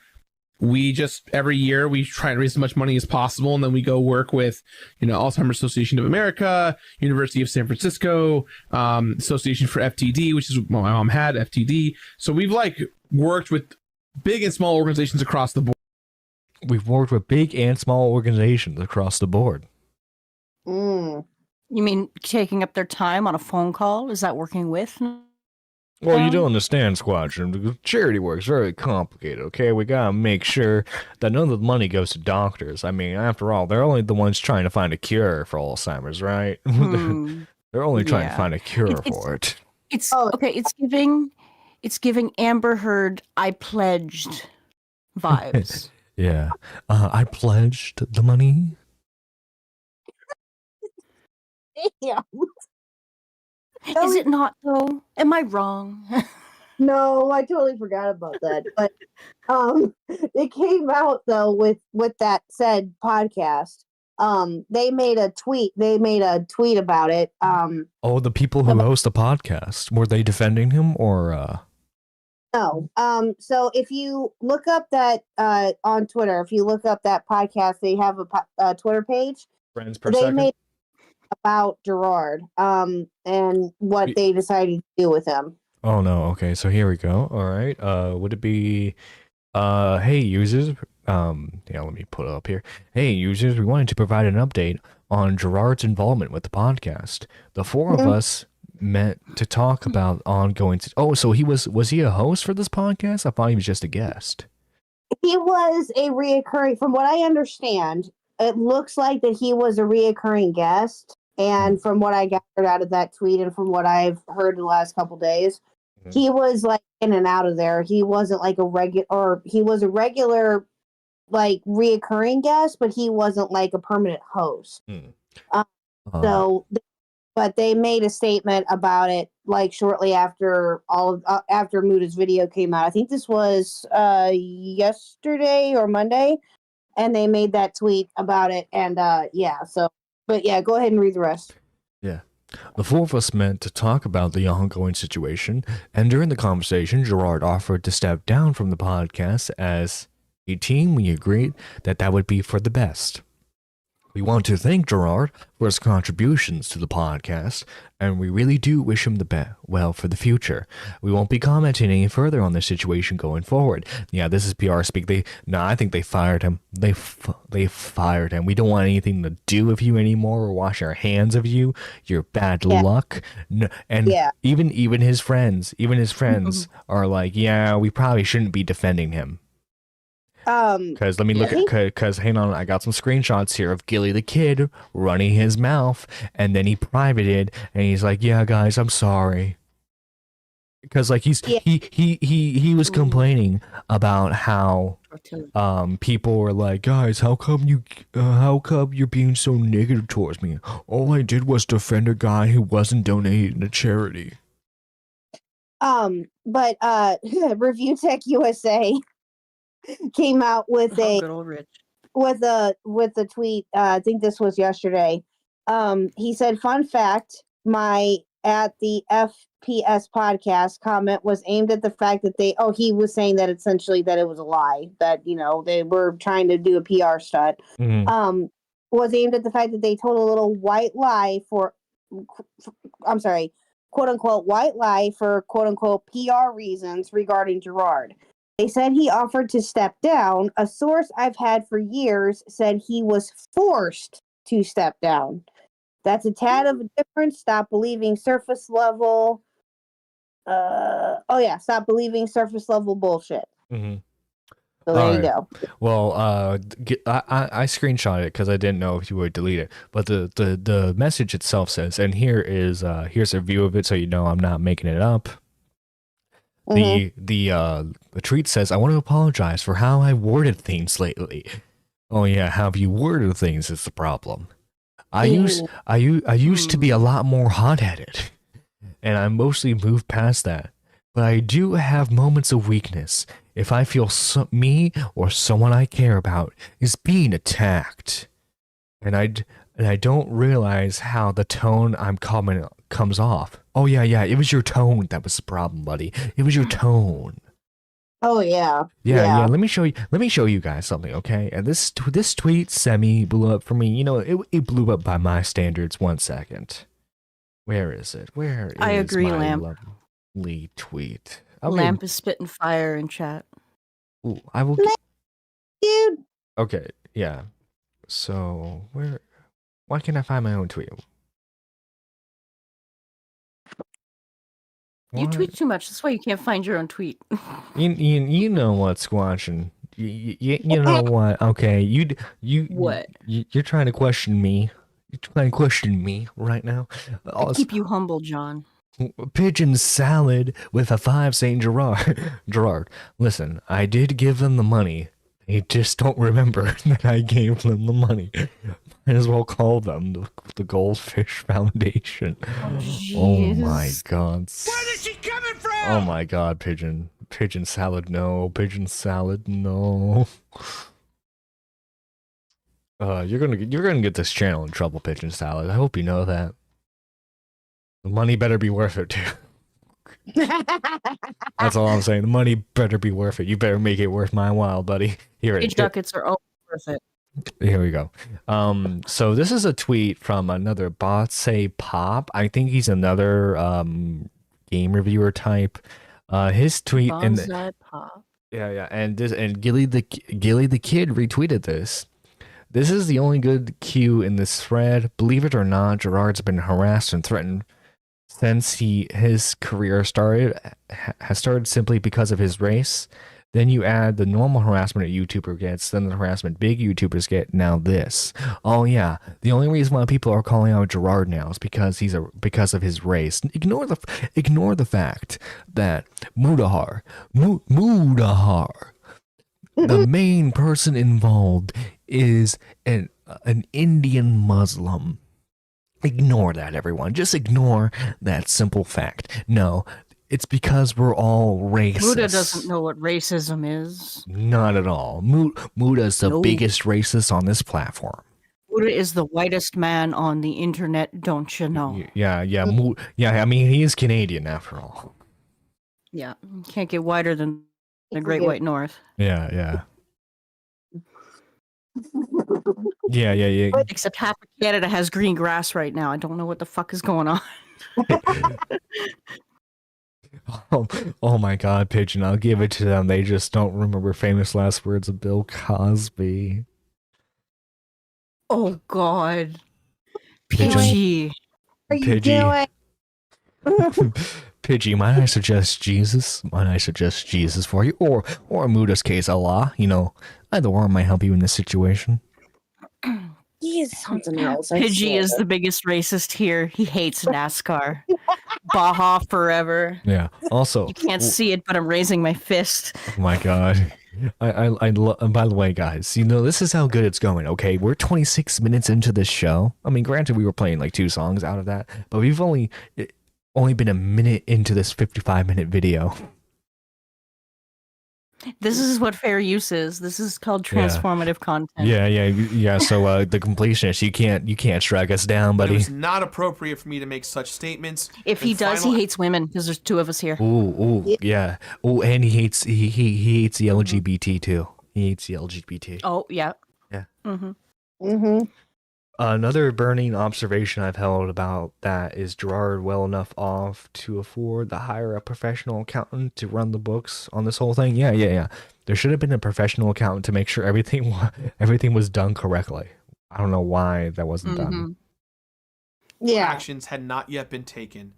we just every year we try and raise as much money as possible, and then we go work with Alzheimer's Association of America, University of San Francisco, Association for FTD, which is what my mom had, FTD. So we've like worked with big and small organizations across the board. We've worked with big and small organizations across the board. Mm. You mean taking up their time on a phone call? Is that working with? Well, you don't understand, Squadron, because charity work's very complicated, okay? We gotta make sure that none of the money goes to doctors. I mean, after all, they're only the ones trying to find a cure for Alzheimer's, right? They're only trying to find a cure for it. It's okay. It's giving Amber Heard "I pledged" vibes. Yeah. I pledged the money. Yeah. Is it not though? Am I wrong? No, I totally forgot about that. But it came out though with that said podcast. They made a tweet. They made a tweet about it. Oh, the people who host the podcast, were they defending him or? No. So if you look up that on Twitter, if you look up that podcast, they have a Twitter page. Friends per they second. made about Gerard and what they decided to do with him. Oh no. Okay, so here we go. All right. Would it be hey users, let me put it up here. Hey users, we wanted to provide an update on Gerard's involvement with the podcast. The four of us met to talk about ongoing so was he a host for this podcast? I thought he was just a guest. He was a reoccurring, from what I understand, it looks like that he was a reoccurring guest. And from what I gathered out of that tweet and from what I've heard the last couple days, he was like in and out of there. He wasn't like he was a regular, like reoccurring guest, but he wasn't like a permanent host. But they made a statement about it like shortly after after Muda's video came out. I think this was yesterday or Monday, and they made that tweet about it. And but yeah, go ahead and read the rest. Yeah. The four of us met to talk about the ongoing situation, and during the conversation, Gerard offered to step down from the podcast. As a team, we agreed that would be for the best. We want to thank Gerard for his contributions to the podcast, and we really do wish him the well for the future. We won't be commenting any further on the situation going forward. Yeah, this is PR speak. I think they fired him. They fired him. We don't want anything to do with you anymore or wash our hands of you. You're bad luck. No, and even his friends, are like, yeah, we probably shouldn't be defending him. Because let me look at, because hang on, I got some screenshots here of Gilly the Kid running his mouth, and then he privated, and he's like, yeah guys, I'm sorry. Because like he was complaining about how people were like, guys, how come you're being so negative towards me? All I did was defend a guy who wasn't donating to charity. But Review Tech USA came out with a tweet. I think this was yesterday. He said, "Fun fact: my at the FPS podcast comment was aimed at the fact that he was saying that essentially that it was a lie, that they were trying to do a PR stunt. Was aimed at the fact that they told a little white lie for quote unquote white lie for quote unquote PR reasons regarding Gerard. They said he offered to step down. A source I've had for years said he was forced to step down. That's a tad of a difference. Stop believing surface level. Stop believing surface level bullshit." So there you go. Well, I screenshot it because I didn't know if you would delete it. But the message itself says, and here's a view of it, so I'm not making it up. The tweet says, "I want to apologize for how I worded things lately. Oh yeah, how you worded things is the problem. I used to be a lot more hot-headed, and I mostly moved past that. But I do have moments of weakness if I feel me or someone I care about is being attacked, and I don't realize how the tone I'm coming comes off. Oh yeah, it was your tone that was the problem, buddy. It was your tone. Oh yeah. Yeah. Let me show you guys something, okay? And this tweet semi blew up for me. You know, it blew up by my standards. 1 second. Where is it? Where is I agree, my Lamp. lovely tweet? Okay. Lamp is spitting fire in chat. Ooh, I will. Dude. Okay. Yeah. So why can't I find my own tweet? You tweet too much. That's why you can't find your own tweet. You know what, Squatchin. You know what? Okay, you're trying to question me. You're trying to question me right now. I keep you humble, John. Pigeon salad with a 5 Saint Gerard. Listen, I did give them the money. They just don't remember that I gave them the money. Might as well call them the Goldfish Foundation. Oh my god. Where is she coming from? Oh my god, pigeon salad, no. Pigeon salad, no. You're gonna get this channel in trouble, pigeon salad. I hope you know that. The money better be worth it, too. That's all I'm saying. The money better be worth it. You better make it worth my while, buddy. Page ducats are always worth it. Here we go. So this is a tweet from another Botsay Pop. I think he's another game reviewer type. His tweet Bonsai Pop. Yeah, and Gilly the Kid retweeted this. This is the only good Q in this thread. Believe it or not, Gerard's been harassed and threatened since his career has started simply because of his race. Then you add the normal harassment a YouTuber gets, then the harassment big YouTubers get, now this. Oh yeah, the only reason why people are calling out Gerard now is because because of his race. Ignore the fact that Mudahar, the main person involved is an Indian Muslim. Ignore that, everyone. Just ignore that simple fact. No, it's because we're all racist. Muda doesn't know what racism is. Not at all. Muda's the biggest racist on this platform. Muda is the whitest man on the internet, don't you know? Yeah. I mean, he is Canadian after all. Yeah, can't get whiter than the Great White North. Yeah. Yeah. Except half of Canada has green grass right now. I don't know what the fuck is going on. Oh my god, Pigeon, I'll give it to them. They just don't remember famous last words of Bill Cosby. Oh god. Pidgey. What are you doing? Pidgey, might I suggest Jesus? Might I suggest Jesus for you? Or in Muda's case, Allah. You know, either one might help you in this situation. He is something else. Pidgey is the biggest racist here. He hates NASCAR. Baja forever. Yeah. Also, you can't see it, but I'm raising my fist. Oh my god. By the way, guys, you know, this is how good it's going, okay? We're 26 minutes into this show. I mean, granted, we were playing like 2 songs out of that, but we've only been a minute into this 55-minute video. This is what fair use is. This is called transformative content. Yeah. So the completionist, you can't strike us down, buddy. It's not appropriate for me to make such statements. If he does, he hates women because there's 2 of us here. Ooh, yeah. Oh, and he hates the LGBT too. He hates the LGBT. Oh, yeah. Yeah. Mm-hmm. Another burning observation I've held about that is Gerard well enough off to afford to hire a professional accountant to run the books on this whole thing? Yeah. There should have been a professional accountant to make sure everything was done correctly. I don't know why that wasn't done. Yeah. Actions had not yet been taken.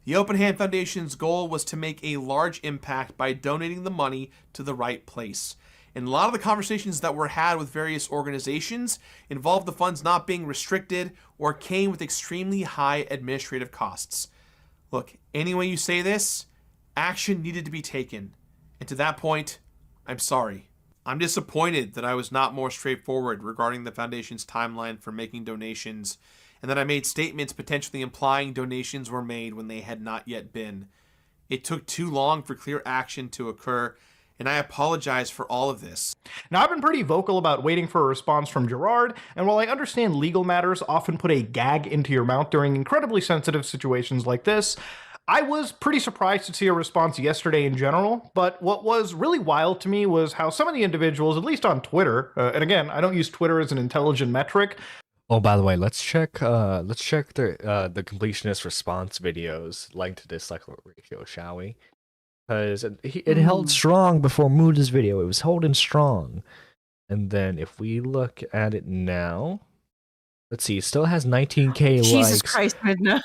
The Open Hand Foundation's goal was to make a large impact by donating the money to the right place. And a lot of the conversations that were had with various organizations involved the funds not being restricted or came with extremely high administrative costs. Look, any way you say this, action needed to be taken. And to that point, I'm sorry. I'm disappointed that I was not more straightforward regarding the foundation's timeline for making donations, and that I made statements potentially implying donations were made when they had not yet been. It took too long for clear action to occur, and I apologize for all of this. Now, I've been pretty vocal about waiting for a response from Gerard, and while I understand legal matters often put a gag into your mouth during incredibly sensitive situations like this, I was pretty surprised to see a response yesterday in general, but what was really wild to me was how some of the individuals, at least on Twitter, and again, I don't use Twitter as an intelligent metric. Oh, by the way, let's check the completionist response videos linked to dyslexia ratio, shall we? Because it held strong before Muda's video. It was holding strong. And then if we look at it now, let's see, it still has 19K likes. Jesus Christ, Midna.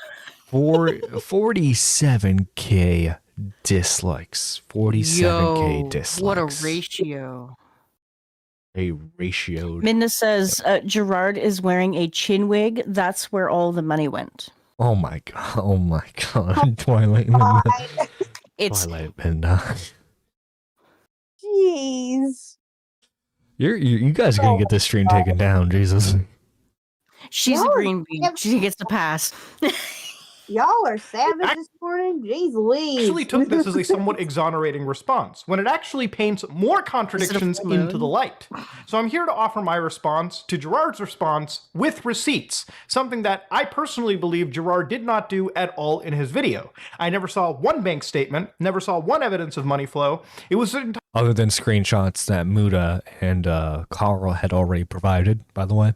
47K dislikes. 47K dislikes. What a ratio. A ratio. Midna says Gerard is wearing a chin wig. That's where all the money went. Oh my god. Oh my god. Twilight Midna. Twilight Midna. Jeez. You guys are gonna get this stream taken down, Jesus. She's a green bean. She gets the pass. Y'all are savage this morning. Jeez Louise. Actually took this as a somewhat exonerating response, when it actually paints more contradictions into the light. So I'm here to offer my response to Gerard's response with receipts, something that I personally believe Gerard did not do at all in his video. I never saw one bank statement, never saw one evidence of money flow. It was other than screenshots that Muda and Carl had already provided, by the way.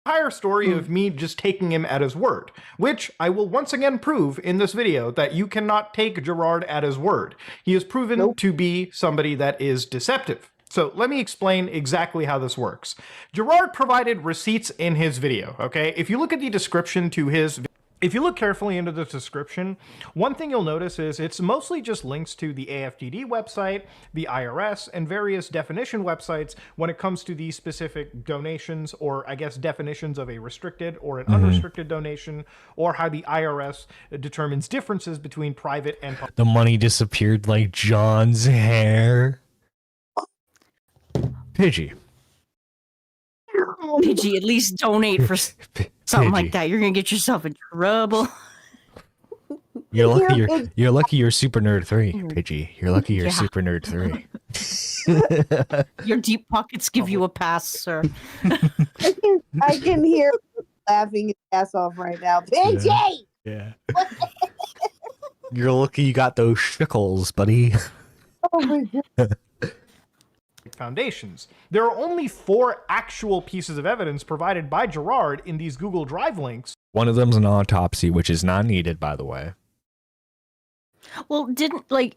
Entire story of me just taking him at his word, which I will once again prove in this video that you cannot take Gerard at his word. He is proven to be somebody that is deceptive. So let me explain exactly how this works. Gerard provided receipts in his video, okay? If you look at the description to his If you look carefully into the description, one thing you'll notice is it's mostly just links to the AFDD website, the IRS, and various definition websites when it comes to these specific donations, or I guess definitions of a restricted or an unrestricted donation, or how the IRS determines differences between private and public. The money disappeared like John's hair. Pidgey. Pidgey, at least donate for something like that. You're gonna get yourself in trouble. You're lucky you're Super Nerd 3, Pidgey. You're lucky you're Super Nerd 3. Your deep pockets give you a pass, sir. I can hear laughing his ass off right now. Pidgey! Yeah. You're lucky you got those shickles, buddy. Oh my god. Foundations. There are only 4 actual pieces of evidence provided by Gerard in these Google Drive links. One of them's an autopsy, which is not needed, by the way. Well, didn't, like,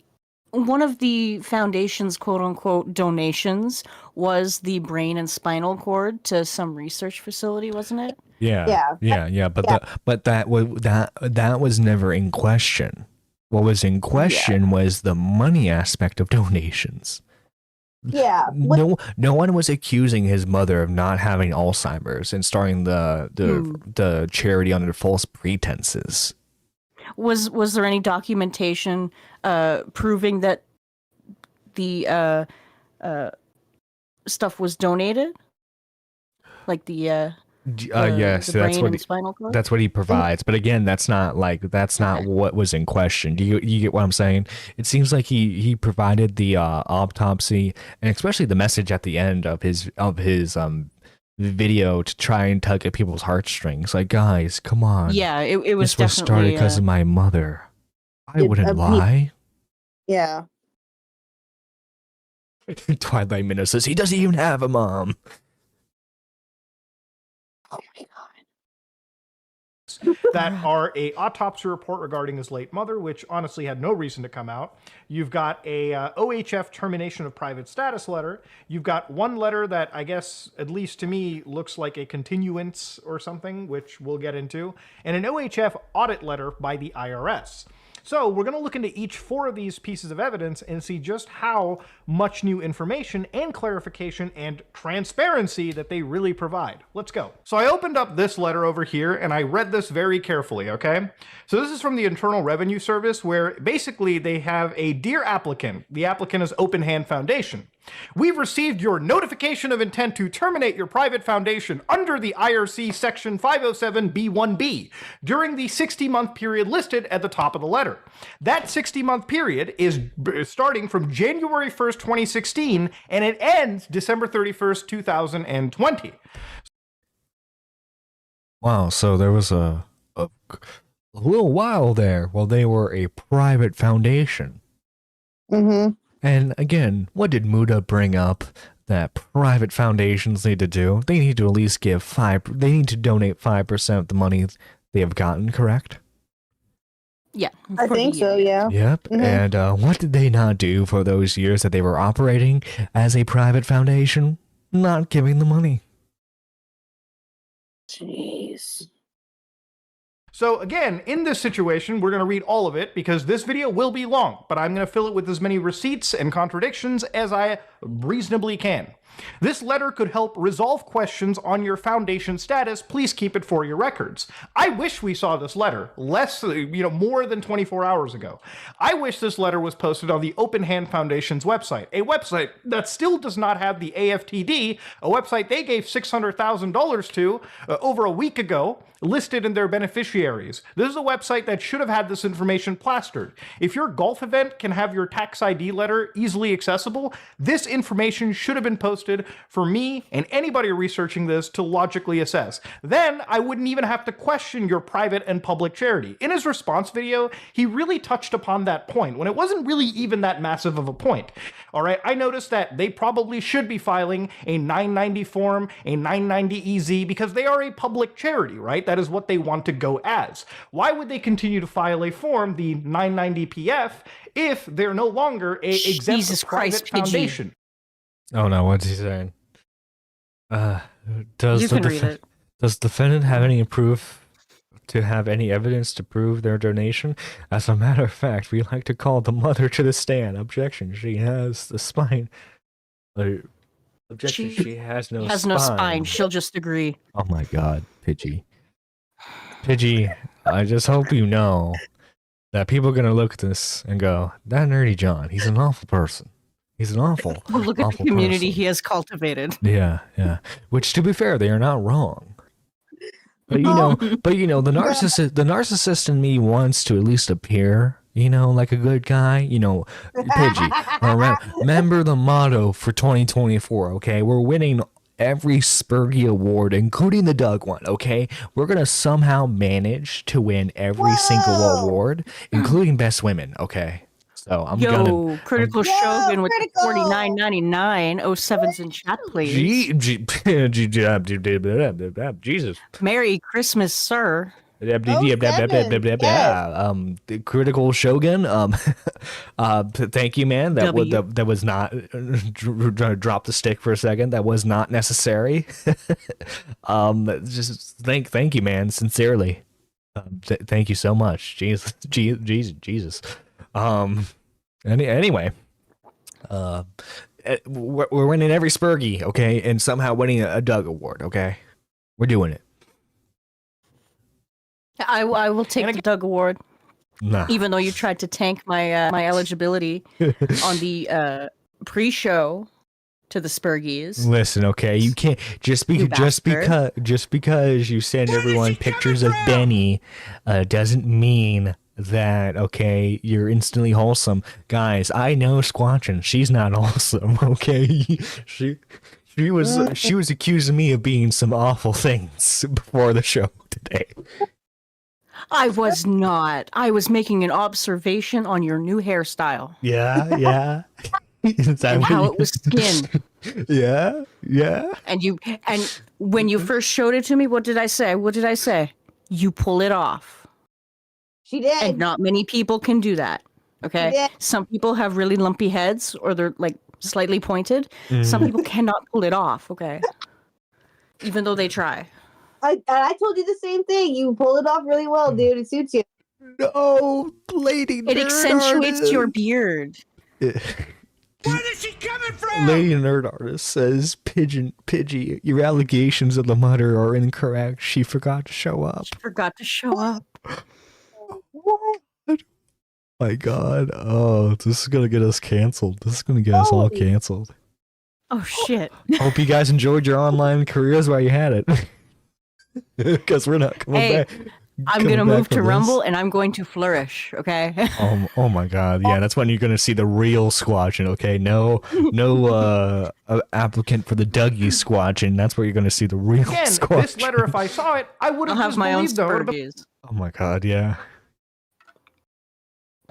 one of the foundation's quote-unquote donations was the brain and spinal cord to some research facility, wasn't it? Yeah. But that was never in question. What was in question was the money aspect of donations. Yeah. No one was accusing his mother of not having Alzheimer's and starting the charity under false pretenses. Was there any documentation proving that the stuff was donated? Like the yes, brain and spinal cord? That's what he provides. But again, that's not what was in question. Do you get what I'm saying? It seems like he provided the autopsy, and especially the message at the end of his video to try and tug at people's heartstrings. Like, guys, come on. Yeah, it was this was started because of my mother. I wouldn't lie. Yeah. Twilight Minnow says he doesn't even have a mom. Oh my god. That are a autopsy report regarding his late mother, which honestly had no reason to come out. You've got a OHF termination of private status letter. You've got one letter that I guess, at least to me, looks like a continuance or something, which we'll get into, and an OHF audit letter by the IRS. So we're going to look into each 4 of these pieces of evidence and see just how much new information and clarification and transparency that they really provide. Let's go. So I opened up this letter over here and I read this very carefully, okay? So this is from the Internal Revenue Service, where basically they have a dear applicant. The applicant is Open Hand Foundation. We've received your notification of intent to terminate your private foundation under the IRC Section 507B1B during the 60-month period listed at the top of the letter. That 60-month period is starting from January 1st, 2016, and it ends December 31st, 2020. Wow, so there was a little while there while they were a private foundation. Mm-hmm. And again, what did Muda bring up that private foundations need to do? They need to at least they need to donate 5% of the money they have gotten, correct? Yeah. I think so, yeah. Yep. Mhm. And what did they not do for those years that they were operating as a private foundation? Not giving the money. Jeez. So again, in this situation, we're going to read all of it because this video will be long, but I'm going to fill it with as many receipts and contradictions as I reasonably can. This letter could help resolve questions on your foundation status. Please keep it for your records. I wish we saw this letter more than 24 hours ago. I wish this letter was posted on the Open Hand Foundation's website, a website that still does not have the AFTD, a website they gave $600,000 to over a week ago, listed in their beneficiaries. This is a website that should have had this information plastered. If your golf event can have your tax ID letter easily accessible, this information should have been posted for me and anybody researching this to logically assess. Then I wouldn't even have to question your private and public charity. In his response video, he really touched upon that point when it wasn't really even that massive of a point. All right, I noticed that they probably should be filing a 990 form, a 990 EZ, because they are a public charity, right? That is what they want to go as. Why would they continue to file a form, the 990 PF, if they're no longer a exempt private foundation? Oh no, what's he saying? Does You the can read it. does defendant have any proof to have any evidence to prove their donation? As a matter of fact, we like to call the mother to the stand. Objection, she has the spine. Objection, she has no spine. She'll just agree. Oh my god, Pidgey. Pidgey, I just hope you know that people are going to look at this and go, that Nerdy John, he's an awful person. He's an awful, Look at the community he has cultivated. Yeah, yeah. Which, to be fair, they are not wrong. But you know, the narcissist in me wants to at least appear, like a good guy. Pidgey. Remember the motto for 2024, okay? We're winning every Spurgy award, including the Doug one, okay? We're gonna somehow manage to win every single award, including Best Women, okay? So I'm gonna Critical Shogun with $49.99. 07s in chat, please. Jesus. Merry Christmas, sir. Critical Shogun. Thank you, man. That was not drop the stick for a second. That was not necessary. Just thank you, man. Sincerely. Thank you so much. Jesus. Anyway, we're winning every Spurgy, okay, and somehow winning a Doug award, okay. We're doing it. I will take the Doug Award. Nah. Even though you tried to tank my my eligibility on the pre-show to the Spurgies. Listen, okay, you can't just because you send everyone pictures of Benny doesn't mean that, okay, you're instantly wholesome. Guys, I know Squatchin', she's not wholesome, okay? She was accusing me of being some awful things before the show today. I was not. I was making an observation on your new hairstyle. Yeah. And how it was skinned. Yeah. And when you first showed it to me, what did I say? You pull it off. She did. And not many people can do that. Okay? Some people have really lumpy heads or they're like slightly pointed. Some people cannot pull it off, okay? Even though they try. I told you the same thing. You pull it off really well, dude. It suits you. No, lady. It accentuates your beard. Where is she coming from? Lady Nerd Artist says, Pidgey, your allegations of the mother are incorrect. She forgot to show up. What? My God. Oh, this is going to get us canceled. This is going to get us all canceled. Oh shit! Hope you guys enjoyed your online careers while you had it. Because we're not coming back. I'm gonna move to Rumble and I'm going to flourish. Okay. Oh my God! Yeah, that's when you're gonna see the real squatching. Okay, no applicant for the Dougie squatching. That's where you're gonna see the real Again, squatching. this letter, if I saw it, I would have I'll just have my own believed them. Spurgees. Oh my God! Yeah.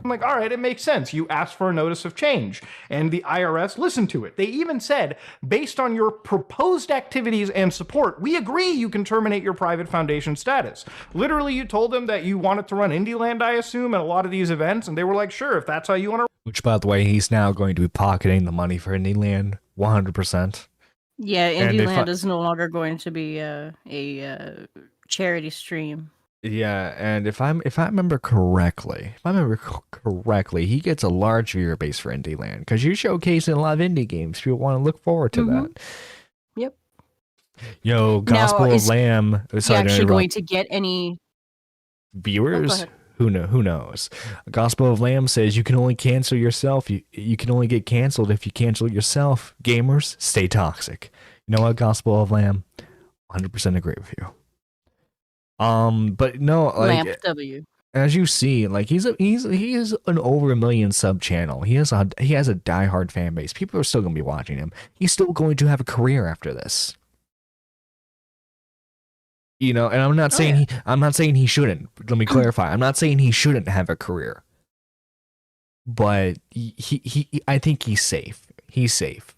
I'm like, all right, it makes sense. You asked for a notice of change, and the IRS listened to it. They even said, based on your proposed activities and support, we agree you can terminate your private foundation status. Literally, you told them that you wanted to run Indie Land, I assume, at a lot of these events, and they were like, sure, if that's how you want to. Which, by the way, he's now going to be pocketing the money for Indie Land 100%. Yeah, Indie Land is no longer going to be a charity stream. Yeah, and if I remember correctly, he gets a large viewer base for Indie Land because you're showcasing a lot of indie games. People want to look forward to that. Yep. Yo, Gospel of Lamb. Is he actually going to get any viewers? Who knows? Gospel of Lamb says you can only cancel yourself. You can only get canceled if you cancel yourself. Gamers, stay toxic. You know what, Gospel of Lamb? 100% agree with you. But no, like Lamp W. As you see, like he is an over 1 million sub channel. He has a diehard fan base. People are still gonna be watching him. He's still going to have a career after this. You know, and I'm not saying he shouldn't. Let me clarify. I'm not saying he shouldn't have a career. But he I think he's safe. He's safe.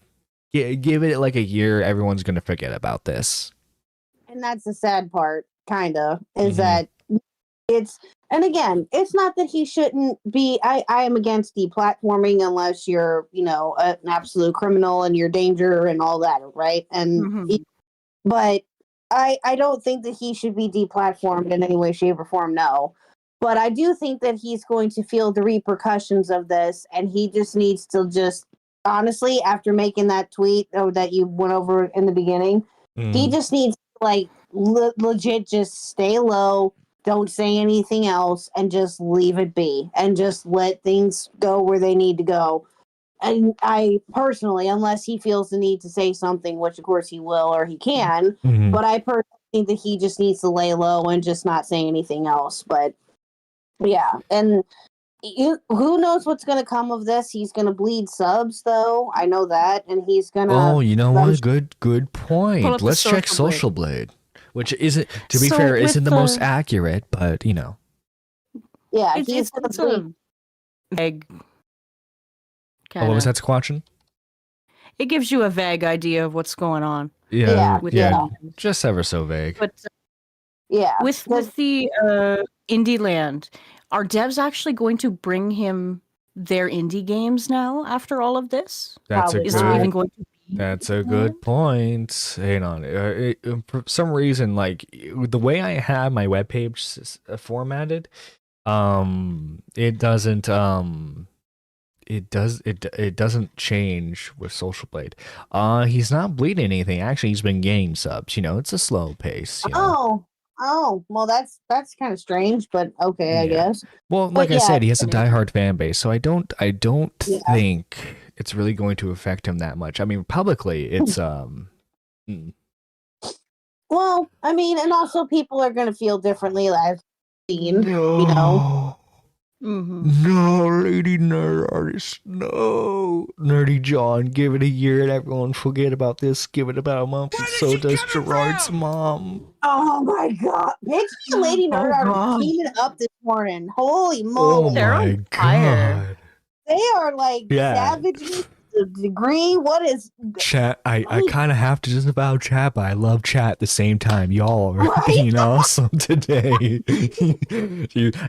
Give it like a year, everyone's gonna forget about this. And that's the sad part. Kind of is that and again, it's not that he shouldn't be. I am against deplatforming unless you're, an absolute criminal and you're danger and all that, right? And but I don't think that he should be deplatformed in any way, shape, or form. No, but I do think that he's going to feel the repercussions of this, and he just needs to honestly, after making that tweet that you went over in the beginning, he just needs to legit just stay low, don't say anything else, and just leave it be and just let things go where they need to go. And I personally, unless he feels the need to say something, which of course he will or he can, but I personally think that he just needs to lay low and just not say anything else. But yeah, and who knows what's going to come of this? He's going to bleed subs, though. I know that, and he's going to. Oh, you know what? Good point. Let's check Social Blade. Which isn't, to be fair, isn't the most accurate, but Yeah, it's a vague. What was that, Squatchin? It gives you a vague idea of what's going on. Yeah, just ever so vague. But with the Indie Land, are devs actually going to bring him their indie games now after all of this? That's Is there even going to? That's a good point. Hang on. For some reason, like the way I have my webpage formatted, it doesn't change with Social Blade. He's not bleeding anything. Actually, he's been gaining subs. It's a slow pace. Oh, well, that's kind of strange, but okay, I guess. Well, like I said, he has a diehard fan base, so I don't think it's really going to affect him that much. I mean, publicly, it's Well, I mean, and also people are going to feel differently. I've seen, No, Lady Nerd Artist, no. Nerdy John, give it a year and everyone forget about this. Give it about a month and so does Gerard's mom. Oh my god. Picture Lady Nerd Artist teaming up this morning. Holy moly. They're on fire. They are savage to the degree. What is chat? I kind of have to just about chat, but I love chat at the same time. Y'all are being awesome today.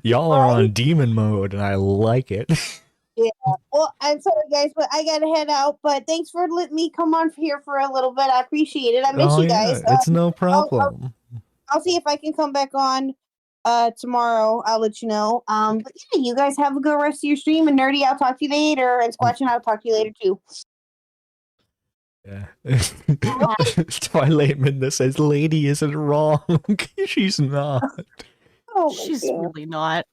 Y'all are on demon mode, and I like it. Yeah. Well, I'm sorry, guys, but I gotta head out. But thanks for letting me come on here for a little bit. I appreciate it. I miss you guys. It's no problem. I'll see if I can come back on tomorrow. I'll let you know. But yeah, you guys have a good rest of your stream. And Nerdy, I'll talk to you later. And Squatchin', I'll talk to you later too. Yeah. Twilight Midna says Lady isn't wrong. She's not. She's really not.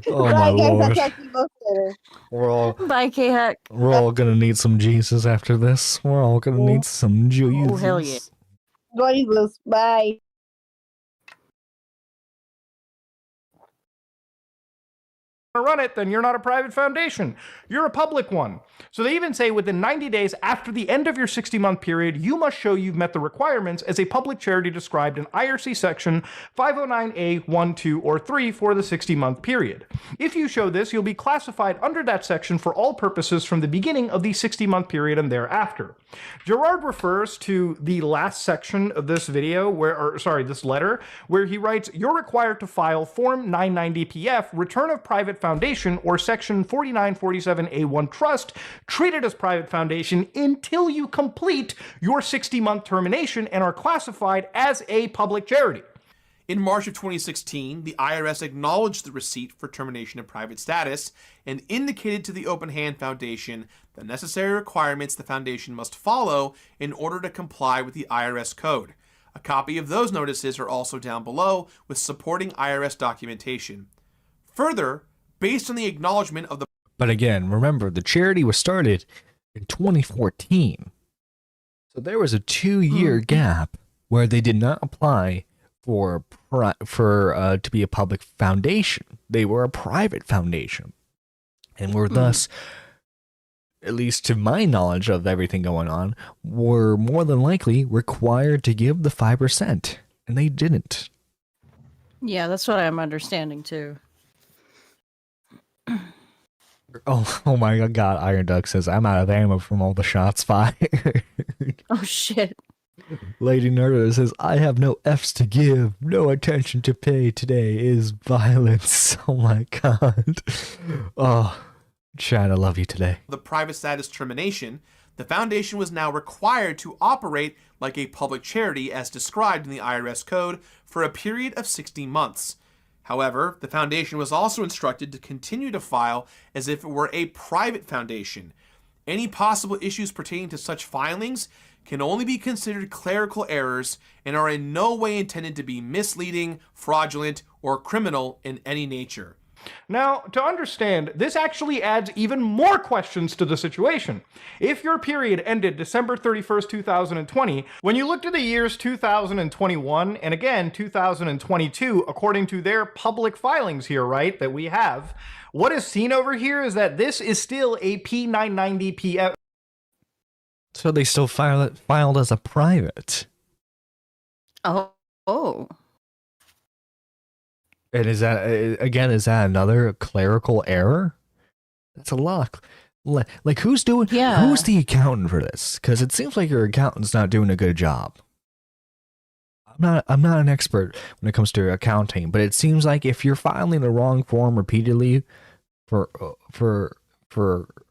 Oh my Bye, guys. I'll lord. talk to you both later. Bye, K-Hack. We're all gonna need some Jesus after this. We're all gonna need some Jesus. Oh, hell yeah. Jesus. Bye. Run it, then you're not a private foundation. You're a public one. So they even say within 90 days after the end of your 60-month period, you must show you've met the requirements as a public charity described in IRC section 509A 1, 2, or 3 for the 60-month period. If you show this, you'll be classified under that section for all purposes from the beginning of the 60-month period and thereafter. Gerard refers to the last section of this video, this letter, where he writes, "You're required to file Form 990-PF, Return of Private Foundation, or Section 4947A1 Trust, treated as private foundation until you complete your 60-month termination and are classified as a public charity." In March of 2016, the IRS acknowledged the receipt for termination of private status and indicated to the Open Hand Foundation the necessary requirements the foundation must follow in order to comply with the IRS code. A copy of those notices are also down below with supporting IRS documentation. Further, based on the acknowledgement of the... But again, remember, the charity was started in 2014. So there was a 2-year gap where they did not apply to be a public foundation. They were a private foundation. And were thus, at least to my knowledge of everything going on, were more than likely required to give the 5%. And they didn't. Yeah, that's what I'm understanding too. Oh my god, Iron Duck says, "I'm out of ammo from all the shots fired." Oh shit. Lady Nerdiest says, "I have no F's to give, no attention to pay, today is violence." Oh my god. Oh, Chad, I love you today. The private status termination, the foundation was now required to operate like a public charity as described in the IRS code for a period of 60 months. However, the foundation was also instructed to continue to file as if it were a private foundation. Any possible issues pertaining to such filings can only be considered clerical errors and are in no way intended to be misleading, fraudulent, or criminal in any nature. Now, to understand, this actually adds even more questions to the situation. If your period ended December 31st, 2020, when you looked at the years 2021 and again 2022, according to their public filings here, right, that we have, what is seen over here is that this is still a P990PF. So they still filed as a private. Oh. And is that another clerical error? That's a lot. Like who's the accountant for this? Because it seems like your accountant's not doing a good job. I'm not an expert when it comes to accounting, but it seems like if you're filing the wrong form repeatedly for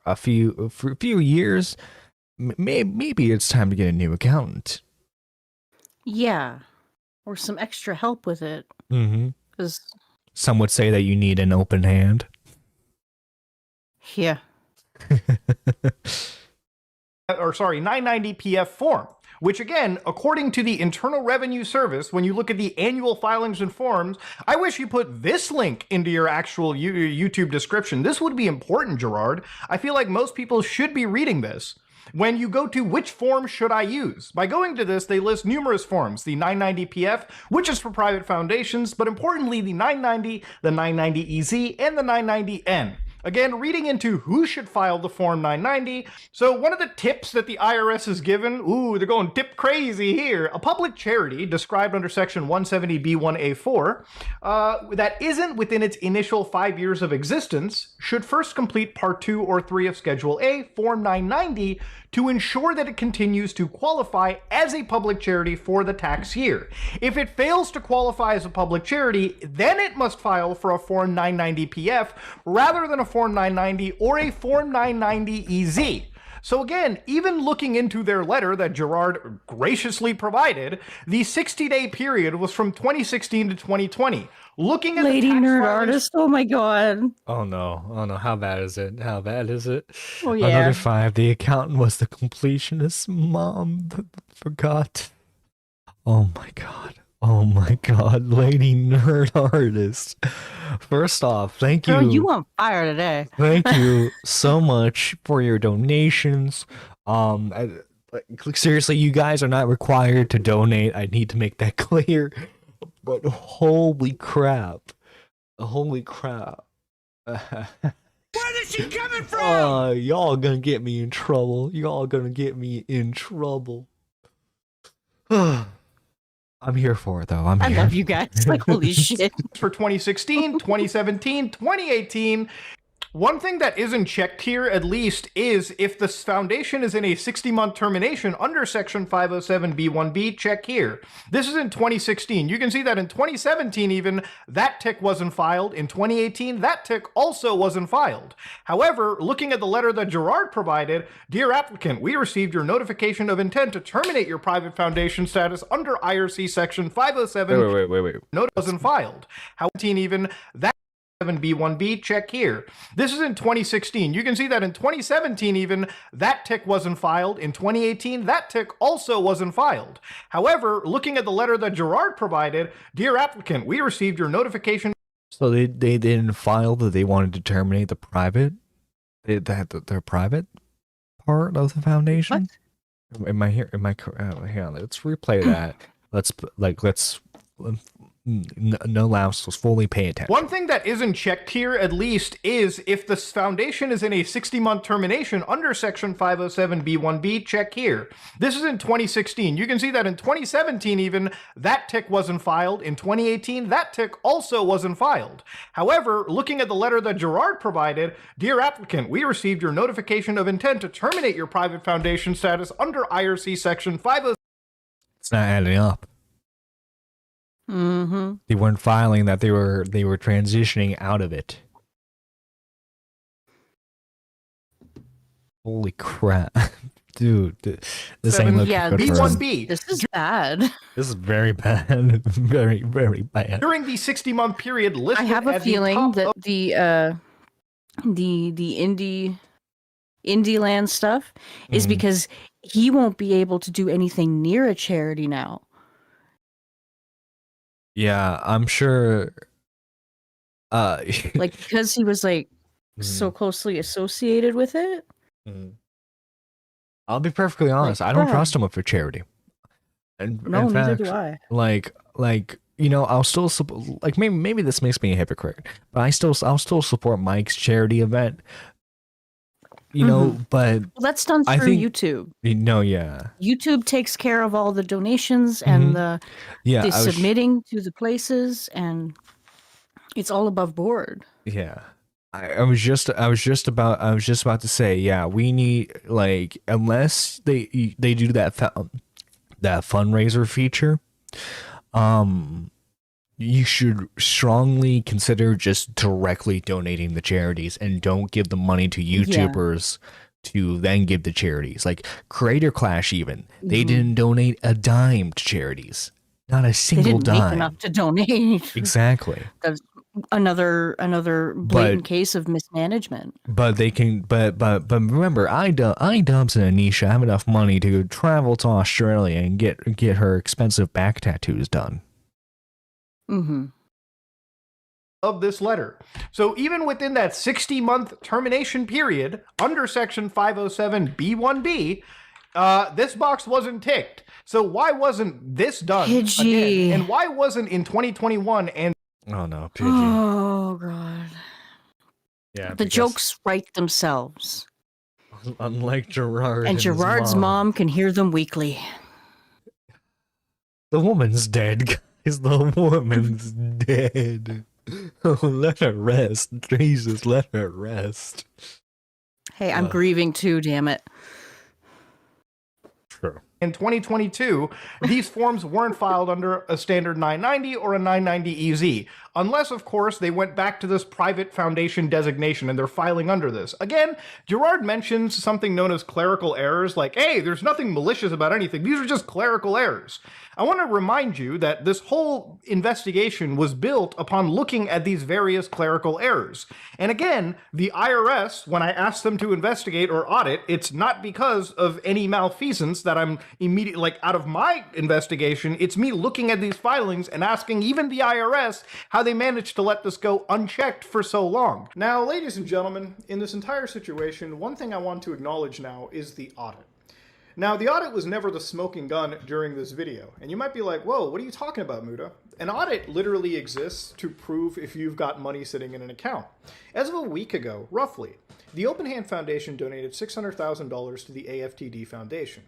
a few years, maybe it's time to get a new accountant. Yeah. Or some extra help with it. Mm-hmm. Because some would say that you need an open hand. Yeah. 990PF form, which again, according to the Internal Revenue Service, when you look at the annual filings and forms, I wish you put this link into your actual YouTube description. This would be important, Gerard. I feel like most people should be reading this. When you go to which form should I use? By going to this, they list numerous forms. The 990PF, which is for private foundations, but importantly, the 990, the 990EZ, and the 990N. Again, reading into who should file the Form 990. So one of the tips that the IRS has given, they're going tip crazy here. A public charity described under Section 170B1A4 that isn't within its initial 5 years of existence should first complete Part 2 or 3 of Schedule A, Form 990, to ensure that it continues to qualify as a public charity for the tax year. If it fails to qualify as a public charity, then it must file for a Form 990PF rather than a Form 990 or a Form 990EZ. So again, even looking into their letter that Gerard graciously provided, the 60-day period was from 2016 to 2020. Looking at Lady the tax Nerd filings, Artist, oh my god. Oh no, how bad is it? Oh yeah. Another 5, the accountant was the completionist. Mom forgot. Oh my god. Oh my god, Lady Nerd Artist. First off, thank you. Girl, you on fire today. Thank you so much for your donations. Seriously, you guys are not required to donate. I need to make that clear. But holy crap. Holy crap. Where is she coming from? Y'all gonna get me in trouble. Y'all gonna get me in trouble. I'm here for it, though. I love you guys. Like, holy shit. For 2016, 2017, 2018. One thing that isn't checked here, at least, is if the foundation is in a 60-month termination under Section 507B1B, check here. This is in 2016. You can see that in 2017 even, that tick wasn't filed. In 2018, that tick also wasn't filed. However, looking at the letter that Gerard provided, dear applicant, we received your notification of intent to terminate your private foundation status under IRC Section 507. Wait. Note wasn't filed. However, even that B1B, check here. This is in 2016. You can see that in 2017 even, that tick wasn't filed. In 2018, that tick also wasn't filed. However, looking at the letter that Gerard provided, dear applicant, we received your notification. So they didn't file that they wanted to terminate the private, their private part of the foundation? What? Am I here? Hang on, let's replay that. Let's no louse was fully pay attention. One thing that isn't checked here, at least, is if the foundation is in a 60-month termination under Section 507B1B, check here. This is in 2016. You can see that in 2017 even, that tick wasn't filed. In 2018, that tick also wasn't filed. However, looking at the letter that Gerard provided, dear applicant, we received your notification of intent to terminate your private foundation status under IRC Section 507. It's not adding up. Mm-hmm. They weren't filing that. They were transitioning out of it. Holy crap, dude! This ain't looking good for us. B1B. This is bad. This is very bad. Very, very bad. During the 60-month period listed, I have a feeling that the indie land stuff is because he won't be able to do anything near a charity now. Yeah, I'm sure. Like, because he was like so closely associated with it. I'll be perfectly honest. Like, I don't trust him for charity. And no, in neither fact, do I. Like you know, I'll still like maybe this makes me a hypocrite, but I'll still support Mike's charity event. You know, but that's done through YouTube. Yeah. YouTube takes care of all the donations and the submitting to the places, and it's all above board. Yeah. I was just about to say, yeah, we need, like, unless they do that fundraiser feature, you should strongly consider just directly donating the charities and don't give the money to YouTubers to then give to charities. Like Creator Clash, even they didn't donate a dime to charities, not a single dime. Make enough to donate. Exactly. That's another blatant case of mismanagement. But they can. But remember, iDubbbz and Anisha have enough money to travel to Australia and get her expensive back tattoos done. Of this letter. So even within that 60-month termination period under Section 507B1B, this box wasn't ticked. So why wasn't this done again? And why wasn't in 2021 and... Oh no, Pidgey. Oh god. Yeah. The jokes write themselves. Unlike Gerard. And Gerard's mom can hear them weekly. The woman's dead, guys. The woman's dead. Oh, let her rest. Jesus, let her rest. Hey, I'm grieving too, damn it. True. In 2022, these forms weren't filed under a standard 990 or a 990 EZ. Unless, of course, they went back to this private foundation designation and they're filing under this. Again, Gerard mentions something known as clerical errors, like, hey, there's nothing malicious about anything. These are just clerical errors. I want to remind you that this whole investigation was built upon looking at these various clerical errors. And again, the IRS, when I asked them to investigate or audit, it's not because of any malfeasance that I'm immediately, like, out of my investigation. It's me looking at these filings and asking even the IRS how they managed to let this go unchecked for so long. Now, ladies and gentlemen, in this entire situation, one thing I want to acknowledge now is the audit. Now, the audit was never the smoking gun during this video, and you might be like, whoa, what are you talking about, Muda? An audit literally exists to prove if you've got money sitting in an account. As of a week ago, roughly, the Open Hand Foundation donated $600,000 to the AFTD Foundation.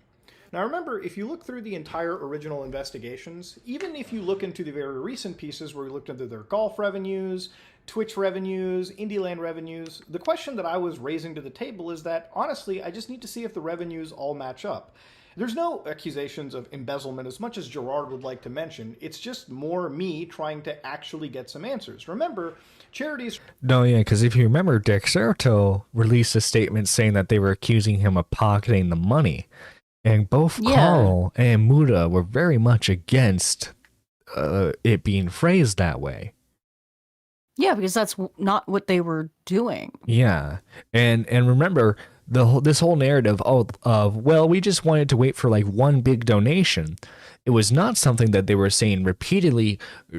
Now remember, if you look through the entire original investigations, even if you look into the very recent pieces where we looked into their golf revenues, Twitch revenues, Indieland revenues, the question that I was raising to the table is that, honestly, I just need to see if the revenues all match up. There's no accusations of embezzlement as much as Gerard would like to mention. It's just more me trying to actually get some answers. Remember, charities... No, yeah, because if you remember, Dexerto released a statement saying that they were accusing him of pocketing the money. And both Carl and Muda were very much against it being phrased that way. Yeah, because that's not what they were doing. Yeah, and remember this whole narrative of well, we just wanted to wait for like one big donation. It was not something that they were saying repeatedly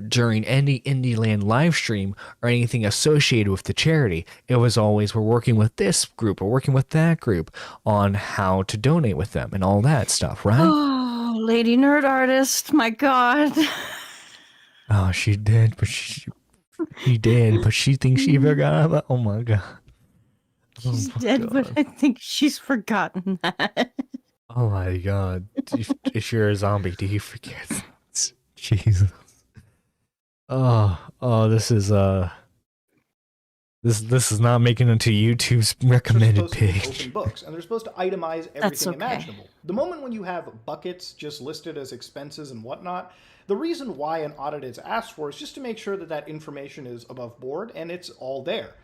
during any Indieland live stream or anything associated with the charity. It was always, we're working with this group or working with that group on how to donate with them and all that stuff, right? Oh, Lady Nerd Artist, my God. Oh, she did, but she did, but she thinks she forgot about. Oh my God. She's dead, but I think she's forgotten that. Oh my God. If you're a zombie, do you forget? Jesus. Oh, this is this is not making it to YouTube's recommended page. Open books, and they're supposed to itemize everything imaginable. The moment when you have buckets just listed as expenses and whatnot, the reason why an audit is asked for is just to make sure that that information is above board and it's all there.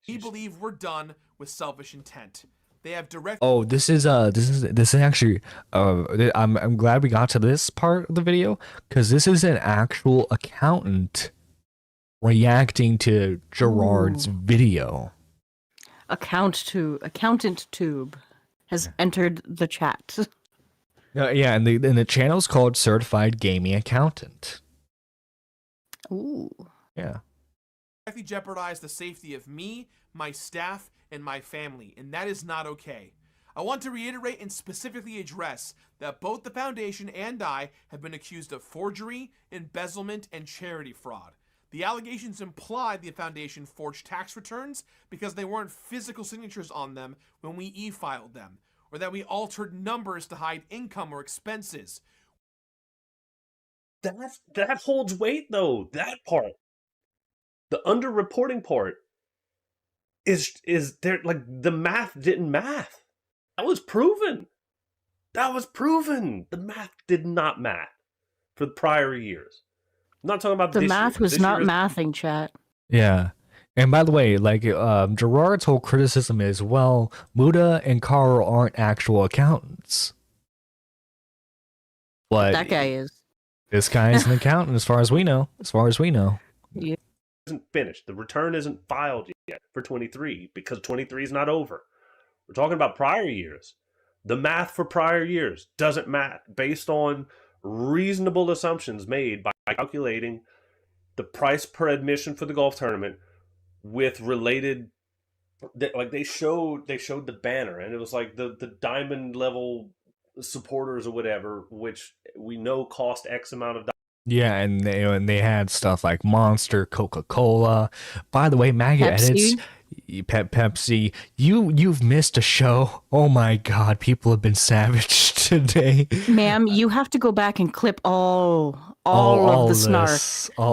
We believe we're done with selfish intent. They have direct. Oh, this is actually I'm glad we got to this part of the video because this is an actual accountant reacting to Gerard's video. Accountant Tube has entered the chat. Yeah, and the channel's called Certified Gaming Accountant. Ooh. Yeah. Directly jeopardize the safety of me, my staff, and my family, and that is not okay. I want to reiterate and specifically address that both the foundation and I have been accused of forgery, embezzlement, and charity fraud. The allegations imply the foundation forged tax returns because they weren't physical signatures on them when we e-filed them, or that we altered numbers to hide income or expenses. That holds weight, though. That part. The underreporting part is there, like, the math didn't math. That was proven. The math did not math for the prior years. I'm not talking about the this math year. was This not year is- mathing, chat. Yeah. And by the way, like Gerard's whole criticism is, well, Muda and Carl aren't actual accountants. But That guy is. This guy is an accountant, as far as we know. Yeah. Isn't finished. The return isn't filed yet for 23 because 23 is not over. We're talking about prior years. The math for prior years doesn't math based on reasonable assumptions made by calculating the price per admission for the golf tournament with related, like they showed the banner and it was like the diamond level supporters or whatever, which we know cost X amount of dollars. Yeah, and they had stuff like Monster, Coca-Cola. By the way, Maggot Edits, Pepsi. You've missed a show. Oh my God, people have been savage today. Ma'am, you have to go back and clip all of the snark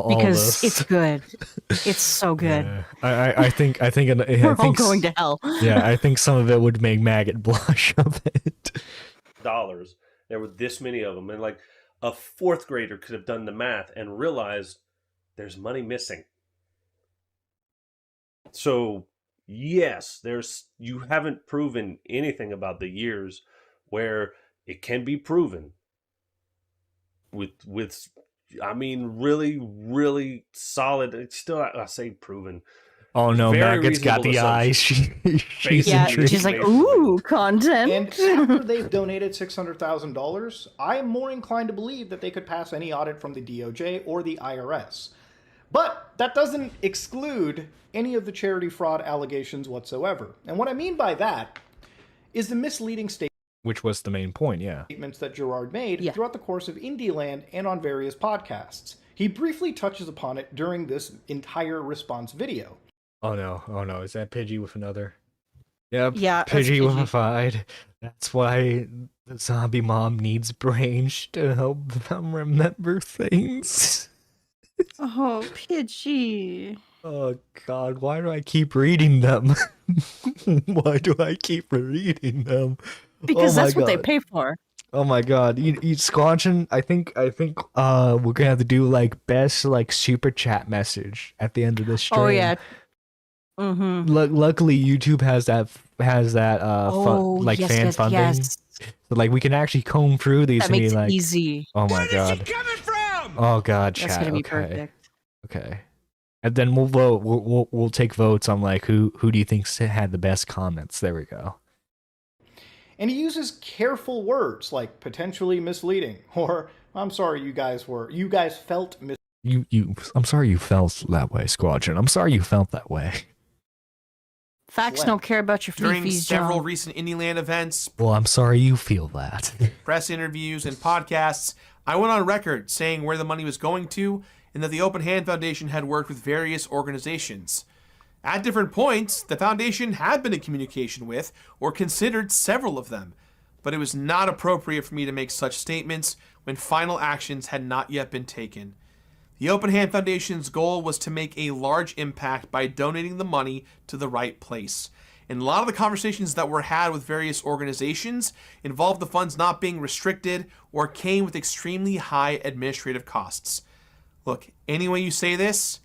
because it's good. It's so good. Yeah. I think we're all going to hell. Yeah, I think some of it would make Maggot blush a bit. Dollars. There were this many of them, and like a fourth grader could have done the math and realized there's money missing. So yes, you haven't proven anything about the years where it can be proven with I mean really, really solid. It's still, I say proven. Oh no, Very Maggott's got the reasonable eyes. She's Yeah, intrigued. she's like, ooh, content. And after they've donated $600,000, I am more inclined to believe that they could pass any audit from the DOJ or the IRS. But that doesn't exclude any of the charity fraud allegations whatsoever. And what I mean by that is the misleading Which was the main point, yeah. statements that Gerard made throughout the course of Indieland and on various podcasts. He briefly touches upon it during this entire response video. Oh no, is that Pidgey with another? Yep, Yeah, that's Pidgey-wified. That's why the zombie mom needs brains to help them remember things. Oh, Pidgey. Oh god, why do I keep reading them? Why do I keep reading them? Because Oh my that's what they God. pay for. Oh my god, you Squanchin, I think we're gonna have to do like best like super chat message at the end of this stream. Oh yeah. Mm-hmm. Luckily YouTube has that like yes, fan yes, funding. yes. So like we can actually comb through these That and makes be it like easy. oh my god. Coming from? Oh god, That's chat. gonna be Okay. perfect. Okay. And then we'll vote. We'll take votes on like who do you think had the best comments. There we go. And he uses careful words like potentially misleading or I'm sorry you guys felt I'm sorry you felt that way, Squadron. I'm sorry you felt that way. Facts don't care about your During fee-fees, several John. recent Indieland events, Well, I'm sorry you feel that. press interviews, and podcasts, I went on record saying where the money was going to and that the Open Hand Foundation had worked with various organizations. At different points, the foundation had been in communication with or considered several of them, but it was not appropriate for me to make such statements when final actions had not yet been taken. The Open Hand Foundation's goal was to make a large impact by donating the money to the right place. And a lot of the conversations that were had with various organizations involved the funds not being restricted or came with extremely high administrative costs. Look, any way you say this,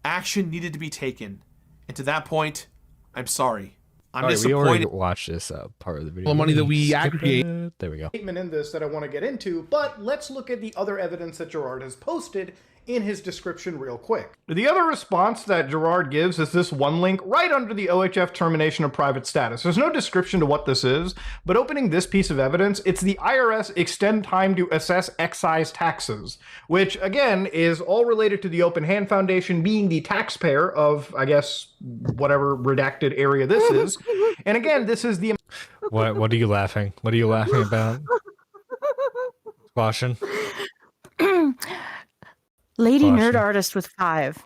action needed to be taken. And to that point, I'm sorry. I'm We already disappointed. watched this part of the video. Well, money that we Skip aggregate. it. There we go. statement in this that I want to get into, but let's look at the other evidence that Gerard has posted in his description real quick. The other response that Gerard gives is this one link right under the OHF termination of private status. There's no description to what this is, but opening this piece of evidence, it's the IRS extend time to assess excise taxes, which again is all related to the Open Hand Foundation being the taxpayer of, I guess, whatever redacted area this is. And again, this is the What are you laughing? What are you laughing about? Caution. Lady Caution. Nerd Artist with 5.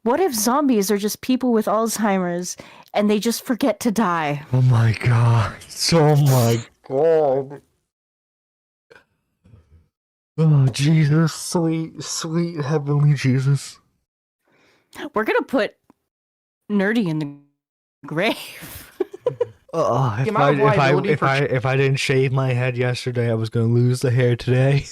What if zombies are just people with Alzheimer's and they just forget to die? Oh my god. Oh my god. Oh Jesus, sweet heavenly Jesus. We're gonna put Nerdy in the grave. If amount of liability for I didn't shave my head yesterday, I was gonna lose the hair today.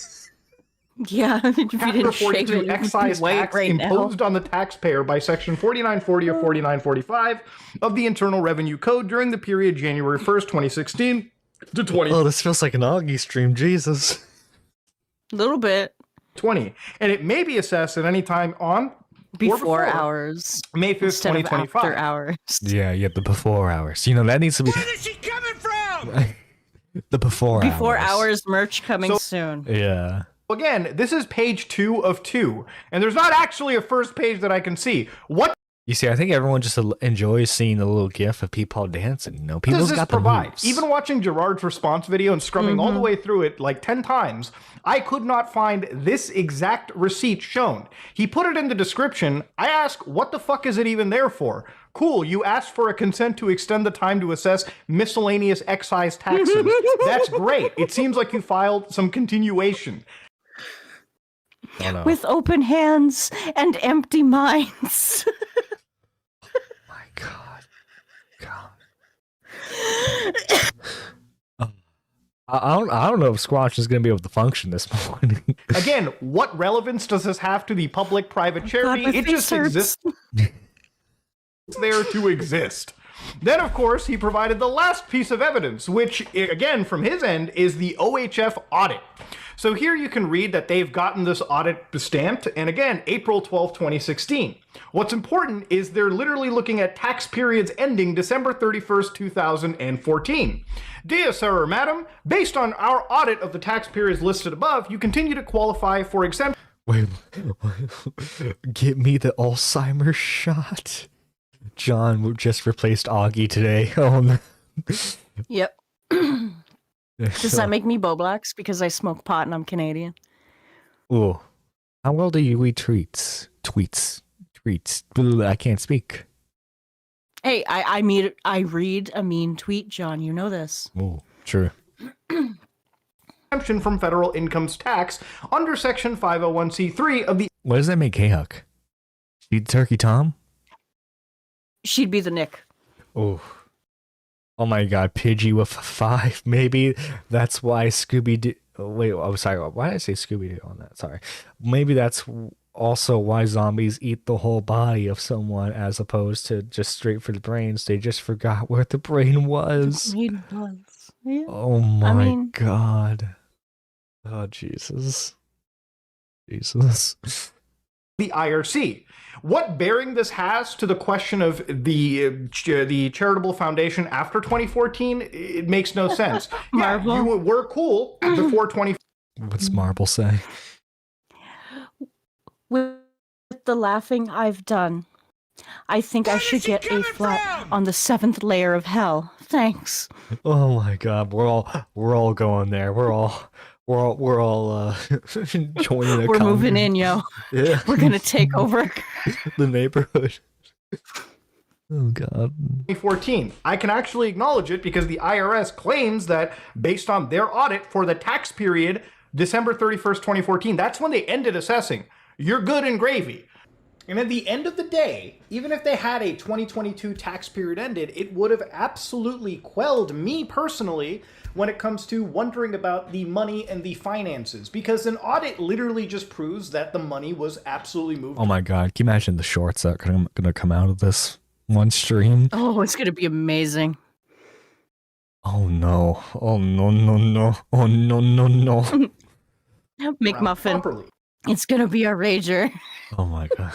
Yeah, if you Chapter didn't shave 42 it, you'd be excise white tax right now. imposed on the taxpayer by section 4940 or 4945 of the Internal Revenue Code during the period January 1st, 2016 to 2020. Oh, this feels like an Augie stream, Jesus. A little bit. And it may be assessed at any time on or Before hours. May 5th, Instead of 2025. after hours. Yeah, you have the before hours. You know, that needs to be Where is she coming from? the before Before hours. hours merch coming soon. Yeah. Again, this is page 2 of 2, and there's not actually a first page that I can see. What You see, I think everyone just enjoys seeing the little gif of people dancing. You know, does people's this got the provide? moves. Even watching Gerard's response video and scrubbing all the way through it like 10 times, I could not find this exact receipt shown. He put it in the description. I ask, what the fuck is it even there for? Cool, you asked for a consent to extend the time to assess miscellaneous excise taxes. That's great. It seems like you filed some continuation. Oh, no. With open hands and empty minds. My God. I don't know if Squash is going to be able to function this morning. Again, what relevance does this have to the public-private charity? my It face just hurts. exists. there to exist. Then, of course, he provided the last piece of evidence, which, again, from his end, is the OHF audit. So here you can read that they've gotten this audit stamped, and again, April 12, 2016. What's important is they're literally looking at tax periods ending December 31st, 2014. Dear sir or madam, based on our audit of the tax periods listed above, you continue to qualify for exemption. Wait, get me the Alzheimer's shot. John just replaced Augie today. Oh no. Yep. Does that make me Boblax because I smoke pot and I'm Canadian? Ooh. How well do you eat treats? Tweets. I can't speak. Hey, I read a mean tweet, John. You know this. Oh, true. Exemption from federal income tax under Section 501c3 of the... What does that make Hayhuck? She'd Turkey Tom? She'd be the Nick. Oh. Oh my god, Pidgey with 5, maybe that's why Scooby-Doo... Oh, wait, I'm sorry, why did I say Scooby-Doo on that? Sorry. Maybe that's also why zombies eat the whole body of someone as opposed to just straight for the brains. They just forgot where the brain was. Yeah. Oh my god. Oh, Jesus. The IRC. What bearing this has to the question of the charitable foundation after 2014, it makes no sense. Marvel. Yeah, you were cool before 2014. What's Marble say? With the laughing I've done, I think I should get a flat on the 7th layer of hell. Thanks. Oh my god, we're all going there. We're all joining a We're moving in, yo. Yeah. We're gonna take over the neighborhood. Oh god. 2014. I can actually acknowledge it because the IRS claims that based on their audit for the tax period, December 31st, 2014, that's when they ended assessing. You're good and gravy. And at the end of the day, even if they had a 2022 tax period ended, it would have absolutely quelled me personally when it comes to wondering about the money and the finances, because an audit literally just proves that the money was absolutely moved. Oh my god, can you imagine the shorts that are gonna come out of this one stream? Oh, it's gonna be amazing. Oh no. Oh no. Oh no. McMuffin. It's gonna be a rager. Oh my god.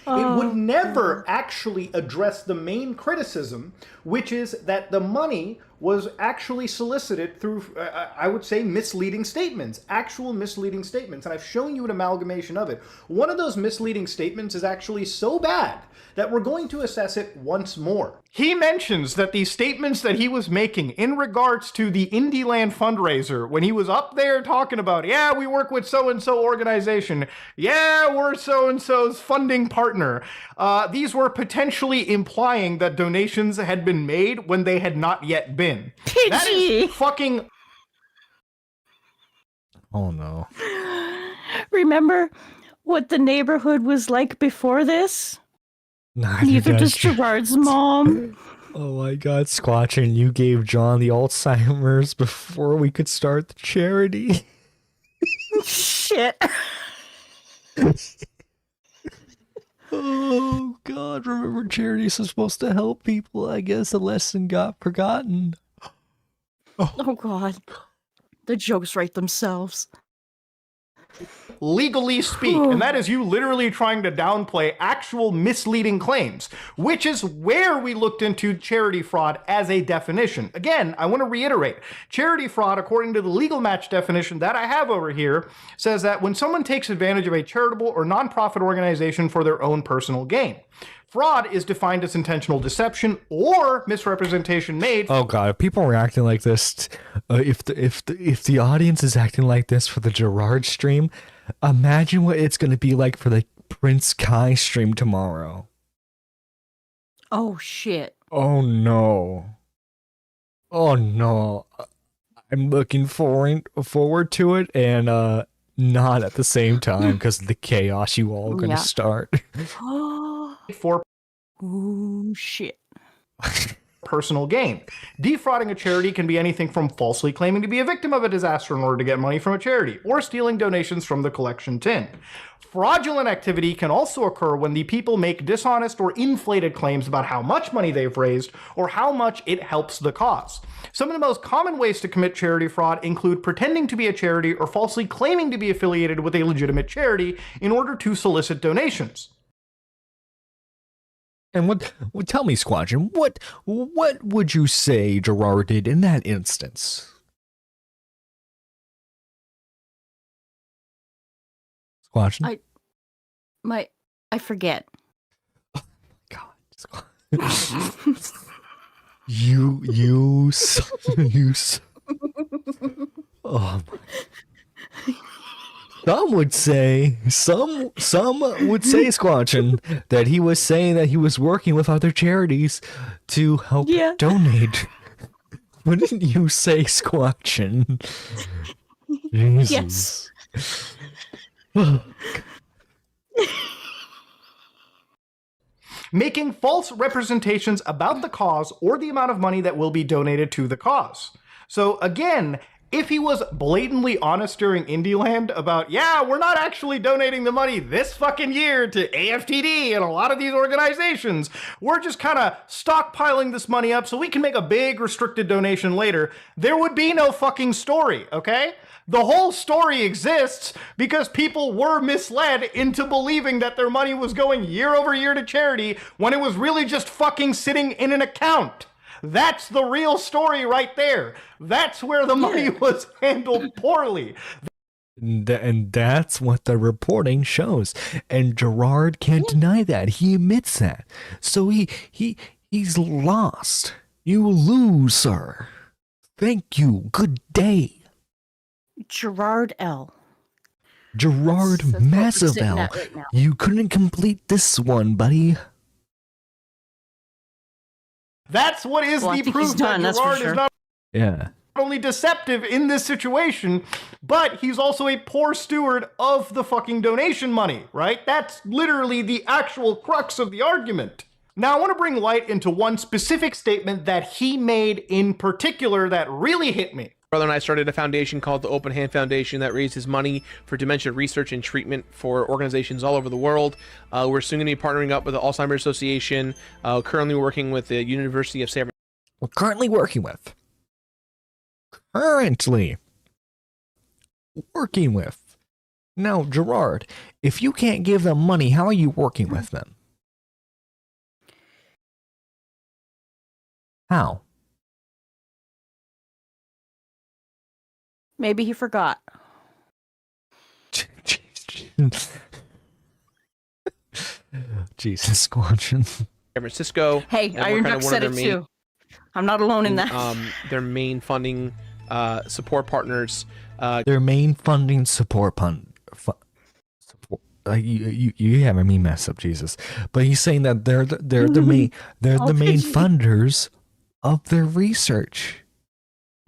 It would never actually address the main criticism, which is that the money was actually solicited through, I would say, misleading statements, actual misleading statements. And I've shown you an amalgamation of it. One of those misleading statements is actually so bad that we're going to assess it once more. He mentions that the statements that he was making in regards to the Indieland fundraiser, when he was up there talking about, yeah, we work with so-and-so organization, yeah, we're so-and-so's funding partner, these were potentially implying that donations had been made when they had not yet been. Pidgey! That is fucking... Oh no. Remember what the neighborhood was like before this? Neither does Gerard's mom. Oh my god, Squatchin, you gave John the Alzheimer's before we could start the charity. Shit. Oh god, remember charities are supposed to help people. I guess the lesson got forgotten. Oh god. The jokes write themselves. Legally speak, and that is you literally trying to downplay actual misleading claims, which is where we looked into charity fraud as a definition. Again, I want to reiterate, charity fraud, according to the legal match definition that I have over here, says that when someone takes advantage of a charitable or nonprofit organization for their own personal gain. Fraud is defined as intentional deception or misrepresentation made. Oh god, if people are acting like this, if the audience is acting like this for the Gerard stream, imagine what it's going to be like for the Prince Kai stream tomorrow. Oh shit. Oh no. Oh no. I'm looking forward to it and not at the same time because of the chaos you all are going to start. For shit. Personal gain. Defrauding a charity can be anything from falsely claiming to be a victim of a disaster in order to get money from a charity, or stealing donations from the collection tin. Fraudulent activity can also occur when the people make dishonest or inflated claims about how much money they've raised or how much it helps the cause. Some of the most common ways to commit charity fraud include pretending to be a charity or falsely claiming to be affiliated with a legitimate charity in order to solicit donations. And tell me, Squadron, what would you say Gerard did in that instance? Squadron? I forget. Oh my God. you oh my. Some would say, Squatchin, that he was saying that he was working with other charities to help donate. Wouldn't you say, Squatchin? Jesus. Yes. Making false representations about the cause or the amount of money that will be donated to the cause. So again, if he was blatantly honest during Indieland about, yeah, we're not actually donating the money this fucking year to AFTD and a lot of these organizations, we're just kind of stockpiling this money up so we can make a big restricted donation later, there would be no fucking story, okay? The whole story exists because people were misled into believing that their money was going year over year to charity when it was really just fucking sitting in an account. That's the real story right there. That's where the money was handled poorly. And that's what the reporting shows. And Gerard can't deny that. He admits that. So he's lost. You lose, sir. Thank you. Good day. Gerard L. Gerard Massive L. Right, you couldn't complete this one, buddy. That's what is the proof that Gerard is not only deceptive in this situation, but he's also a poor steward of the fucking donation money, right? That's literally the actual crux of the argument. Now, I want to bring light into one specific statement that he made in particular that really hit me. Brother and I started a foundation called the Open Hand Foundation that raises money for dementia research and treatment for organizations all over the world. We're soon going to be partnering up with the Alzheimer's Association, currently working with the University of San Francisco. We're currently working with. Now, Gerard, if you can't give them money, how are you working with them? How? Maybe he forgot. Jesus, Squatchin. San Francisco. Hey, Iron Duck said it too. I'm not alone in that. Their main funding support partners. Their main funding support you having me mess up, Jesus. But he's saying that they're the main funders of their research.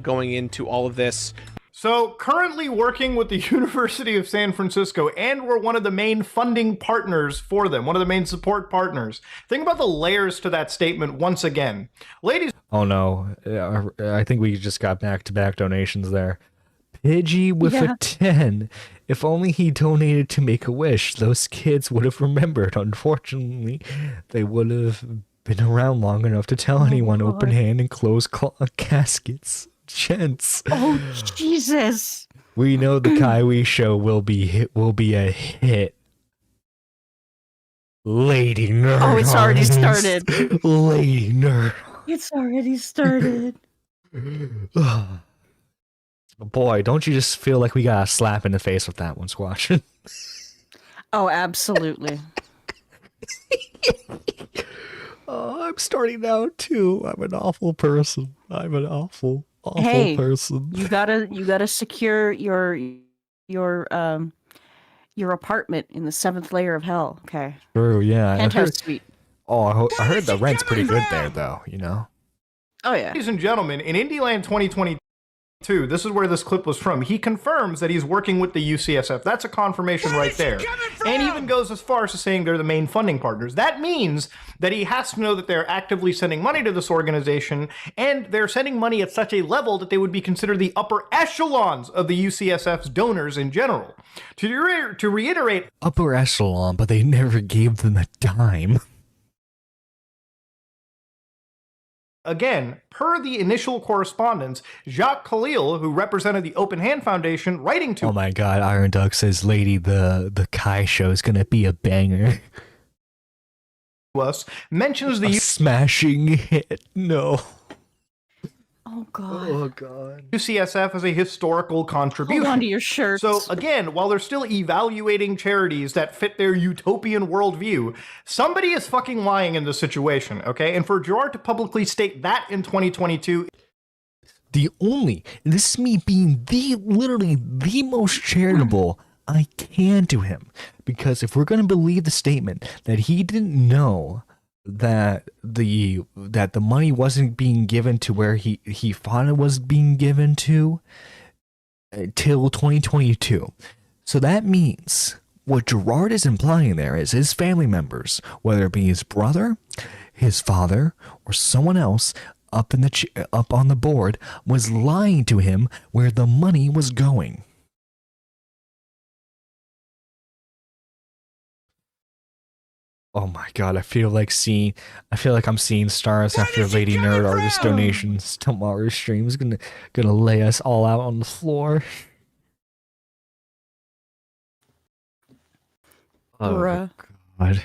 Going into all of this. So, currently working with the University of San Francisco, and we're one of the main funding partners for them, one of the main support partners. Think about the layers to that statement once again. Ladies... Oh no, I think we just got back-to-back donations there. Pidgey with a 10. If only he donated to Make-A-Wish, those kids would have remembered. Unfortunately, they would have been around long enough to tell anyone open hand and close caskets. Gents. Oh Jesus! We know the Kaiwi show will be a hit. Lady Nerd. Oh, it's already started. Lady Nerd. It's already started. Boy, don't you just feel like we got a slap in the face with that one, Squash? Oh, absolutely. Oh, I'm starting out too. I'm an awful person. I'm an awful person. You gotta secure your apartment in the 7th layer of hell. Okay. True. Yeah. Penthouse suite. Oh, I heard the rent's pretty good there, though. You know. Oh yeah. Ladies and gentlemen, in Indieland 2022, too. This is where this clip was from. He confirms that he's working with the UCSF. That's a confirmation right there. And even goes as far as to saying they're the main funding partners. That means that he has to know that they're actively sending money to this organization, and they're sending money at such a level that they would be considered the upper echelons of the UCSF's donors in general. To reiterate, upper echelon, but they never gave them a dime. Again, per the initial correspondence, Jacques Khalil, who represented the Open Hand Foundation, writing to... Oh my god, Iron Duck says, lady, the Kai show is gonna be a banger. ...us, mentions the... A smashing hit, no. Oh god. Oh god. UCSF as a historical contribution. Hold on to your shirts. So again, while they're still evaluating charities that fit their utopian worldview, somebody is fucking lying in this situation, okay? And for Gerard to publicly state that in 2022... This is me being literally the most charitable I can to him. Because if we're going to believe the statement that he didn't know that the money wasn't being given to where he thought it was being given to till 2022. So that means what Gerard is implying there is his family members, whether it be his brother, his father, or someone else up on the board, was lying to him where the money was going. Oh my god, I feel like I'm seeing stars after Lady Nerd Artist donations. Tomorrow's stream is gonna lay us all out on the floor. Oh god.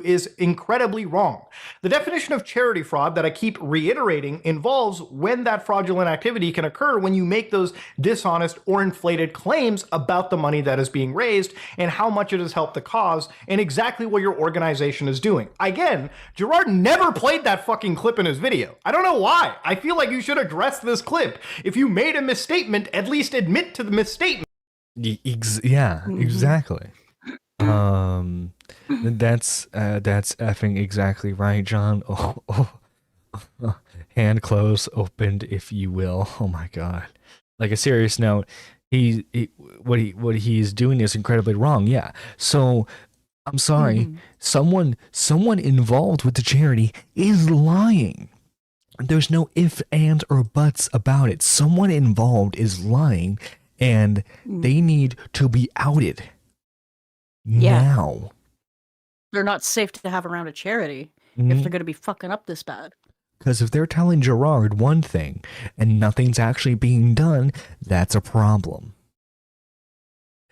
Is incredibly wrong. The definition of charity fraud that I keep reiterating involves when that fraudulent activity can occur when you make those dishonest or inflated claims about the money that is being raised and how much it has helped the cause and exactly what your organization is doing. Again, Gerard never played that fucking clip in his video. I don't know why. I feel like you should address this clip. If you made a misstatement, at least admit to the misstatement. Yeah, exactly. That's effing exactly right, John. Hand closed, opened, if you will. Oh my god. Like a serious note, what he's doing is incredibly wrong. Yeah. So I'm sorry. Someone involved with the charity is lying. There's no ifs, ands, or buts about it. Someone involved is lying, and they need to be outed. Now. They're not safe to have around a charity if they're going to be fucking up this bad. Because if they're telling Gerard one thing and nothing's actually being done, that's a problem.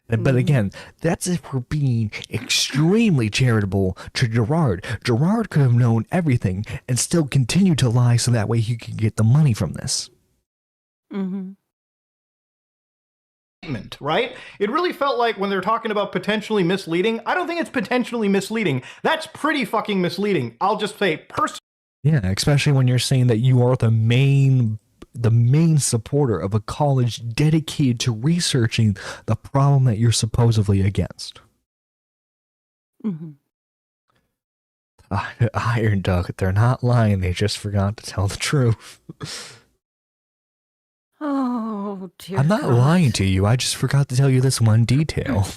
But again, that's if we're being extremely charitable to Gerard. Gerard could have known everything and still continue to lie so that way he could get the money from this. Right? It really felt like when they're talking about potentially misleading, I don't think it's potentially misleading. That's pretty fucking misleading. I'll just say personally. Yeah, especially when you're saying that you are the main supporter of a college dedicated to researching the problem that you're supposedly against. Iron Duck, they're not lying, they just forgot to tell the truth. Oh, dear I'm not God. lying to you, I just forgot to tell you this one detail.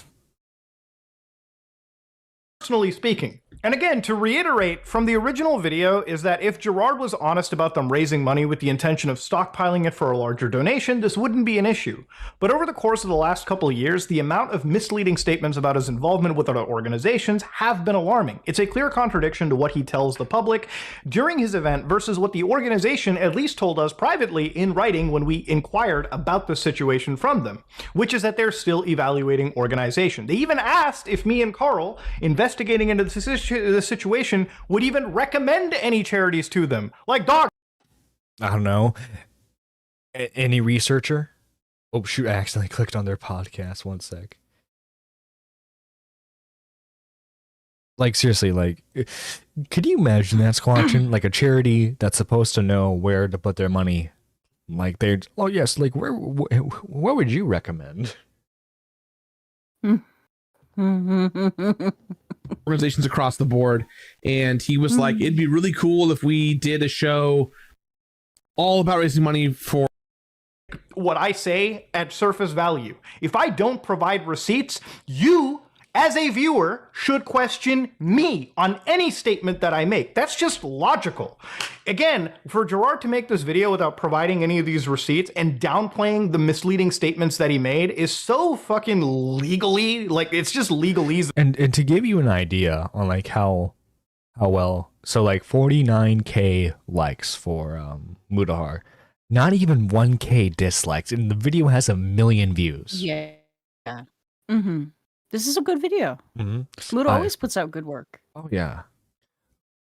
Personally speaking. And again, to reiterate from the original video is that if Gerard was honest about them raising money with the intention of stockpiling it for a larger donation, this wouldn't be an issue. But over the course of the last couple of years, the amount of misleading statements about his involvement with other organizations have been alarming. It's a clear contradiction to what he tells the public during his event versus what the organization at least told us privately in writing when we inquired about the situation from them, which is that they're still evaluating organization. They even asked if me and Carl, investigating into the situation, would even recommend any charities to them. Like, dog. I don't know. Any researcher? Oh, shoot, I accidentally clicked on their podcast. One sec. Like, seriously, like, could you imagine that, Squatchin? Like a charity that's supposed to know where to put their money. Like, they're, oh, yes, like, what would you recommend? Organizations across the board, and he was like, it'd be really cool if we did a show all about raising money for what I say at surface value. If I don't provide receipts, you, as a viewer, should question me on any statement that I make. That's just logical. Again, for Gerard to make this video without providing any of these receipts and downplaying the misleading statements that he made is so fucking legally, like, it's just legalese. And to give you an idea on like how well, so like 49k likes for Mudahar, not even 1k dislikes, and the video has 1 million views. Yeah. Mm-hmm. This is a good video. Muda always puts out good work. Oh yeah.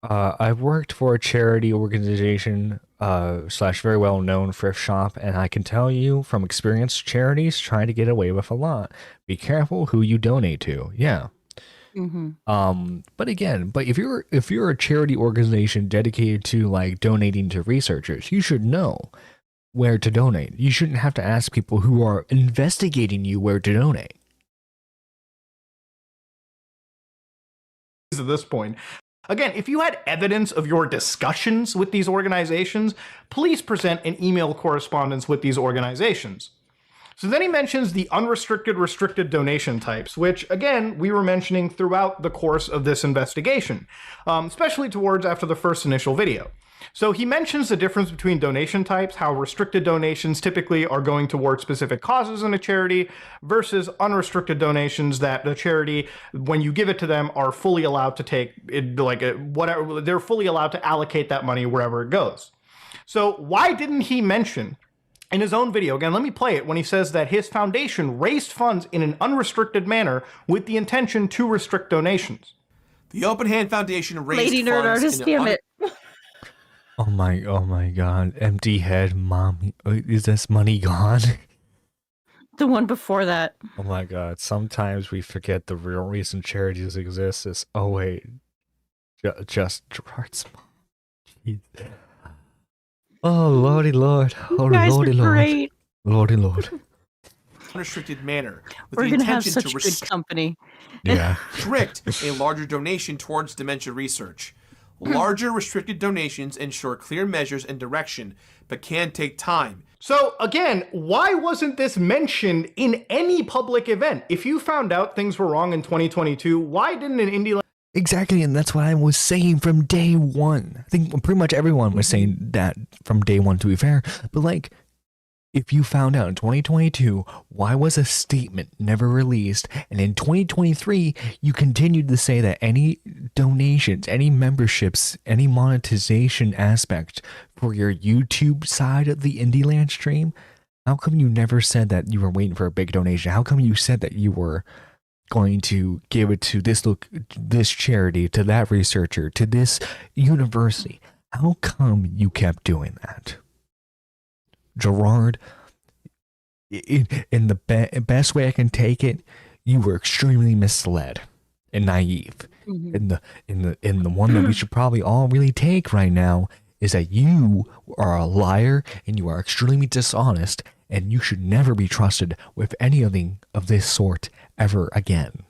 I've worked for a charity organization slash very well known thrift shop, and I can tell you from experience, charities try to get away with a lot. Be careful who you donate to. Yeah. But if you're a charity organization dedicated to like donating to researchers, you should know where to donate. You shouldn't have to ask people who are investigating you where to donate. At this point, again, if you had evidence of your discussions with these organizations, please present an email correspondence with these organizations. So then he mentions the unrestricted, restricted donation types, which, again, we were mentioning throughout the course of this investigation, especially towards after the first initial video. So he mentions the difference between donation types, how restricted donations typically are going towards specific causes in a charity versus unrestricted donations that the charity, when you give it to them, are fully allowed to take it, like whatever, they're fully allowed to allocate that money wherever it goes. So why didn't he mention in his own video, again, let me play it, when he says that his foundation raised funds in an unrestricted manner with the intention to restrict donations? The Open Hand Foundation raised Lady Nerd funds Artist, in damn it. Oh my god, empty head, mom. Is this money gone? The one before that. Oh my god, sometimes we forget the real reason charities exist is, oh wait, just Gerard's mom. Jeez. Oh lordy lord, oh lordy lord, lordy lord. Unrestricted manner with We're the gonna have intention such to good company. Yeah. restrict a larger donation towards dementia research. Larger restricted donations ensure clear measures and direction, but can take time. So again, why wasn't this mentioned in any public event? If you found out things were wrong in 2022, why didn't an indie... Exactly, and that's what I was saying from day one. I think pretty much everyone was saying that from day one, to be fair. But like, if you found out in 2022, why was a statement never released? And in 2023, you continued to say that any donations, any memberships, any monetization aspect for your YouTube side of the Indieland stream, how come you never said that you were waiting for a big donation? How come you said that you were going to give it to this charity, to that researcher, to this university? How come you kept doing that? Gerard, in the best way I can take it, you were extremely misled and naive. And the one that we should probably all really take right now is that you are a liar and you are extremely dishonest, and you should never be trusted with anything of this sort ever again.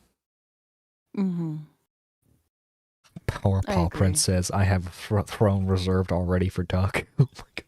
Power Paw Prince says, I have a throne reserved already for Duck. Oh my god.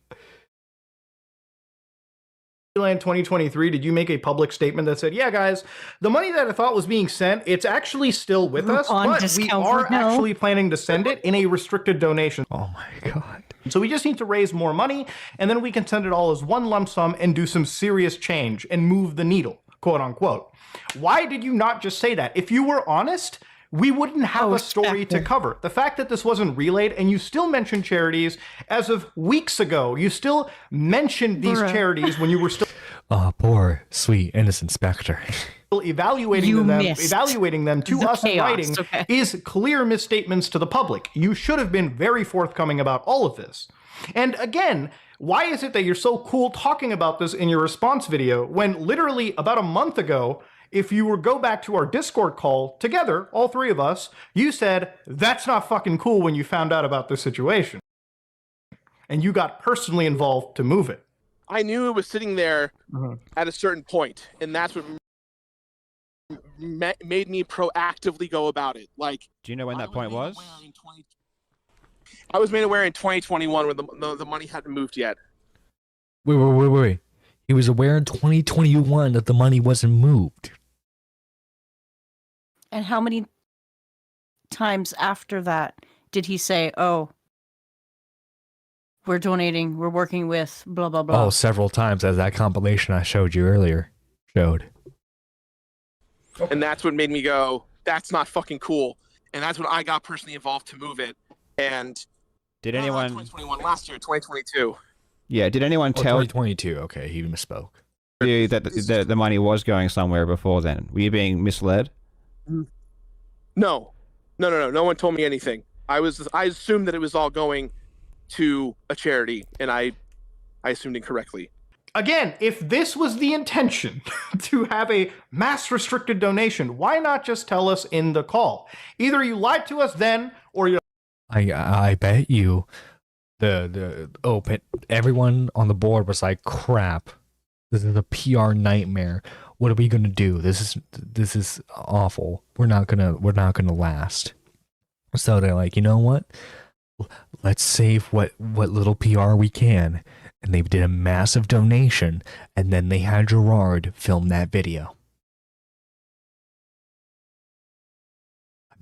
Indieland 2023, did you make a public statement that said, yeah, guys, the money that I thought was being sent, it's actually still with us, but we are actually planning to send it in a restricted donation. Oh my god. So we just need to raise more money, and then we can send it all as one lump sum and do some serious change and move the needle, quote unquote. Why did you not just say that? If you were honest, we wouldn't have a story to cover. The fact that this wasn't relayed, and you still mentioned charities as of weeks ago. You still mentioned these charities when you were still... Oh, poor, sweet, innocent Spectre. Evaluating them to us in writing is clear misstatements to the public. You should have been very forthcoming about all of this. And again, why is it that you're so cool talking about this in your response video when literally about a month ago, if you were go back to our Discord call together, all three of us, you said, that's not fucking cool when you found out about this situation. And you got personally involved to move it. I knew it was sitting there at a certain point, and that's what made me proactively go about it. Like, do you know when that point was? I was made aware in 2021 when the money hadn't moved yet. Wait. He was aware in 2021 that the money wasn't moved. And how many times after that did he say, "Oh, we're donating, we're working with blah blah blah"? Oh, several times, as that compilation I showed you earlier showed. And that's what made me go, that's not fucking cool. And that's when I got personally involved to move it. And did anyone 2021 last year, 2022. Yeah, did anyone tell 2022? Okay, he misspoke. You that the money was going somewhere before then? Were you being misled? No one told me anything. I assumed that it was all going to a charity, and I assumed incorrectly. Again, if this was the intention to have a mass restricted donation, why not just tell us in the call? Either you lied to us then, or you. I bet you, everyone on the board was like, "Crap, this is a PR nightmare. What are we gonna do? This is awful. We're not gonna last." So they're like, you know what? Let's save what little PR we can. And they did a massive donation, and then they had Gerard film that video.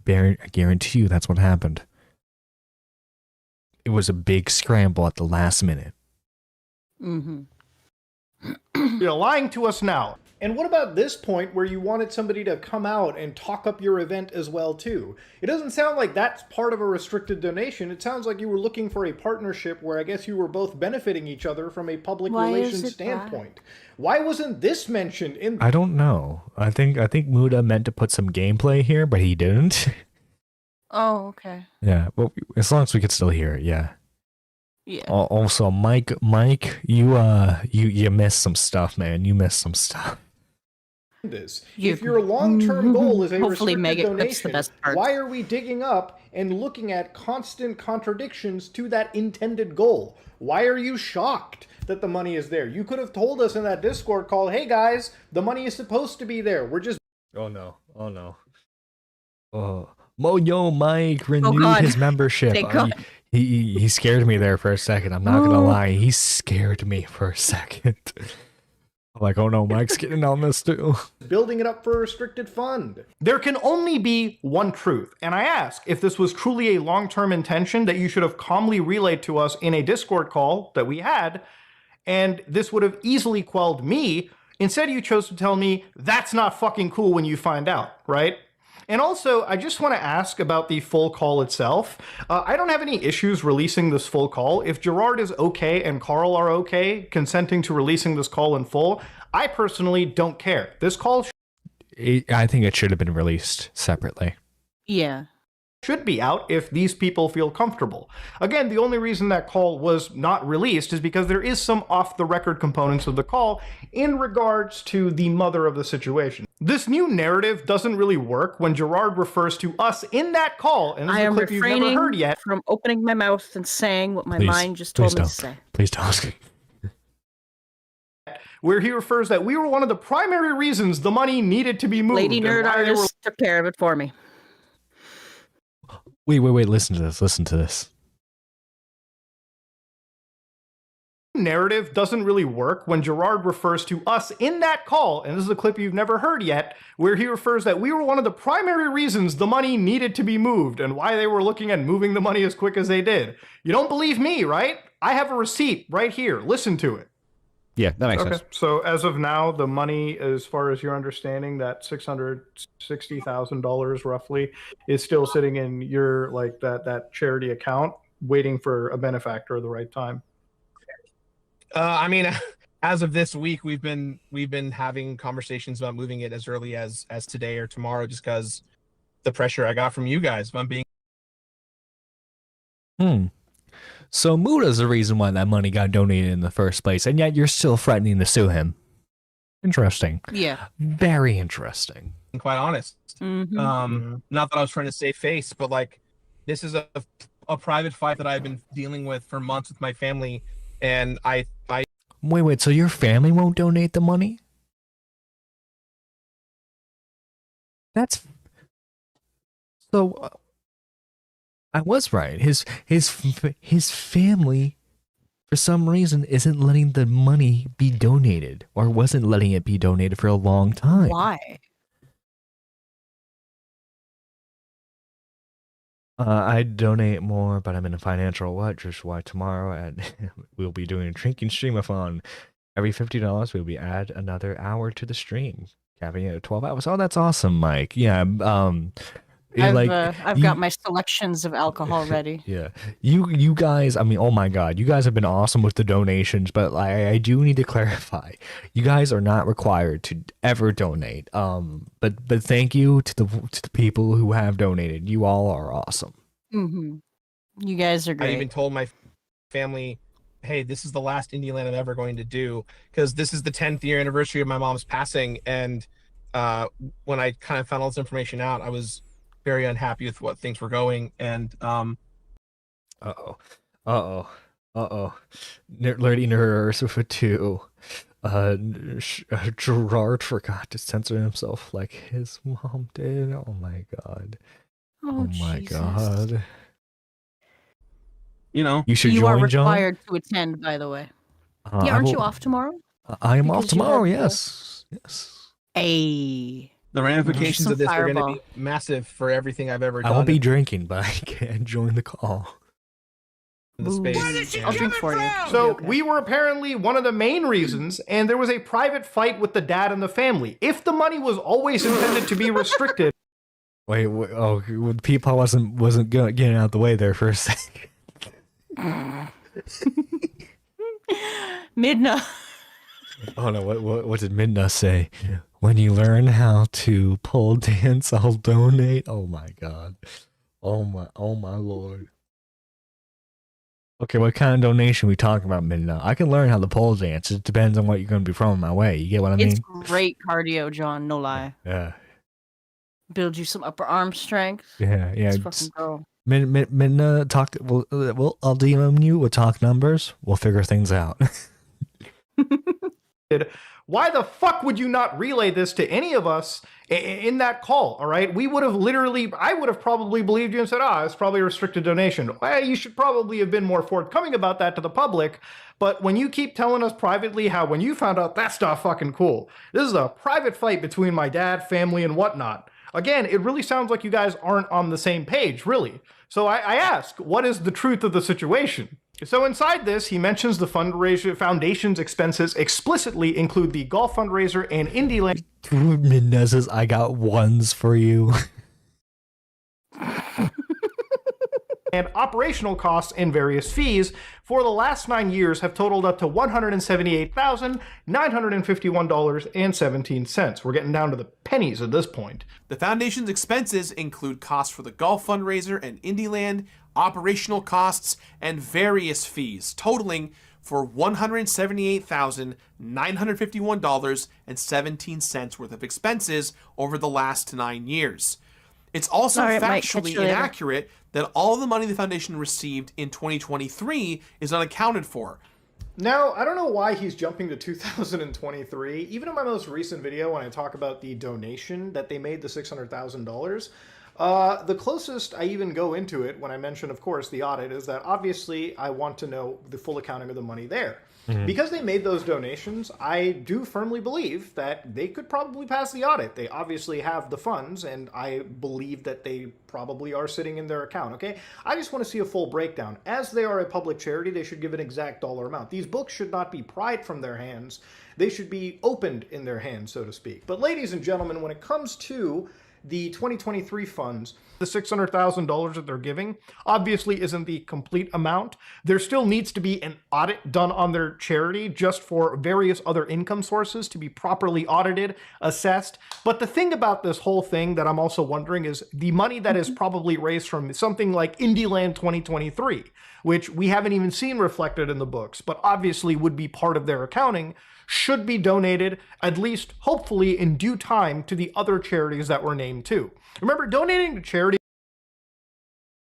I guarantee you that's what happened. It was a big scramble at the last minute. Mm-hmm. You're lying to us now. And what about this point where you wanted somebody to come out and talk up your event as well too? It doesn't sound like that's part of a restricted donation. It sounds like you were looking for a partnership where I guess you were both benefiting each other from a public relations standpoint. Why wasn't this mentioned in? I don't know. I think Muda meant to put some gameplay here, but he didn't. Oh, okay. Yeah, well, as long as we could still hear it, yeah. Yeah. Also, Mike, you missed some stuff, man. You missed some stuff. If your long-term goal is a hopefully restricted Meg gets the donation, best part. why are we digging up and looking at constant contradictions to that intended goal? Why are you shocked that the money is there? You could have told us in that Discord call, "Hey guys, the money is supposed to be there. We're just..." Oh no. Oh, Moyo Mike renewed his membership. He scared me there for a second. I'm not gonna lie. He scared me for a second. I'm like, oh no, Mike's getting on this too. Building it up for a restricted fund. There can only be one truth. And I ask if this was truly a long-term intention that you should have calmly relayed to us in a Discord call that we had, and this would have easily quelled me. Instead, you chose to tell me that's not fucking cool when you find out, right? And also, I just want to ask about the full call itself. I don't have any issues releasing this full call. If Gerard is okay and Carl are okay consenting to releasing this call in full, I personally don't care. This call I think it should have been released separately. Yeah. Should be out if these people feel comfortable. Again, the only reason that call was not released is because there is some off-the-record components of the call in regards to the mother of the situation. This new narrative doesn't really work when Gerard refers to us in that call, and this is a clip you've never heard yet. From opening my mouth and saying what my mind just told me to say. Please don't. Where he refers that we were one of the primary reasons the money needed to be moved. Lady Nerd Artist took care of it for me. Wait, listen to this. Narrative doesn't really work when Gerard refers to us in that call, and this is a clip you've never heard yet, where he refers that we were one of the primary reasons the money needed to be moved and why they were looking at moving the money as quick as they did. You don't believe me, right? I have a receipt right here. Listen to it. Yeah, that makes sense. So as of now, the money, as far as your understanding, that $660,000 roughly is still sitting in your that charity account, waiting for a benefactor at the right time. I mean, as of this week, we've been having conversations about moving it as early as today or tomorrow, just because the pressure I got from you guys. If I'm being. So Muda's the reason why that money got donated in the first place, and yet you're still threatening to sue him. Interesting. Yeah. Very interesting. Quite honest. Mm-hmm. Not that I was trying to save face, but like, this is a private fight that I've been dealing with for months with my family, and I. Wait. So your family won't donate the money? That's so. I was right. His family for some reason, isn't letting the money be donated, or wasn't letting it be donated for a long time. Why? I'd donate more, but I'm in a financial rut, just why tomorrow we'll be doing a drinking streamathon. Every $50, we'll be add another hour to the stream, capping it at 12 hours. Oh, that's awesome, Mike. Yeah, I've got my selections of alcohol ready. Yeah, you guys. I mean, oh my God, you guys have been awesome with the donations, but I do need to clarify, you guys are not required to ever donate. But thank you to the people who have donated. You all are awesome. Mm-hmm. You guys are great. I even told my family, hey, this is the last Indie Land I'm ever going to do, because this is the 10th year anniversary of my mom's passing, and when I kind of found all this information out, I was very unhappy with what things were going, and Nerdy Nurse with a 2. Gerard forgot to censor himself like his mom did. Oh my God. Oh my Jesus. God. You should you join, are John. required to attend, by the way. Yeah, aren't you off tomorrow? I am off Because you tomorrow. had the- Yes. Hey. the ramifications Some of this are going to fireball. be massive for everything I've ever I done. won't be drinking, but I can join the call. in the space. I'll drink for you. So we were apparently one of the main reasons, and there was a private fight with the dad and the family. If the money was always intended to be restricted. Wait, oh, Peepaw wasn't getting out the way there for a second. Midna. Oh no, what did Midna say? When you learn how to pole dance, I'll donate. Oh my God. Oh my Lord. Okay, what kind of donation we talking about, Midna? I can learn how to pole dance. It depends on what you're going to be throwing my way. You get what I mean? It's great cardio, John, no lie. Yeah. Build you some upper arm strength. Yeah. Let's fucking go. Midna, talk. I'll DM you. We'll talk numbers. We'll figure things out. Why the fuck would you not relay this to any of us in that call? All right, we would have I would have probably believed you and said, it's probably a restricted donation. Well, you should probably have been more forthcoming about that to the public. But when you keep telling us privately how when you found out, that's not fucking cool. This is a private fight between my dad, family, and whatnot. Again, it really sounds like you guys aren't on the same page, really. So I ask, what is the truth of the situation? So inside this, he mentions the fundraiser foundation's expenses explicitly include the golf fundraiser and Indie Land. Midna says, I got ones for you. And operational costs and various fees for the last 9 years have totaled up to $178,951.17. We're getting down to the pennies at this point. The foundation's expenses include costs for the golf fundraiser and Indie Land, operational costs, and various fees, totaling for $178,951.17 worth of expenses over the last 9 years. It's also factually inaccurate that all of the money the foundation received in 2023 is unaccounted for. Now, I don't know why he's jumping to 2023. Even in my most recent video, when I talk about the donation that they made, the $600,000, the closest I even go into it when I mention, of course, the audit is that obviously I want to know the full accounting of the money there. Mm-hmm. Because they made those donations, I do firmly believe that they could probably pass the audit. They obviously have the funds, and I believe that they probably are sitting in their account, okay? I just want to see a full breakdown. As they are a public charity, they should give an exact dollar amount. These books should not be pried from their hands. They should be opened in their hands, so to speak. But ladies and gentlemen, when it comes to the 2023 funds, the $600,000 that they're giving obviously isn't the complete amount. There still needs to be an audit done on their charity just for various other income sources to be properly audited, assessed. But the thing about this whole thing that I'm also wondering is the money that is probably raised from something like Indie Land 2023, which we haven't even seen reflected in the books, but obviously would be part of their accounting, should be donated, at least hopefully in due time, to the other charities that were named too. Remember, donating to charity,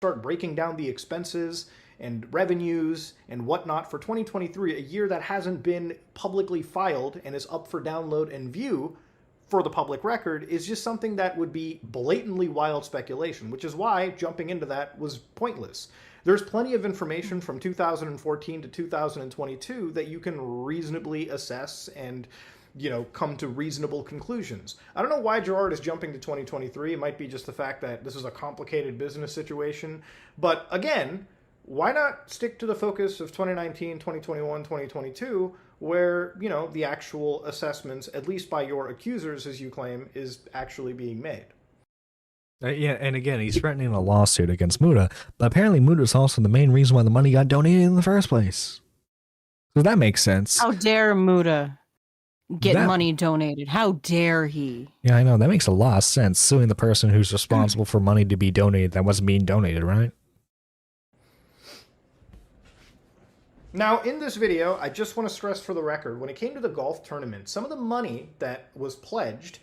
start breaking down the expenses and revenues and whatnot for 2023, a year that hasn't been publicly filed and is up for download and view for the public record is just something that would be blatantly wild speculation, which is why jumping into that was pointless. There's plenty of information from 2014 to 2022 that you can reasonably assess and, come to reasonable conclusions. I don't know why Gerard is jumping to 2023. It might be just the fact that this is a complicated business situation. But again, why not stick to the focus of 2019, 2021, 2022, where, the actual assessments, at least by your accusers, as you claim, is actually being made? Yeah, and again, he's threatening a lawsuit against Muda, but apparently Muda is also the main reason why the money got donated in the first place. So that makes sense. How dare Muda get money donated? How dare he? Yeah, I know. That makes a lot of sense, suing the person who's responsible for money to be donated that wasn't being donated, right? Now, in this video, I just want to stress for the record, when it came to the golf tournament, some of the money that was pledged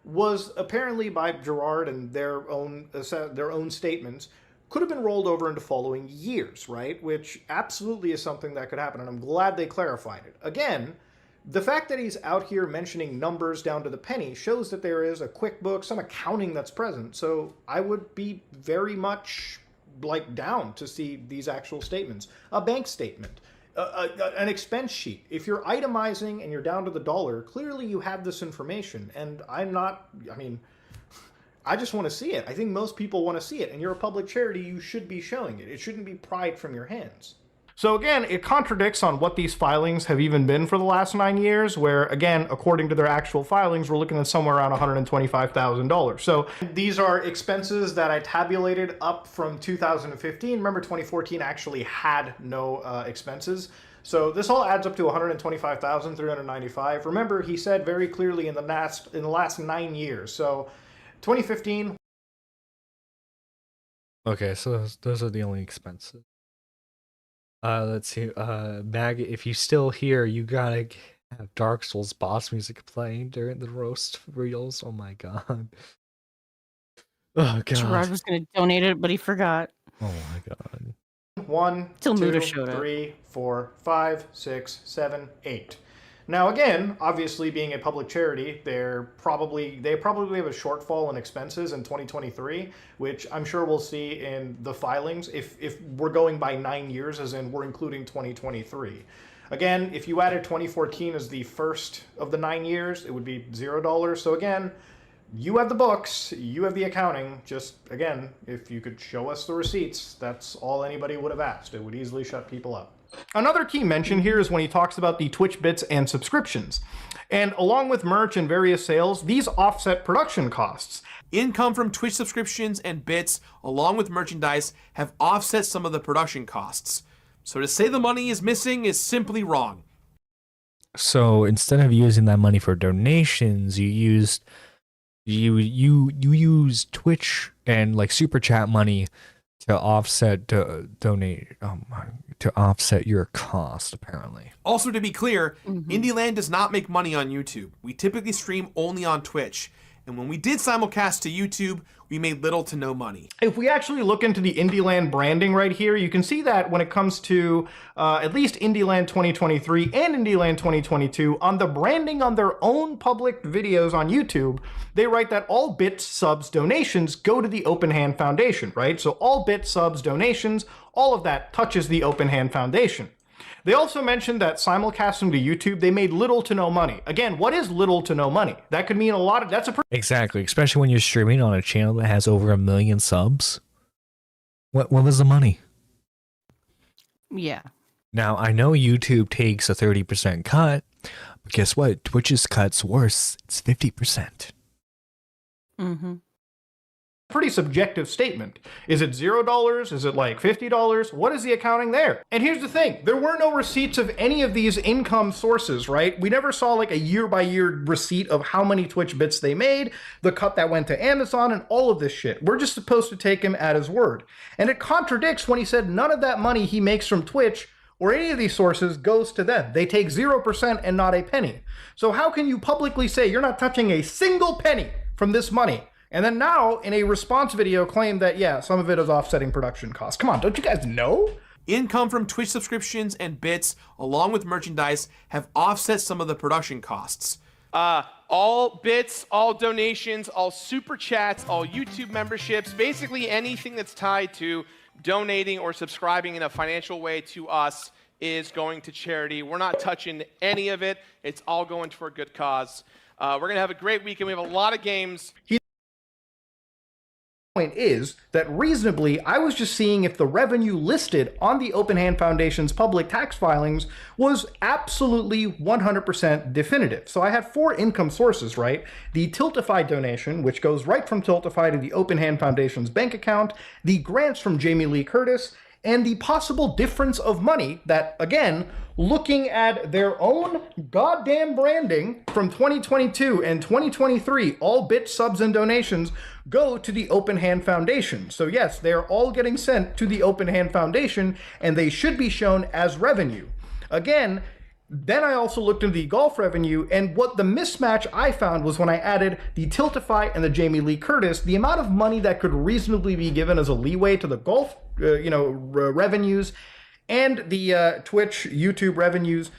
was apparently by Gerard and their own statements could have been rolled over into following years, right? Which absolutely is something that could happen, and I'm glad they clarified it. Again, the fact that he's out here mentioning numbers down to the penny shows that there is a QuickBooks, some accounting that's present. So I would be very much down to see these actual statements. A bank statement, an expense sheet. If you're itemizing and you're down to the dollar, clearly you have this information. And I just want to see it. I think most people want to see it. And you're a public charity, you should be showing it. It shouldn't be pried from your hands. So again, it contradicts on what these filings have even been for the last 9 years, where again, according to their actual filings, we're looking at somewhere around $125,000. So these are expenses that I tabulated up from 2015. Remember, 2014 actually had no expenses. So this all adds up to $125,395. Remember, he said very clearly in the last 9 years. So 2015. Okay, so those are the only expenses. Let's see. Maggot, if you still here, you gotta have Dark Souls boss music playing during the roast reels. Oh my god. Oh god. Gerard was gonna donate it, but he forgot. Oh my god. 1, 2, 3, 4, 5, 6, 7, 8. Now again, obviously being a public charity, they probably have a shortfall in expenses in 2023, which I'm sure we'll see in the filings if we're going by 9 years, as in we're including 2023. Again, if you added 2014 as the first of the 9 years, it would be $0. So again, you have the books, you have the accounting. Just again, if you could show us the receipts, that's all anybody would have asked. It would easily shut people up. Another key mention here is when he talks about the Twitch bits and subscriptions. And along with merch and various sales, these offset production costs. Income from Twitch subscriptions and bits, along with merchandise, have offset some of the production costs. So to say the money is missing is simply wrong. So instead of using that money for donations, you used Twitch and super chat money to offset to offset your cost, apparently. Also, to be clear, IndieLand does not make money on YouTube. We typically stream only on Twitch. And when we did simulcast to YouTube, we made little to no money. If we actually look into the IndieLand branding right here, you can see that when it comes to at least IndieLand 2023 and IndieLand 2022, on the branding on their own public videos on YouTube, they write that all bits, subs, donations go to the Open Hand Foundation, right? So all bits, subs, donations, all of that touches the Open Hand Foundation. They also mentioned that simulcasting to YouTube, they made little to no money. Again, what is little to no money? That could mean a lot of, that's a pretty... Exactly, especially when you're streaming on a channel that has over 1 million subs. What was the money? Yeah. Now, I know YouTube takes a 30% cut, but guess what? Twitch's cut's worse. It's 50%. Pretty subjective statement. Is it $0? Is it like $50? What is the accounting there? And here's the thing. There were no receipts of any of these income sources, right? We never saw like a year-by-year receipt of how many Twitch bits they made, the cut that went to Amazon, and all of this shit. We're just supposed to take him at his word. And it contradicts when he said none of that money he makes from Twitch or any of these sources goes to them. They take 0% and not a penny. So how can you publicly say you're not touching a single penny from this money? And then now, in a response video, claim that, yeah, some of it is offsetting production costs. Come on, don't you guys know? Income from Twitch subscriptions and bits, along with merchandise, have offset some of the production costs. all bits, all donations, all super chats, all YouTube memberships, basically anything that's tied to donating or subscribing in a financial way to us is going to charity. We're not touching any of it. It's all going for a good cause. We're going to have a great weekend. We have a lot of games. Point is that reasonably, I was just seeing if the revenue listed on the Open Hand Foundation's public tax filings was absolutely 100% definitive. So I had 4 income sources, right? The Tiltify donation, which goes right from Tiltify to the Open Hand Foundation's bank account, the grants from Jamie Lee Curtis, and the possible difference of money that, again, looking at their own goddamn branding from 2022 and 2023, all bits, subs, and donations go to the Open Hand Foundation. So yes, they are all getting sent to the Open Hand Foundation, and they should be shown as revenue. Again, then I also looked into the golf revenue, and what the mismatch I found was when I added the Tiltify and the Jamie Lee Curtis, the amount of money that could reasonably be given as a leeway to the golf, revenues, and the Twitch, YouTube revenues,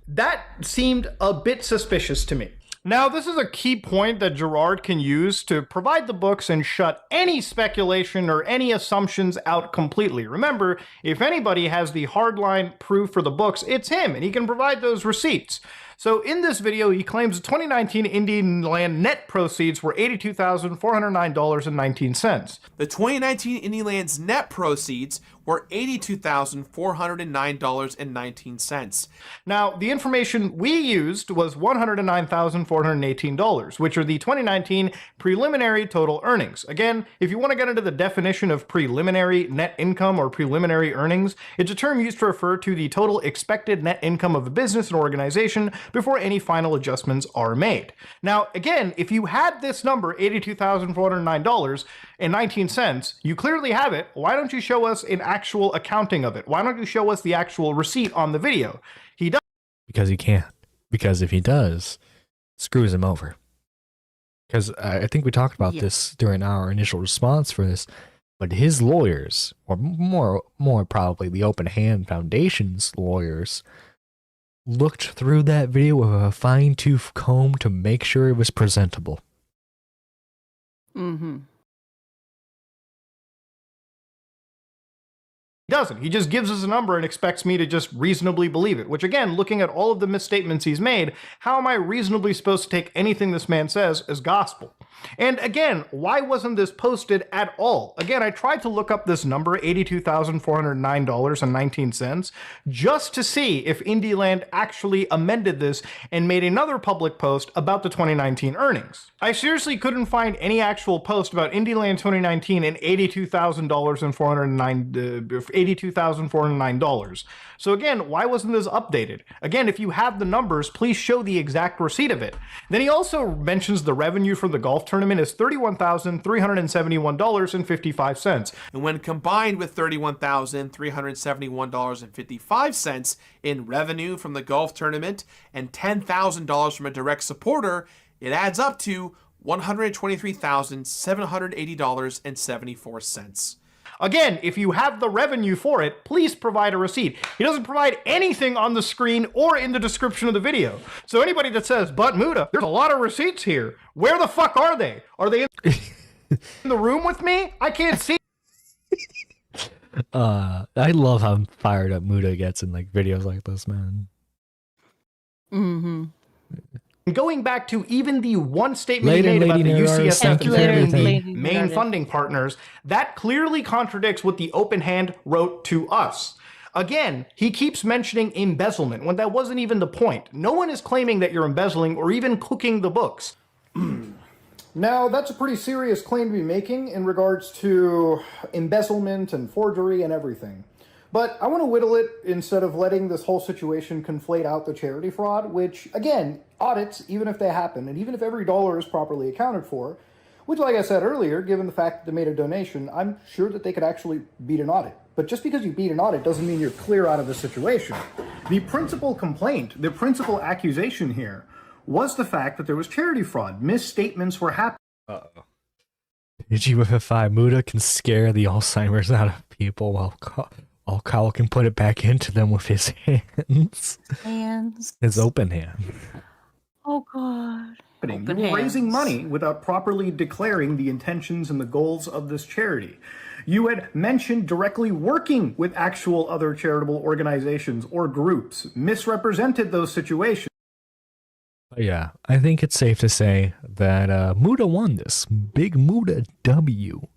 that seemed a bit suspicious to me. Now, this is a key point that Gerard can use to provide the books and shut any speculation or any assumptions out completely. Remember, if anybody has the hardline proof for the books, it's him, and he can provide those receipts. So in this video, he claims the 2019 Indian land net proceeds were $82,409.19. The 2019 Indie Land's net proceeds were $82,409.19. Now, the information we used was $109,418, which are the 2019 preliminary total earnings. Again, if you want to get into the definition of preliminary net income or preliminary earnings, it's a term used to refer to the total expected net income of a business and organization before any final adjustments are made. Now, again, if you had this number, $82,409.19, you clearly have it. Why don't you show us an actual accounting of it? Why don't you show us the actual receipt on the video? He does. Because he can't. Because if he does, screws him over. Because I think we talked about this during our initial response for this, but his lawyers, or more probably the Open Hand Foundation's lawyers, looked through that video with a fine-tooth comb to make sure it was presentable. Mm-hmm. Doesn't. He just gives us a number and expects me to just reasonably believe it, which again, looking at all of the misstatements he's made, how am I reasonably supposed to take anything this man says as gospel? And again, why wasn't this posted at all? Again, I tried to look up this number, $82,409.19, just to see if IndieLand actually amended this and made another public post about the 2019 earnings. I seriously couldn't find any actual post about IndieLand 2019 and $82,409. So again, why wasn't this updated? Again, if you have the numbers, please show the exact receipt of it. Then he also mentions the revenue from the golf tournament is $31,371.55. And when combined with $31,371.55 in revenue from the golf tournament and $10,000 from a direct supporter, it adds up to $123,780.74. Again, if you have the revenue for it, please provide a receipt. He doesn't provide anything on the screen or in the description of the video. So anybody that says, but Muda, there's a lot of receipts here. Where the fuck are they? Are they in the room with me? I can't see. I love how fired up Muda gets in like videos like this, man. Mm-hmm. Going back to even the one statement he made about the UCSF and the main funding partners, that clearly contradicts what the Open Hand wrote to us. Again, he keeps mentioning embezzlement when that wasn't even the point. No one is claiming that you're embezzling or even cooking the books. Now, that's a pretty serious claim to be making in regards to embezzlement and forgery and everything. But I want to whittle it instead of letting this whole situation conflate out the charity fraud, which, again, audits, even if they happen, and even if every dollar is properly accounted for, which, like I said earlier, given the fact that they made a donation, I'm sure that they could actually beat an audit. But just because you beat an audit doesn't mean you're clear out of the situation. The principal complaint, the principal accusation here, was the fact that there was charity fraud. Misstatements were happening. Uh-oh. GWFI Muda can scare the Alzheimer's out of people while Kyle can put it back into them with his hands. Hands. His open hand. Oh, God. You were raising money without properly declaring the intentions and the goals of this charity. You had mentioned directly working with actual other charitable organizations or groups, misrepresented those situations. Yeah, I think it's safe to say that Muda won this. Big Muda W.